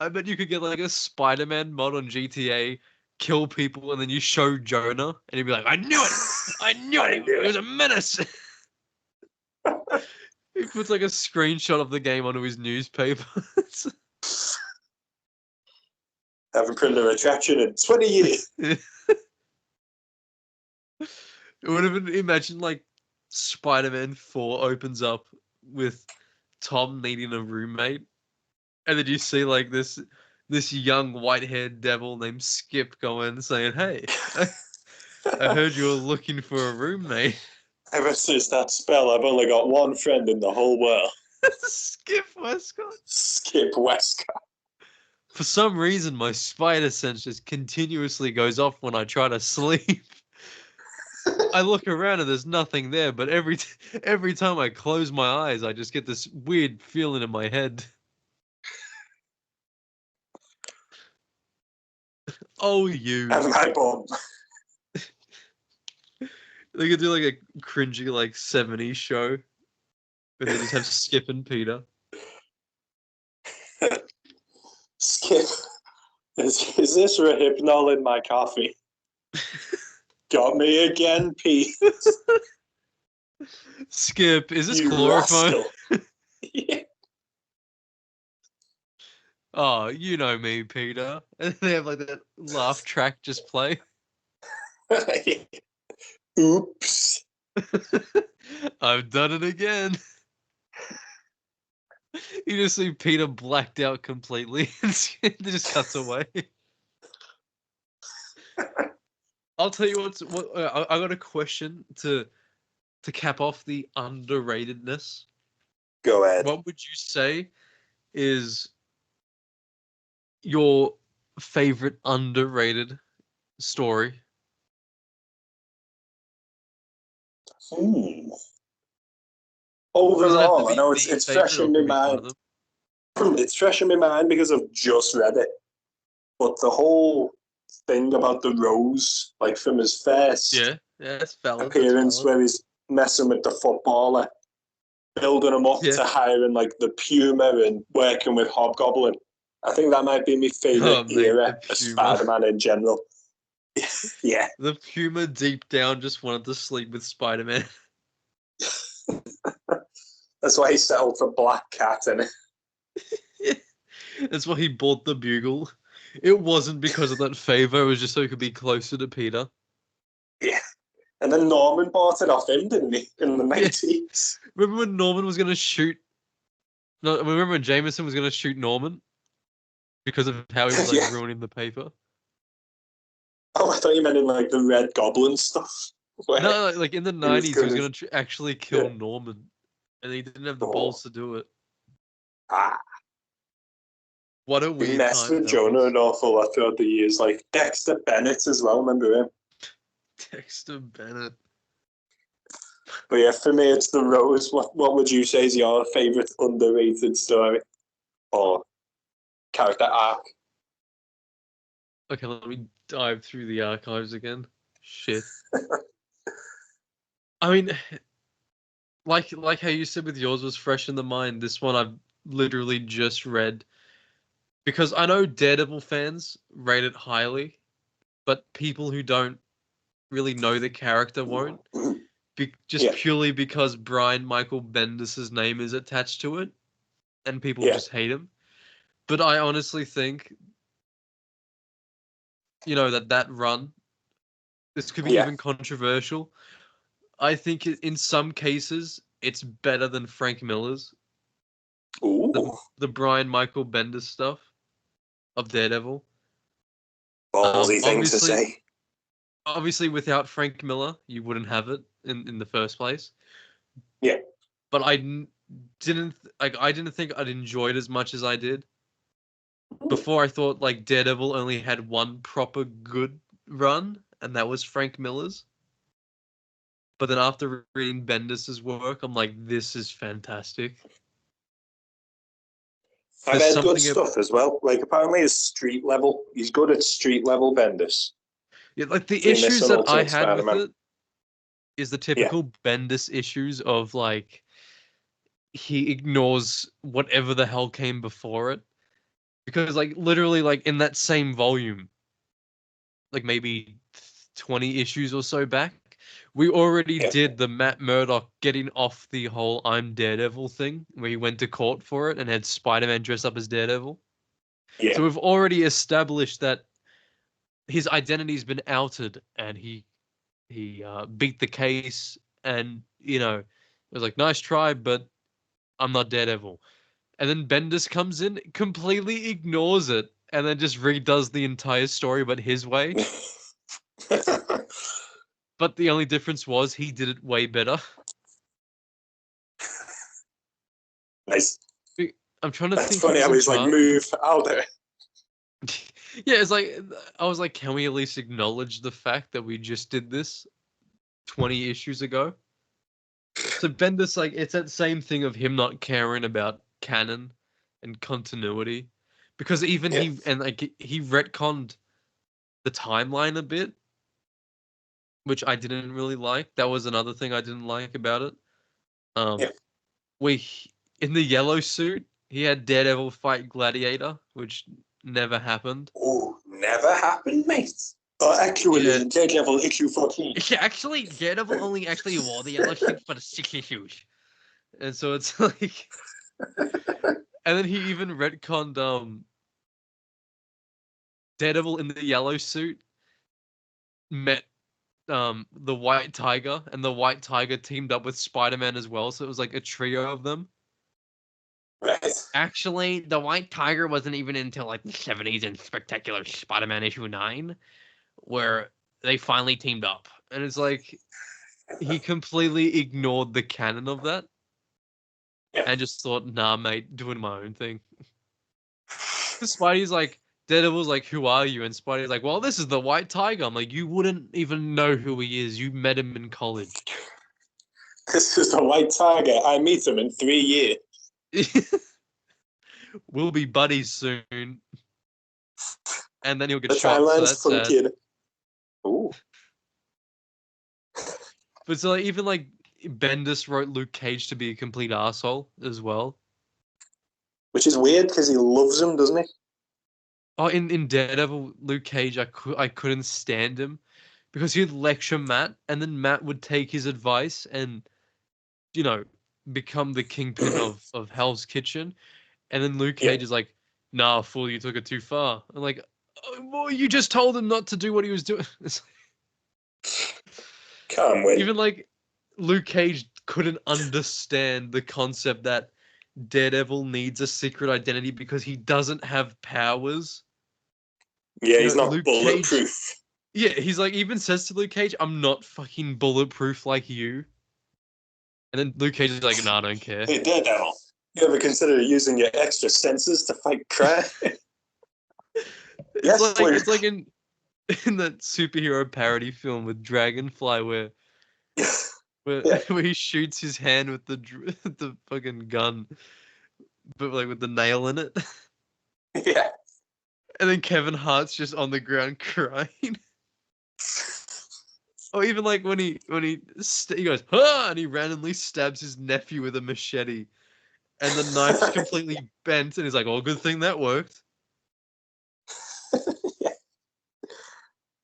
I bet you could get like a Spider-Man mod on GTA, kill people, and then you show Jonah, and he'd be like, I knew it! I knew it! It was a menace! He puts like a screenshot of the game onto his newspaper. Haven't printed a retraction in 20 years. It would have been, imagine like Spider-Man 4 opens up with Tom needing a roommate, and then you see like this young white-haired devil named Skip going saying, "Hey, I heard you were looking for a roommate." Ever since that spell, I've only got one friend in the whole world. Skip Westcott. Skip Westcott. For some reason, my spider sense just continuously goes off when I try to sleep. I look around and there's nothing there, but every time I close my eyes, I just get this weird feeling in my head. Oh, you. And my bum. They could do like a cringy like 70s show where they just have Skip and Peter. Skip. Is this Rohypnol in my coffee? Got me again, Pete. Skip, is this You chloroform? rascal. Yeah. Oh, you know me, Peter. And they have like that laugh track just play. Oops. I've done it again. You just see Peter blacked out completely and it just cuts away. I'll tell you what I got a question to cap off the underratedness. Go ahead. What would you say is your favorite underrated story? Doesn't have to Overall, I be know the it's favorite, fresh or in it my could be one of mind. them. It's fresh in my mind because I've just read it. But the whole thing about the rose, like from his first Yeah, that's valid. appearance, where he's messing with the footballer, building him up Yeah. to hiring like the Puma and working with Hobgoblin. I think that might be my favorite era of Spider-Man in general. Yeah. The Puma deep down just wanted to sleep with Spider-Man. That's why he settled for Black Cat, and That's why he bought the bugle. It wasn't because of that favor, it was just so he could be closer to Peter. yeah. And then Norman bought it off him, didn't he, in the 90s? Remember when Norman was going to shoot... No, remember when Jameson was going to shoot Norman? Because of how he was like ruining the paper? Oh, I thought you meant in like the Red Goblin stuff. No, like in the 90s, he was going to actually kill Yeah. Norman. And he didn't have the balls to do it. Ah. What a He weird messed time with that Jonah was. an awful lot throughout the years. Like Dexter Bennett as well, remember him? Dexter Bennett. But yeah, for me, it's the Rose. What would you say is your favourite underrated story or character arc? Okay, let me dive through the archives again. Shit. I mean, like how you said with yours was fresh in the mind, this one I've literally just read. Because I know Daredevil fans rate it highly, but people who don't really know the character won't. Just purely because Brian Michael Bendis' name is attached to it, and people just hate him. But I honestly think, that run, this could be even controversial. I think in some cases it's better than Frank Miller's. Ooh. The Brian Michael Bendis stuff of Daredevil. Ballsy thing to say. Obviously, without Frank Miller, you wouldn't have it in the first place. Yeah. But I didn't think I'd enjoy it as much as I did. Before, I thought like Daredevil only had one proper good run, and that was Frank Miller's. But then after reading Bendis's work, I'm like, this is fantastic. I've had good stuff as well. Like apparently his street level, he's good at street level Bendis. Yeah, like the issues that I had Spider-Man. with it is the typical Bendis issues of like he ignores whatever the hell came before it. Because like literally like in that same volume, like maybe 20 issues or so back, we already did the Matt Murdock getting off the whole I'm Daredevil thing, where he went to court for it and had Spider-Man dress up as Daredevil. Yeah. So we've already established that his identity's been outed, and he beat the case, and it was like, nice try, but I'm not Daredevil. And then Bendis comes in, completely ignores it, and then just redoes the entire story, but his way. But the only difference was he did it way better. Nice. I'm trying to That's think. funny how he's like, move out there. Yeah, it's like I was like, can we at least acknowledge the fact that we just did this? 20 issues ago. So Bendis, like, it's that same thing of him not caring about canon and continuity, because even he retconned the timeline a bit, which I didn't really like. That was another thing I didn't like about it. In the yellow suit, he had Daredevil fight Gladiator, which never happened. Oh, never happened, mate. Actually, Daredevil issue 14. Yeah, actually, Daredevil only actually wore the yellow suit for the 6 issues. And so it's like... And then he even retconned Daredevil in the yellow suit met the White Tiger, and the White Tiger teamed up with Spider-Man as well, so it was like a trio of them. Right. Actually, the White Tiger wasn't even until like the 70s in Spectacular Spider-Man issue 9, where they finally teamed up. And it's like, he completely ignored the canon of that. And just thought, nah, mate, doing my own thing. Spidey's like, Daredevil's like, who are you? And Spidey's like, well, this is the White Tiger. I'm like, you wouldn't even know who he is. You met him in college. This is the White Tiger. I meet him in 3 years. We'll be buddies soon. And then he'll get the shot. Timeline's So that's sad. kid. Ooh. But so like, even like Bendis wrote Luke Cage to be a complete asshole as well. Which is weird because he loves him, doesn't he? Oh, in Daredevil, Luke Cage, I couldn't stand him because he'd lecture Matt, and then Matt would take his advice and, you know, become the kingpin of Hell's Kitchen. And then Luke Cage is like, nah, fool, you took it too far. I'm like, oh, well, you just told him not to do what he was doing. Can't win. Even like Luke Cage couldn't understand the concept that Daredevil needs a secret identity because he doesn't have powers. Yeah, he's not bulletproof. Cage, he's like, even says to Luke Cage, I'm not fucking bulletproof like you. And then Luke Cage is like, nah, I don't care. Hey, Daredevil, you ever consider using your extra senses to fight crime? It's like in that superhero parody film with Dragonfly where he shoots his hand with the fucking gun, but like with the nail in it. Yeah. And then Kevin Hart's just on the ground crying. Or even like when he goes, ah, and he randomly stabs his nephew with a machete, and the knife's completely bent, and he's like, "Oh, good thing that worked." Yeah.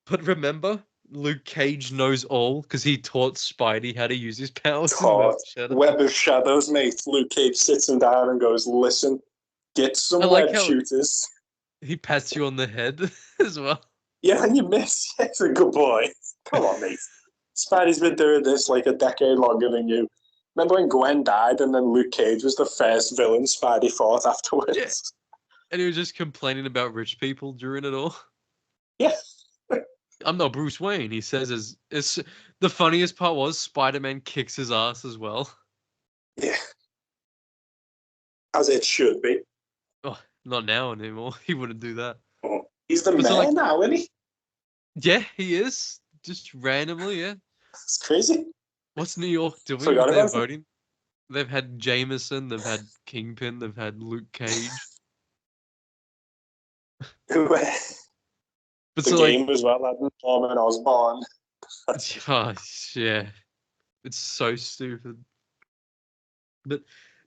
But remember, Luke Cage knows all because he taught Spidey how to use his powers. Web of Shadows, mate. Luke Cage sits him down and goes, "Listen, get some web shooters." He pats you on the head as well. Yeah, and you miss. That's a good boy. Come on, mate. Spidey's been doing this like a decade longer than you. Remember when Gwen died and then Luke Cage was the first villain Spidey fought afterwards? Yeah. And he was just complaining about rich people during it all. Yeah. I'm not Bruce Wayne, he says. It's the funniest part was Spider-Man kicks his ass as well. Yeah. As it should be. Oh, not now anymore. He wouldn't do that. Oh, he's the mayor now, isn't he? Yeah, he is. Just randomly, yeah. It's crazy. What's New York doing with their voting? They've had Jameson, they've had Kingpin, they've had Luke Cage. But the game as well, had Norman Osborn. Oh, yeah. It's so stupid. But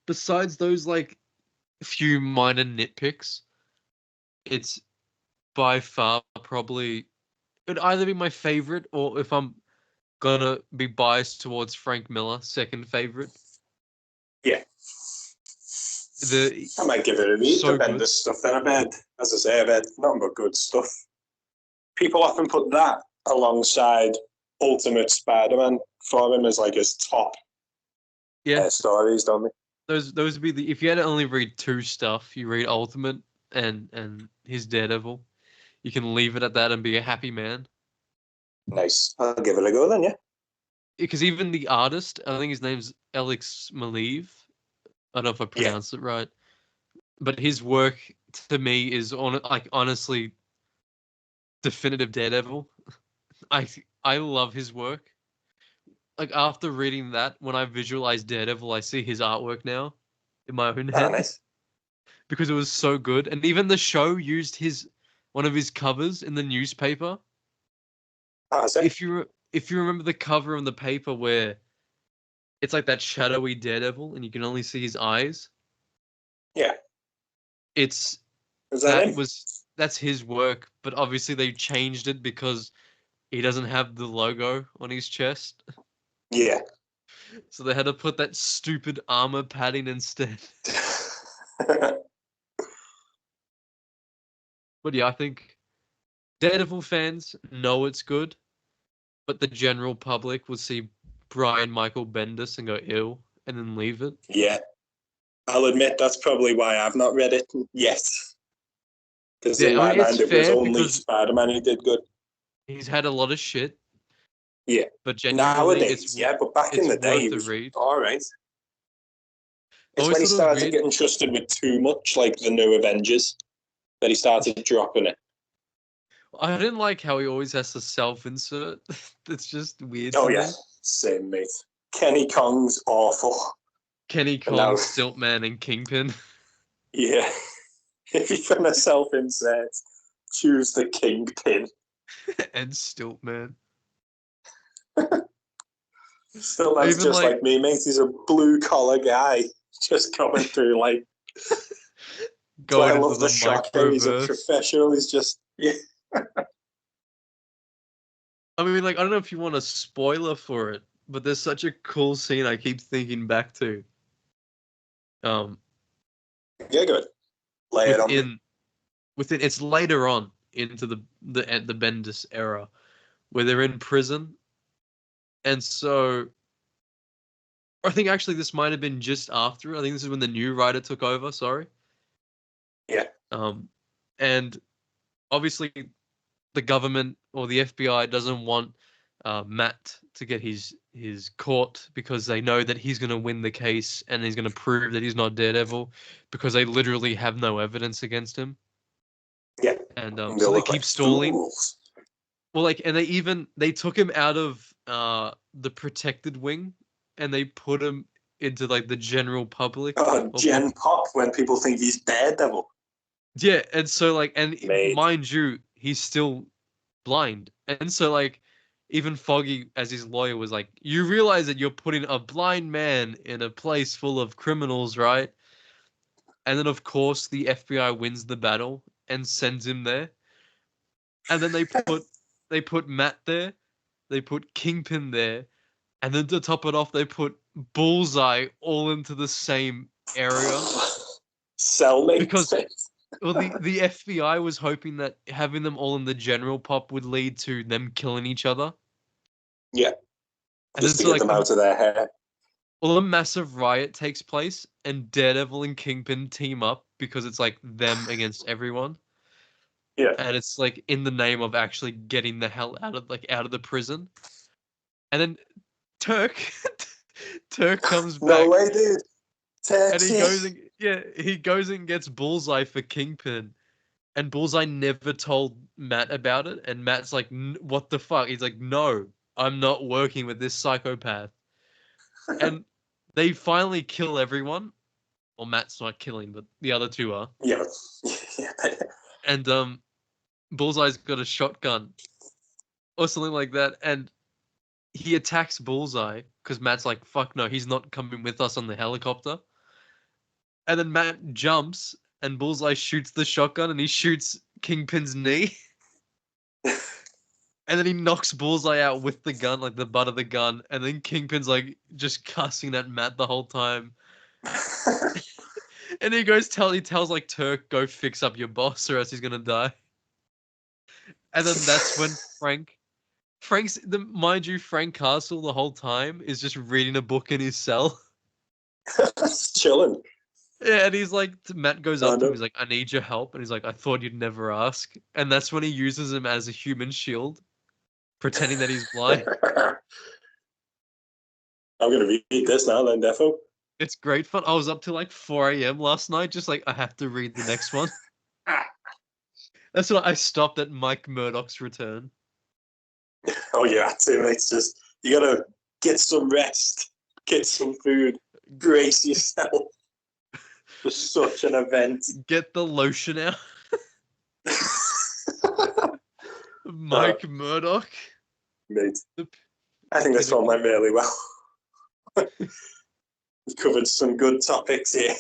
besides those, like, few minor nitpicks, it's by far probably... It'd either be my favorite, or if I'm gonna be biased towards Frank Miller, second favorite. Yeah. I might give it a read. So Bendis stuff then. I've had, as I say, I've had nothing but good stuff. People often put that alongside Ultimate Spider-Man for him as like his top stories, don't they? Those would be the, if you had to only read two stuff, you read Ultimate and his Daredevil. You can leave it at that and be a happy man. Nice. I'll give it a go then, yeah. Because even the artist, I think his name's Alex Maleev. I don't know if I pronounced it right. But his work, to me, is honestly definitive Daredevil. I love his work. like after reading that, when I visualize Daredevil, I see his artwork now in my own Ah, head nice. because it was so good. And even the show used one of his covers in the newspaper. Ah, is it? If you remember the cover on the paper where it's like that shadowy Daredevil and you can only see his eyes, Yeah. it's Is that him? that's his work, but obviously they changed it because he doesn't have the logo on his chest. Yeah. So they had to put that stupid armor padding instead. But yeah, I think Daredevil fans know it's good, but the general public will see Brian Michael Bendis and go ew and then leave it. Yeah. I'll admit that's probably why I've not read it yet. Because Yeah, in I my mean it's mind, it was fair only because Spider-Man who did good. he's had a lot of shit, Yeah. but genuinely Nowadays, yeah, but back in it's the day, he worth a was read. all right. I It's always when he thought it was started weird. getting trusted with too much, like the new Avengers, that he started dropping it. I didn't like how he always has to self-insert. That's just weird Oh, to yeah. me. Same, mate. Kenny Kong's awful. Kenny And now, Kong, Stiltman, and Kingpin. yeah, if you're going to self-insert, choose the Kingpin. And Stiltman. Still, I that's even just like me, mate. He's a blue-collar guy just coming through, like, that's why going I into love the the shock there. He's a microverse. professional. He's just, yeah. I mean, like, I don't know if you want a spoiler for it, but there's such a cool scene I keep thinking back to. Um, Yeah, good. Lay it on me. Within it's later on into the Bendis era where they're in prison, and so I think actually this might have been just after. I think this is when the new writer took over. Sorry. Yeah. Um, and obviously the government or the FBI doesn't want Matt to get his court because they know that he's going to win the case and he's going to prove that he's not Daredevil because they literally have no evidence against him. Yeah. And And they so they look like keep stalling. fools. Well, like, and they took him out of the protected wing and they put him into like the general public. Gen Pop when people think he's Daredevil. Yeah, and so like, and Mate. mind you, he's still blind, and so like, even Foggy as his lawyer was like, you realize that you're putting a blind man in a place full of criminals, right? And then of course the FBI wins the battle and sends him there, and then they put Matt there, they put Kingpin there, and then to top it off, they put Bullseye all into the same area Cellmates. because well, the FBI was hoping that having them all in the general pop would lead to them killing each other. Yeah. And then Just to so get like them out of their hair. a massive riot takes place and Daredevil and Kingpin team up because it's like them against everyone. Yeah. And it's like in the name of actually getting the hell out of the prison. And then Turk Turk comes No back way, dude. and Turkey. he goes and gets Bullseye for Kingpin. And Bullseye never told Matt about it. And Matt's like, what the fuck? He's like, no, I'm not working with this psychopath. And they finally kill everyone. Well, Matt's not killing, but the other two are. Yeah. Yeah. And Bullseye's got a shotgun or something like that. And he attacks Bullseye because Matt's like, fuck no, he's not coming with us on the helicopter. And then Matt jumps and Bullseye shoots the shotgun and he shoots Kingpin's knee. And then he knocks Bullseye out with the gun, like the butt of the gun. And then Kingpin's like just cussing at Matt the whole time. And he tells like Turk, go fix up your boss or else he's gonna die. And then that's when mind you, Frank Castle the whole time is just reading a book in his cell. Chilling. Yeah, and he's like, Matt goes Oh, up to him, no. he's like, I need your help. And he's like, I thought you'd never ask. And that's when he uses him as a human shield, pretending that he's blind. I'm going to read this now, then, Defo. It's great fun. I was up till like 4 a.m. last night, just like, I have to read the next one. That's what I stopped at Mike Murdoch's return. Oh, yeah, too. It's just, you got to get some rest, get some food, brace yourself for such an event. Get the lotion out. Mike Murdoch. Mate, The I think this one pinnacle. went really well. We've covered some good topics here.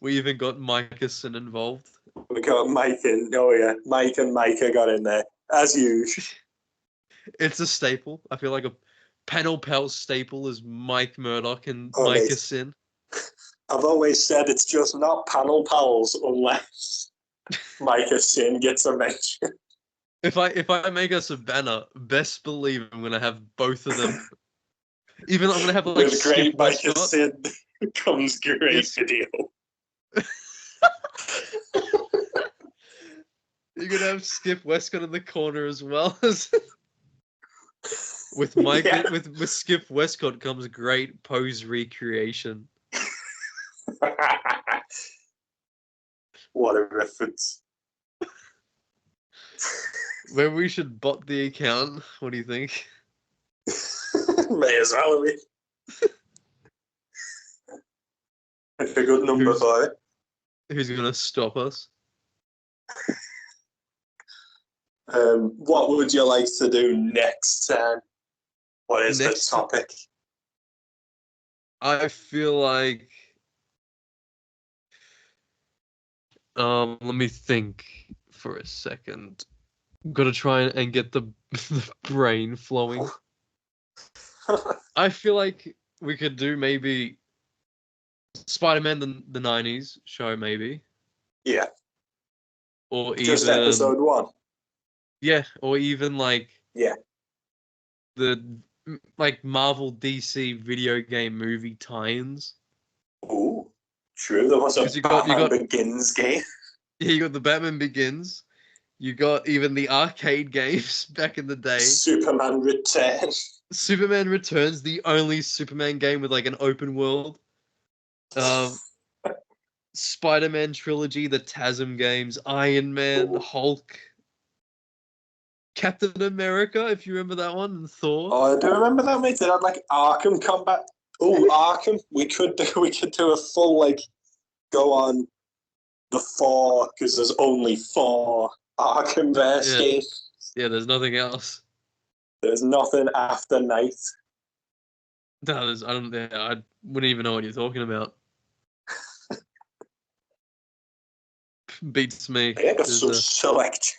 We even got Micahson involved. We got Mike in. Oh yeah, Mike and Micah got in there as usual. It's a staple. I feel like a panel pal staple is Mike Murdoch and Oh, mate. Micah Sin. I've always said it's just not panel pals unless Micah Sin gets a mention. If I make us a banner, best believe I'm gonna have both of them. Even I'm gonna have like With Skip great Micah Westcott. Sin comes great Yes. video. You're gonna have Skip Westcott in the corner as well as with Mike. Yeah. With Skip Westcott comes great pose recreation. What a reference. Maybe we should bot the account. What do you think? May as well be. A good number for it. Who's gonna stop us? What would you like to do next time? What is Next- the topic? I feel like let me think for a second. Gotta try and get the brain flowing. I feel like we could do maybe Spider-Man the 90s show maybe. Yeah. Or Just even episode 1. Yeah, or even like Yeah. the like Marvel DC video game movie tie-ins. Ooh, true. There was a 'Cause you got- Batman Begins game. Yeah, you got the Batman Begins. You got even the arcade games back in the day. Superman Returns. Superman Returns, the only Superman game with like an open world. Spider-Man trilogy, the TASM games, Iron Man, Hulk, Captain America, if you remember that one, and Thor. Oh, I do remember that, mate. They had like Arkham Combat. Oh, Arkham. We could do a full like go on the 4 because there's only 4 Arkhamverse games. Yeah, there's nothing else. There's nothing after Night. No, I wouldn't even know what you're talking about. Beats me. I got some select.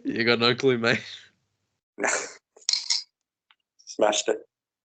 You got no clue, mate. Smashed it.